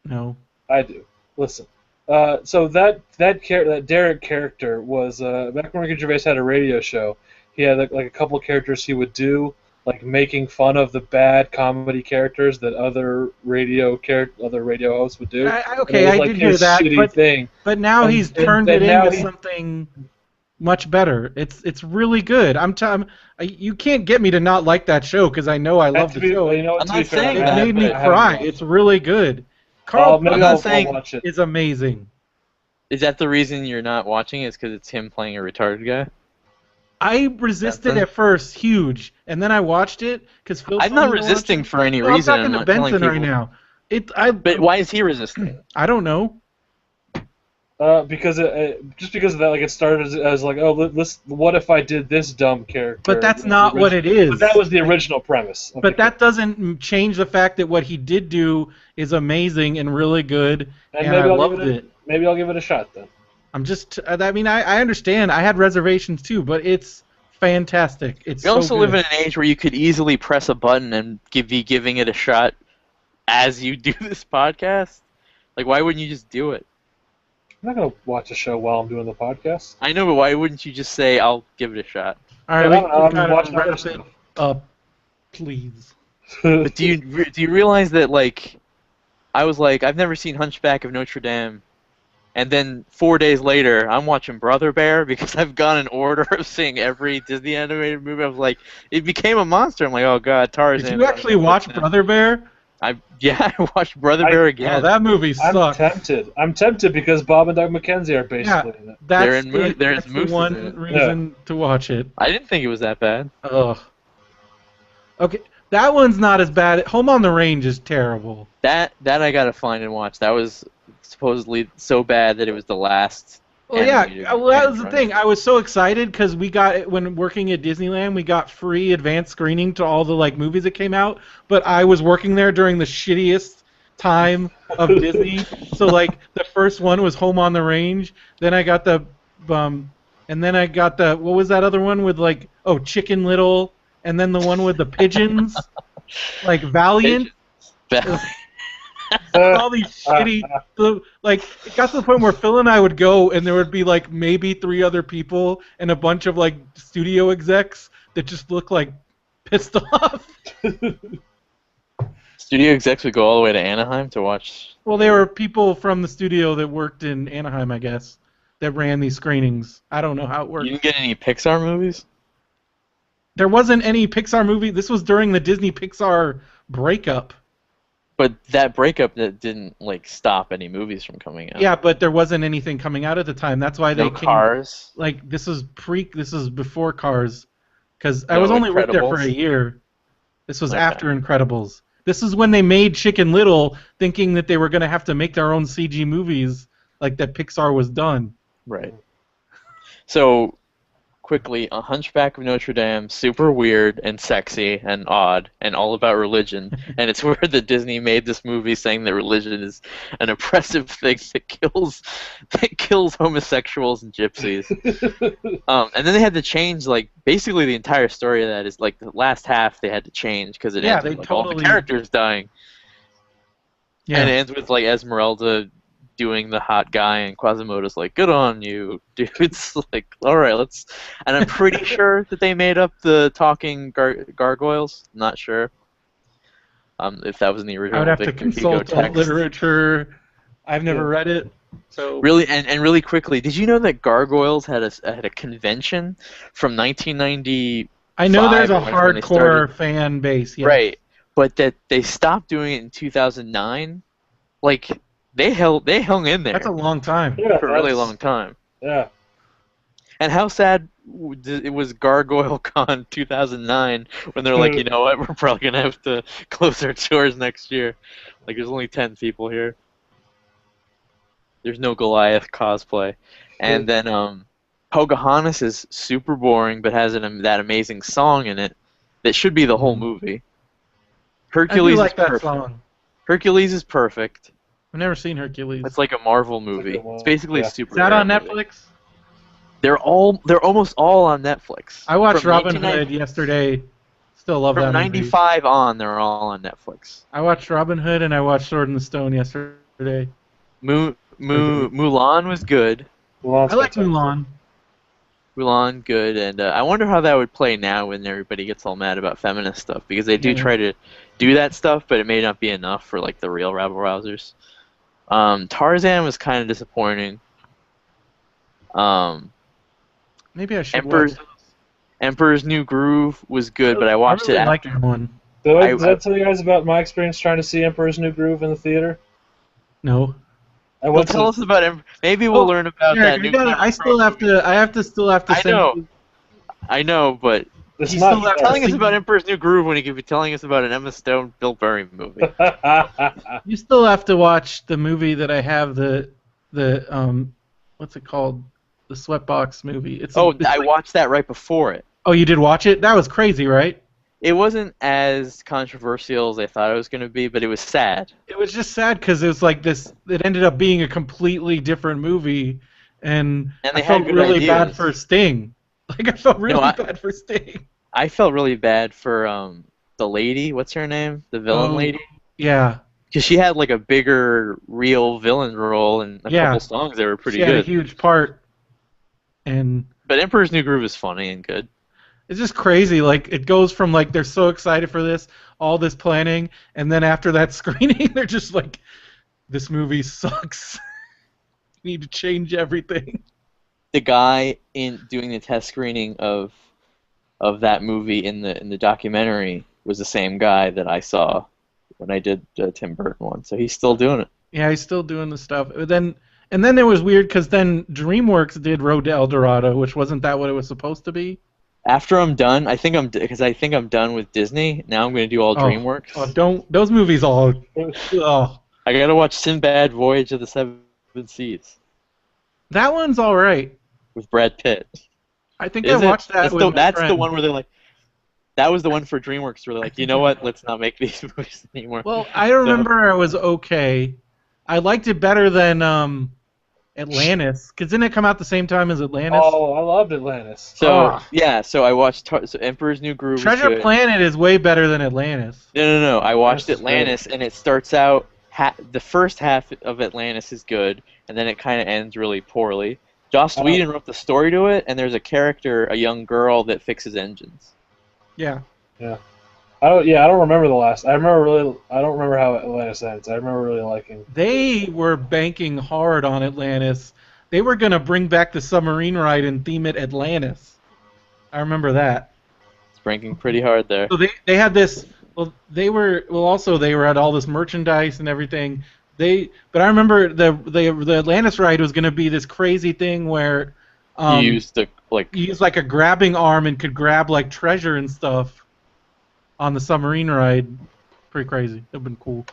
No. I do. Listen. So that Derek character was back when Ricky Gervais had a radio show. He had like a couple of characters he would do, like making fun of the bad comedy characters that other radio hosts would do. I did hear that, but now he's turned it into something much better. It's really good. You can't get me to not like that show because I know I love the show. You know, I'm not saying it made me cry. It's really good. Carl is amazing. Is that the reason you're not watching it? Is because it's him playing a retarded guy? I resisted at first, huge, and then I watched it because Phil. I'm not resisting for any reason. I'm talking to Benson right now. But why is he resisting? I don't know. Because just because of that, like it started as like, oh, what if I did this dumb character? But that's not what it is. But that was the original premise. But that doesn't change the fact that what he did do is amazing and really good, and I loved it. Maybe I'll give it a shot then. I understand. I had reservations too, but it's fantastic. It's We so also good. live in an age where you could easily press a button and be giving it a shot as you do this podcast. Like, why wouldn't you just do it? I'm not gonna watch a show while I'm doing the podcast. I know, but why wouldn't you just say, "I'll give it a shot"? All right, Yeah, we I'm gotta watching other wrap it stuff. up, please. But do you realize that, like, I was like, I've never seen Hunchback of Notre Dame, and then 4 days later, I'm watching Brother Bear because I've gone in order of seeing every Disney animated movie. I was like, it became a monster. I'm like, oh god, Tarzan. Did you actually watch Brother Bear? I watched Brother Bear again. Oh, that movie I'm sucks. tempted. I'm tempted because Bob and Doug McKenzie are basically in it. That's There's that's Moose the in one it. reason to watch it. I didn't think it was that bad. Ugh. Okay, that one's not as bad. Home on the Range is terrible. That I gotta find and watch. That was supposedly so bad that it was the last. Well, yeah, animated well, that was the animatronic. thing. I was so excited because we got when working at Disneyland, we got free advanced screening to all the like movies that came out. But I was working there during the shittiest time of Disney. So like the first one was Home on the Range. Then I got the and then I got the what was that other one with like Chicken Little, and then the one with the pigeons, like Valiant. All these shitty, like, it got to the point where Phil and I would go, and there would be like maybe 3 other people and a bunch of like studio execs that just look like pissed off. Studio execs would go all the way to Anaheim to watch. Well, they were people from the studio that worked in Anaheim, I guess, that ran these screenings. I don't know how it worked. You didn't get any Pixar movies? There wasn't any Pixar movie. This was during the Disney Pixar breakup. But that breakup that didn't like stop any movies from coming out. Yeah, but there wasn't anything coming out at the time. That's why they No came. Cars. Like this is before Cars, because I No was only with there for Incredibles? a year. This was Okay. after Incredibles. This is when they made Chicken Little, thinking that they were going to have to make their own CG movies, like that Pixar was done. Right. So, quickly, A Hunchback of Notre Dame, super weird and sexy and odd and all about religion. And it's weird that Disney made this movie saying that religion is an oppressive thing that kills homosexuals and gypsies. And then they had to change, like, basically the entire story of that is, like, the last half they had to change because it ends they with, like, all the totally- characters dying. Yeah, And it ends with, like, Esmeralda doing the hot guy, and Quasimodo's like, good on you, dude. It's like, all right, let's... And I'm pretty sure that they made up the talking gargoyles. Not sure if that was in the original I would have to Victor Hugo consult on text. literature. I've never read it, so Really, and really quickly, did you know that Gargoyles had a convention from 1990? I know there's a when they hardcore started? fan base. Yeah. Right, but that they stopped doing it in 2009. Like they hung in there That's a long time. Yeah, for a really that's- long time. Yeah. And how sad it was Gargoyle Con 2009 when they're like, you know what, we're probably gonna have to close our doors next year. Like there's only 10 people here. There's no Goliath cosplay, and then Pocahontas is super boring but has that amazing song in it that should be the whole movie. I do Hercules like is that perfect. song. Hercules is perfect. I've never seen Hercules. It's like a Marvel movie. one, It's basically yeah. a super. Is that on Netflix? They're almost all on Netflix. I watched From Robin 1990 Hood yesterday. Still love From that movie. 95 on, they're all on Netflix. I watched Robin Hood and I watched Sword in the Stone yesterday. Mulan was good. Mulan's I like fantastic. Mulan. Mulan, good, and I wonder how that would play now when everybody gets all mad about feminist stuff, because they do Yeah. try to do that stuff, but it may not be enough for like the real rabble-rousers. Tarzan was kind of disappointing. Maybe I should Emperor's, watch. Emperor's New Groove was good, but I watched really it like after. that one. Did I tell you guys about my experience trying to see Emperor's New Groove in the theater? No. I Well, went tell us about Maybe we'll learn about Eric, that new. I still have to. I have to I send know. you- I know, but It's You not still have to telling us see- about Emperor's New Groove when he could be telling us about an Emma Stone, Bill Murray movie. You still have to watch the movie that I have. The what's it called? The Sweatbox movie. It's Oh, it's I like- watched that right before it. Oh, you did watch it? That was crazy, right? It wasn't as controversial as I thought it was going to be, but it was sad. It was just sad because it was like this. It ended up being a completely different movie, and And I they had felt good really bad ideas. for Sting. Like I felt really I- bad for Sting. I felt really bad for the lady. What's her name? The villain Oh, lady. yeah, Because she had like a bigger, real villain role and a yeah. couple songs that were She pretty had a good. huge part, and But Emperor's New Groove is funny and good. it's just crazy. Like it goes from like they're so excited for this, all this planning, and then after that screening, they're just like, "This movie sucks. We need to change everything." The guy in doing the test screening of that movie in the documentary was the same guy that I saw when I did the Tim Burton one. So he's still doing it. Yeah, he's still doing the stuff. And then it was weird because then DreamWorks did Road to El Dorado, which wasn't that what it was supposed to be. After I'm done, I think I'm done with Disney. Now I'm going to do all DreamWorks. Oh, don't those movies all. Oh, I got to watch Sinbad: Voyage of the Seven Seas that one's all right. with Brad Pitt. I think Is I watched it? that with my That's the friend. one where they're like, that was the one for DreamWorks where they're like, you know what? Let's not make these movies anymore. Well, I remember I was okay. I liked it better than Atlantis, because didn't it come out the same time as Atlantis? Oh, I loved Atlantis. So I watched Emperor's New Groove. Treasure was good. Planet is way better than Atlantis. No. I watched Atlantis is Atlantis, and it starts out. The first half of Atlantis is good, and then it kind of ends really poorly. Joss Whedon wrote the story to it, and there's a character, a young girl that fixes engines. Yeah. I don't remember the last. I don't remember how Atlantis ends. I remember really liking. They were banking hard on Atlantis. They were going to bring back the submarine ride and theme it Atlantis. I remember that. It's ranking pretty hard there. So they had this. Well, they were at all this merchandise and everything. But I remember the Atlantis ride was going to be this crazy thing where You used the you used like a grabbing arm and could grab like treasure and stuff on the submarine ride. Pretty crazy. That'd been cool.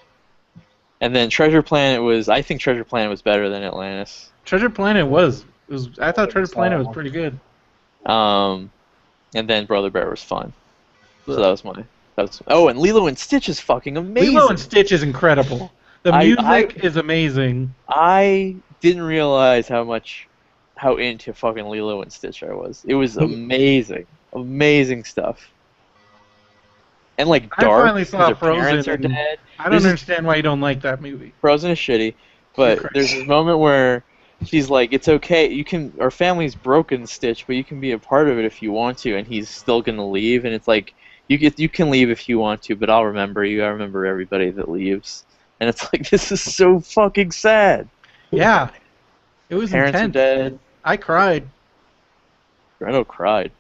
And then Treasure Planet was. I think Treasure Planet was better than Atlantis. Treasure Planet was. I thought Treasure Planet was pretty good. And then Brother Bear was fun. So that was my. Oh, and Lilo and Stitch is fucking amazing. Lilo and Stitch is incredible. The music is amazing. I didn't realize how into fucking Lilo and Stitch I was. It was amazing, amazing stuff. And like dark. I finally saw 'cause their parents Frozen. are dead. I don't understand why you don't like that movie. Frozen is shitty, but Christ. there's this moment where she's like, "It's okay. You can. Our family's broken, Stitch, but you can be a part of it if you want to." And he's still gonna leave, and it's like, you can leave if you want to, but I'll remember you. I remember everybody that leaves, and it's like, this is so fucking sad. Yeah, it was Parents intense. are dead. I cried. Reno cried.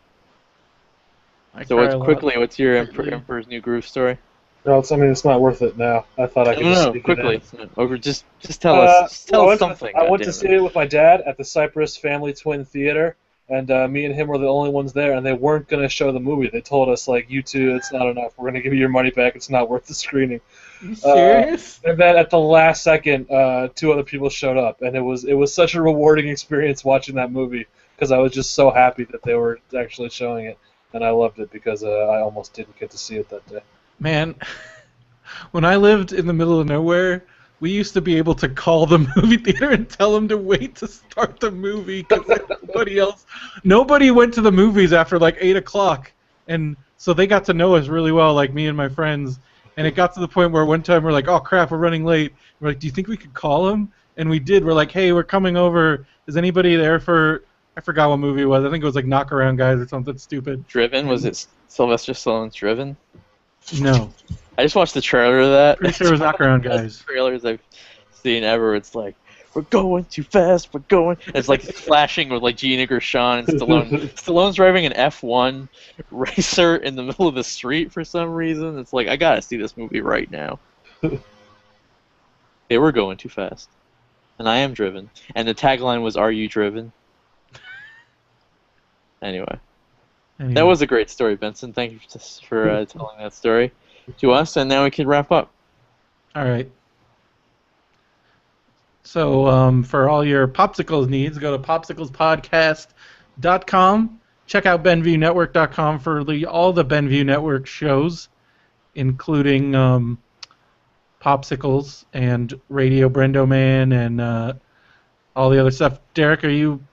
I So cried a lot. what's your Quickly. Emperor's New Groove story? No, it's not worth it now. I thought I could just No, sneak it quickly. in. Over, just tell us. Just tell us something. I went to goddammit. see it with my dad at the Cypress Family Twin Theater, and me and him were the only ones there, and they weren't going to show the movie. They told us, like, you two, it's not enough. We're going to give you your money back. It's not worth the screening. You serious? And then at the last second, two other people showed up, and it was such a rewarding experience watching that movie because I was just so happy that they were actually showing it, and I loved it because I almost didn't get to see it that day. Man, when I lived in the middle of nowhere, we used to be able to call the movie theater and tell them to wait to start the movie because nobody went to the movies after like 8 o'clock, and so they got to know us really well, like me and my friends. And it got to the point where one time we're like, "Oh crap, we're running late." We're like, "Do you think we could call him?" And we did. We're like, "Hey, we're coming over. Is anybody there for?" I forgot what movie it was. I think it was like Knock Around Guys or something stupid. Driven? Was it Sylvester Stallone's Driven? No, I just watched the trailer of that. pretty sure it was Knock Around Best Guys. trailers I've seen ever. It's like, we're going too fast, we're going. And it's like flashing with like Gene Gershon and Stallone. Stallone's driving an F1 racer in the middle of the street for some reason. It's like, I gotta see this movie right now. They were going too fast. And I am driven. And the tagline was, "Are you driven?" Anyway. That was a great story, Benson. Thank you for telling that story to us, and now we can wrap up. All right. So for all your Popsicles needs, go to popsiclespodcast.com. Check out BenviewNetwork.com for all the Benview Network shows, including Popsicles and Radio Brendo Man and all the other stuff. Derek,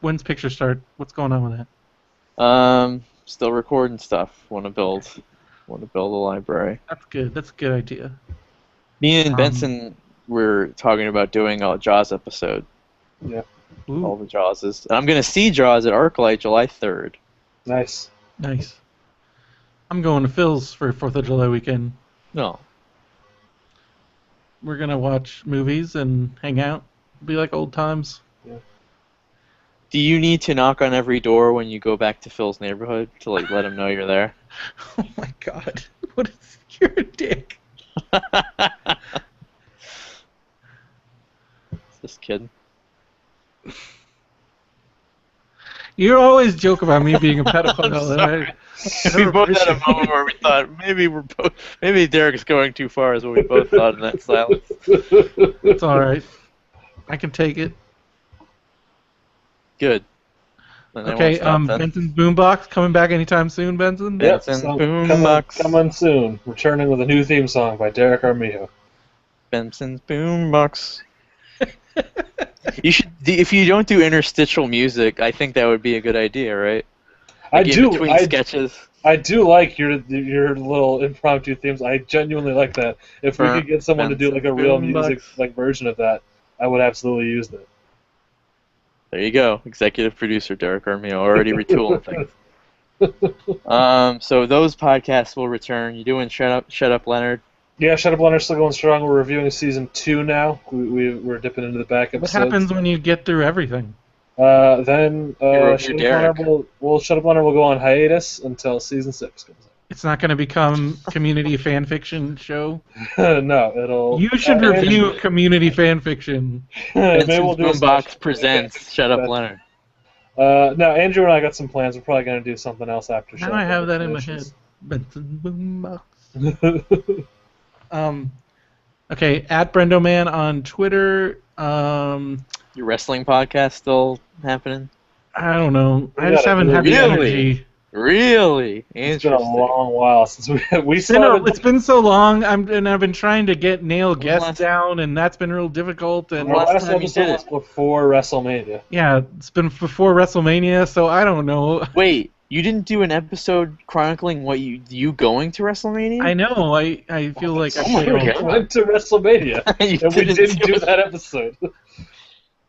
when's Picture Start? What's going on with that? Still recording stuff. Want to build a library. That's good. That's a good idea. Me and Benson were talking about doing a Jaws episode. Yeah. Ooh, All the Jawses. And I'm gonna see Jaws at ArcLight July 3rd. Nice. nice. I'm going to Phil's for 4th of July weekend. No. We're gonna watch movies and hang out. Be like old times. Do you need to knock on every door when you go back to Phil's neighborhood to like let him know you're there? Oh my god. What is you're a dick. Just kidding. You always joke about me being a pedophile. And We both had a moment where we thought maybe Derek's going too far, is what we both thought in that silence. it's all right. I can take it. Good. Then I Okay. won't stop then. Benson's Boombox coming back anytime soon, Benson. Yep. Benson So, Boombox. coming soon. Returning with a new theme song by Derek Armijo. Benson's Boombox. You should. If you don't do interstitial music, I think that would be a good idea, right? Like in between sketches. I do like your little impromptu themes. I genuinely like that. If we could get someone to do like a real music like version of that, I would absolutely use that. There you go, executive producer Derek Armijo, already retooling things. So those podcasts will return. You doing Shut Up, Leonard? Yeah, Shut Up Leonard's still going strong. We're reviewing season 2 now. We're dipping into the back What episodes. happens when you get through everything? Then review Derek. Shut Up Leonard will go on hiatus until season 6 comes It's not going to become community fan fiction show. out. No, it'll. You should review community fan fiction. Maybe Benson's we'll do a Boombox special. presents Shut Up, Leonard. No, Andrew and I got some plans. We're probably going to do something else after. Now Shut I Up have that Leonard in my head. finishes. Benson Boombox. Okay, at Brendoman on Twitter. Your wrestling podcast still happening? I don't know. I We just gotta haven't had the really? energy. Really? It's been a Interesting. long while since we It's been, started. it's been so long. I've been trying to nail guests last- down, and that's been real difficult. And Our last last time you episode did was before WrestleMania. yeah, it's been before WrestleMania, so I don't know. Wait, you didn't do an episode chronicling what you going to WrestleMania? I know. I feel like I Oh my failed. God. We went to WrestleMania, You and we didn't do that episode.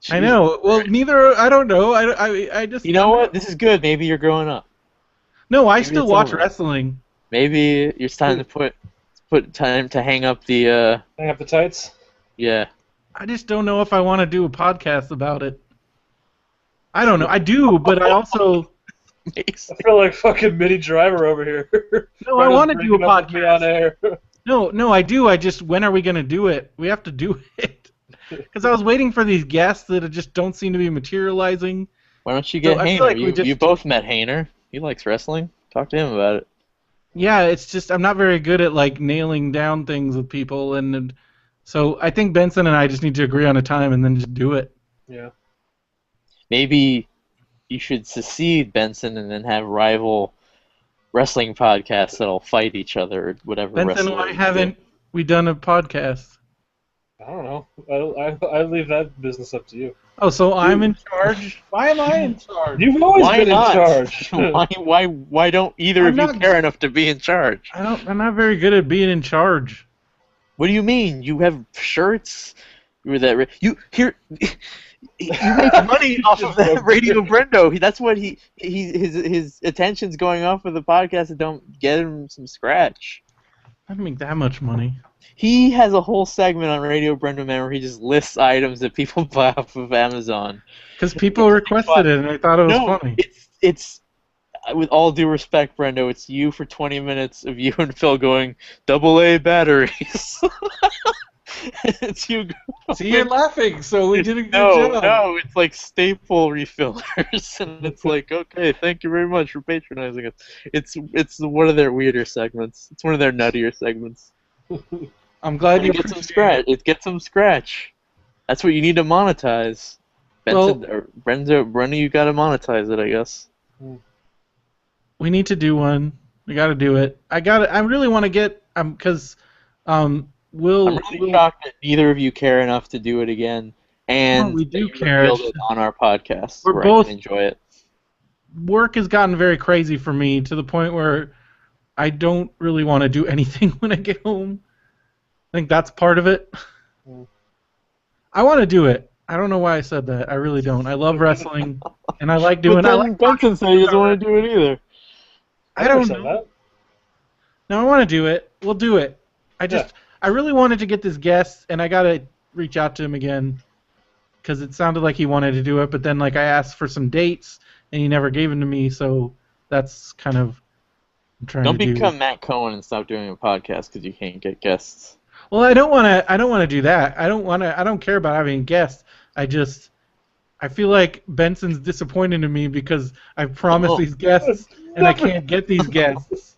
I know. Well, neither. I don't know. I just. You know what? This is good. Maybe you're growing up. No, I Maybe still it's watch over. wrestling. Maybe it's time to put time to hang up the Hang up the tights. yeah. I just don't know if I want to do a podcast about it. I don't know. I do, but I also. I feel like fucking Mini Driver over here. No, I want to do a Bringing up with me on podcast. air. No, I do. I just. When are we gonna do it? We have to do it. Because I was waiting for these guests that just don't seem to be materializing. Why don't you get I feel Hayner? like we just- You both met Hayner. He likes wrestling. Talk to him about it. Yeah, it's just I'm not very good at like nailing down things with people, and so I think Benson and I just need to agree on a time and then just do it. Yeah. Maybe you should secede Benson and then have rival wrestling podcasts that'll fight each other or whatever. Benson, wrestlers why do. haven't we done a podcast? I don't know. I leave that business up to you. Oh, so I'm in charge? Why am I in charge? You've always Why been not? in charge. why don't either I'm of you not- care enough to be in charge? I'm not very good at being in charge. What do you mean? You have shirts with that. You here. You make money off of that Radio Brendo. That's what his attention's going off of the podcast that don't get him some scratch. I don't make that much money. He has a whole segment on Radio Brendo Man where he just lists items that people buy off of Amazon. Because people requested it and I thought it was No, funny. it's with all due respect, Brendo, it's you for 20 minutes of you and Phil going AA batteries. It's you. See, you're laughing, so we did a good No, job. no, it's like staple refillers, and it's like, okay, thank you very much for patronizing us. It's one of their weirder segments. It's one of their nuttier segments. I'm glad you It gets some scratch. It gets some scratch. That's what you need to monetize. Benson, or Brenda, you gotta monetize it, I guess. We need to do one. We got to do it. I really want to get because we'll. I'm really shocked that neither of you care enough to do it again, and No, we do that you care. revealed it on our podcast. We're where both- I can enjoy it. work has gotten very crazy for me to the point where I don't really want to do anything when I get home. I think that's part of it. I want to do it. I don't know why I said that. I really don't. I love wrestling, and I like doing. But I then like Benson said he doesn't want to do it either. I never don't said know. that. No, I want to do it. We'll do it. I really wanted to get this guest, and I gotta reach out to him again because it sounded like he wanted to do it. But then, like, I asked for some dates, and he never gave them to me. So that's kind of I'm trying Don't to do. become Matt Cohen and stop doing a podcast because you can't get guests. Well, I don't want to. I don't want to do that. I don't care about having guests. I feel like Benson's disappointed in me because I've promised these guests, and I can't get these guests.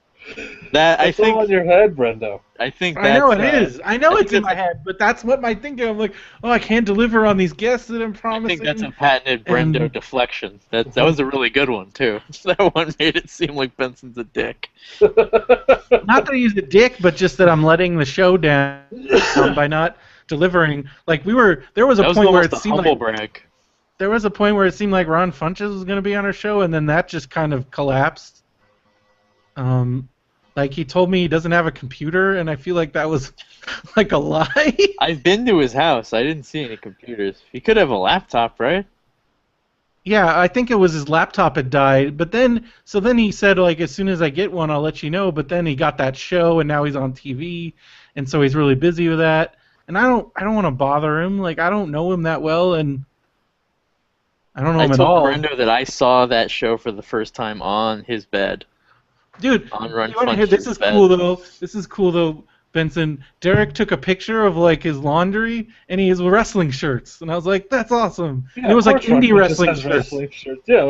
That It's all in your head, Brendo. I think I know that's, it is. I know I it's think in my head, but that's what my thinking. I'm like, oh, I can't deliver on these guests that I'm I promising. think that's a patented Brendo And- deflection. That was a really good one too. That one made it seem like Benson's a dick. Not that he's a dick, but just that I'm letting the show down by not delivering. Like there was a That was point where almost it a seemed humble like brag. there was a point where it seemed like Ron Funches was going to be on our show, and then that just kind of collapsed. Like he told me he doesn't have a computer, and I feel like that was like a lie. I've been to his house. I didn't see any computers. He could have a laptop, right? Yeah, I think it was his laptop had died, but then he said like as soon as I get one, I'll let you know. But then he got that show, and now he's on TV, and so he's really busy with that. And I don't want to bother him. Like I don't know him that well, and I don't know him I at told all. Brendo that I saw that show for the first time on his bed. Dude, On Run you wanna hear, this Funches' is bed. cool though. This is cool though, Benson. Derek took a picture of like his laundry, and he has wrestling shirts, and I was like, "That's awesome." Yeah, and it was of like course indie Ron Funches wrestling has shirts. wrestling shirts. Yeah,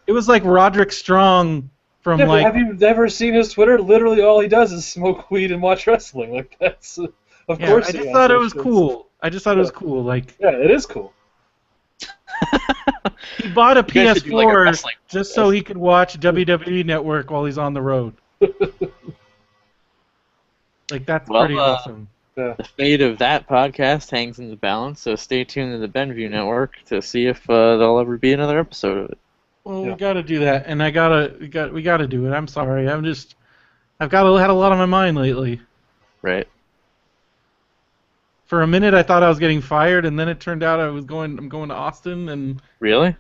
It was like Roderick Strong from yeah, but like. have you never seen his Twitter? Literally, all he does is smoke weed and watch wrestling. Like that's, of Yeah, course. I he just has thought it those was shirts. cool. I just thought it was cool. Like Yeah, it is cool. he bought a You guys should do, like, a PS4 wrestling just so he could watch WWE Network while he's on the road. Like that's Well, pretty awesome. Yeah. The fate of that podcast hangs in the balance, so stay tuned to the Benview Network to see if there'll ever be another episode of it. Well, Yeah. we got to do that, and we got to do it. I'm sorry. I've had a lot on my mind lately. Right. For a minute, I thought I was getting fired, and then it turned out I'm going to Austin, and Really?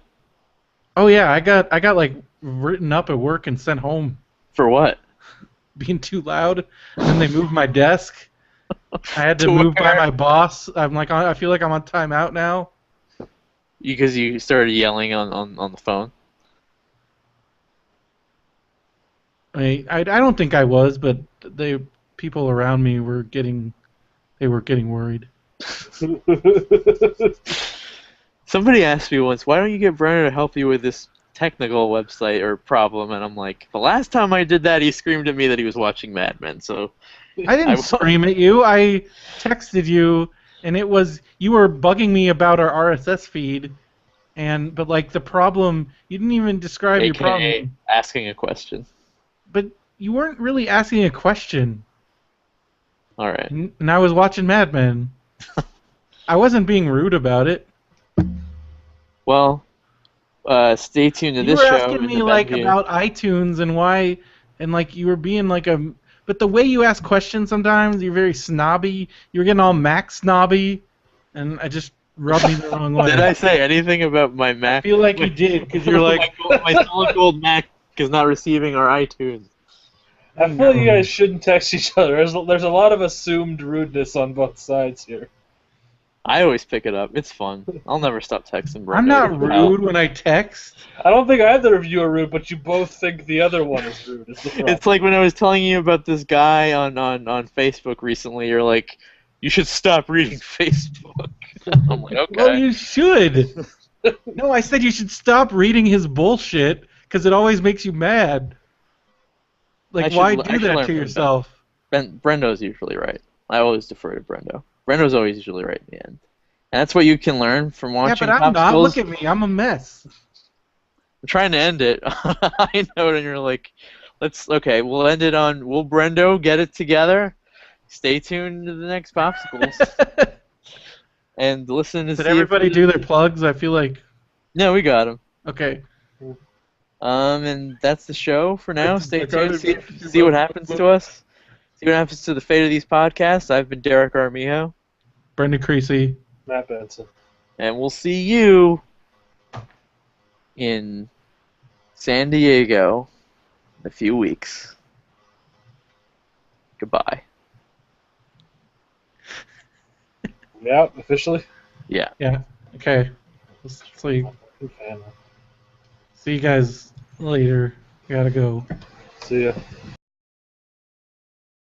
oh yeah, I got like written up at work and sent home For what? being too loud, and then they moved my desk. I had to To move by where? my boss. I feel like I'm on timeout now. Because you started yelling on the phone? I don't think I was, but people around me were getting worried. Somebody asked me once, why don't you get Brenner to help you with this technical website or problem? And I'm like, the last time I did that, he screamed at me that he was watching Mad Men. So I didn't scream at you. I texted you, and you were bugging me about our RSS feed, but like the problem, you didn't even describe your AKA problem. asking a question. But you weren't really asking a question, All right. and I was watching Mad Men. I wasn't being rude about it. Well, stay tuned to You this were show. asking in me the like Benview. about iTunes and why, and like you were being like a. But the way you ask questions sometimes, you're very snobby. You're getting all Mac snobby, and I just rubbed me the wrong way. Did I say anything about my I Mac? feel like you did, because you're like, my solid gold Mac is not receiving our iTunes. I feel like you guys shouldn't text each other. There's a lot of assumed rudeness on both sides here. I always pick it up. It's fun. I'll never stop texting Brenda. I'm not rude when I text. I don't think either of you are rude, but you both think the other one is rude. Is the problem. It's like when I was telling you about this guy on Facebook recently. You're like, you should stop reading Facebook. I'm like, okay. Well, you should. No, I said you should stop reading his bullshit, because it always makes you mad. Like, why do I should that learn to from yourself? Brendo's usually right. I always defer to Brendo. Brendo's always usually right in the end. And that's what you can learn from Yeah, watching but I'm not. Popsicles. Look at me. I'm a mess. I'm trying to end it on a high note, and you're like, we'll end it on, will Brendo get it together? Stay tuned to the next Popsicles. And listen to Did see everybody if do their plugs? I feel like... No, we got him. Okay. And that's the show for now. Stay I gotta tuned. See, be- see what happens to us. See what happens to the fate of these podcasts. I've been Derek Armijo, Brendan Creasy. Matt Benson. and we'll see you in San Diego in a few weeks. Goodbye. Yeah, officially. Yeah. Yeah. Okay. See Fan. you guys later. Gotta go. See ya.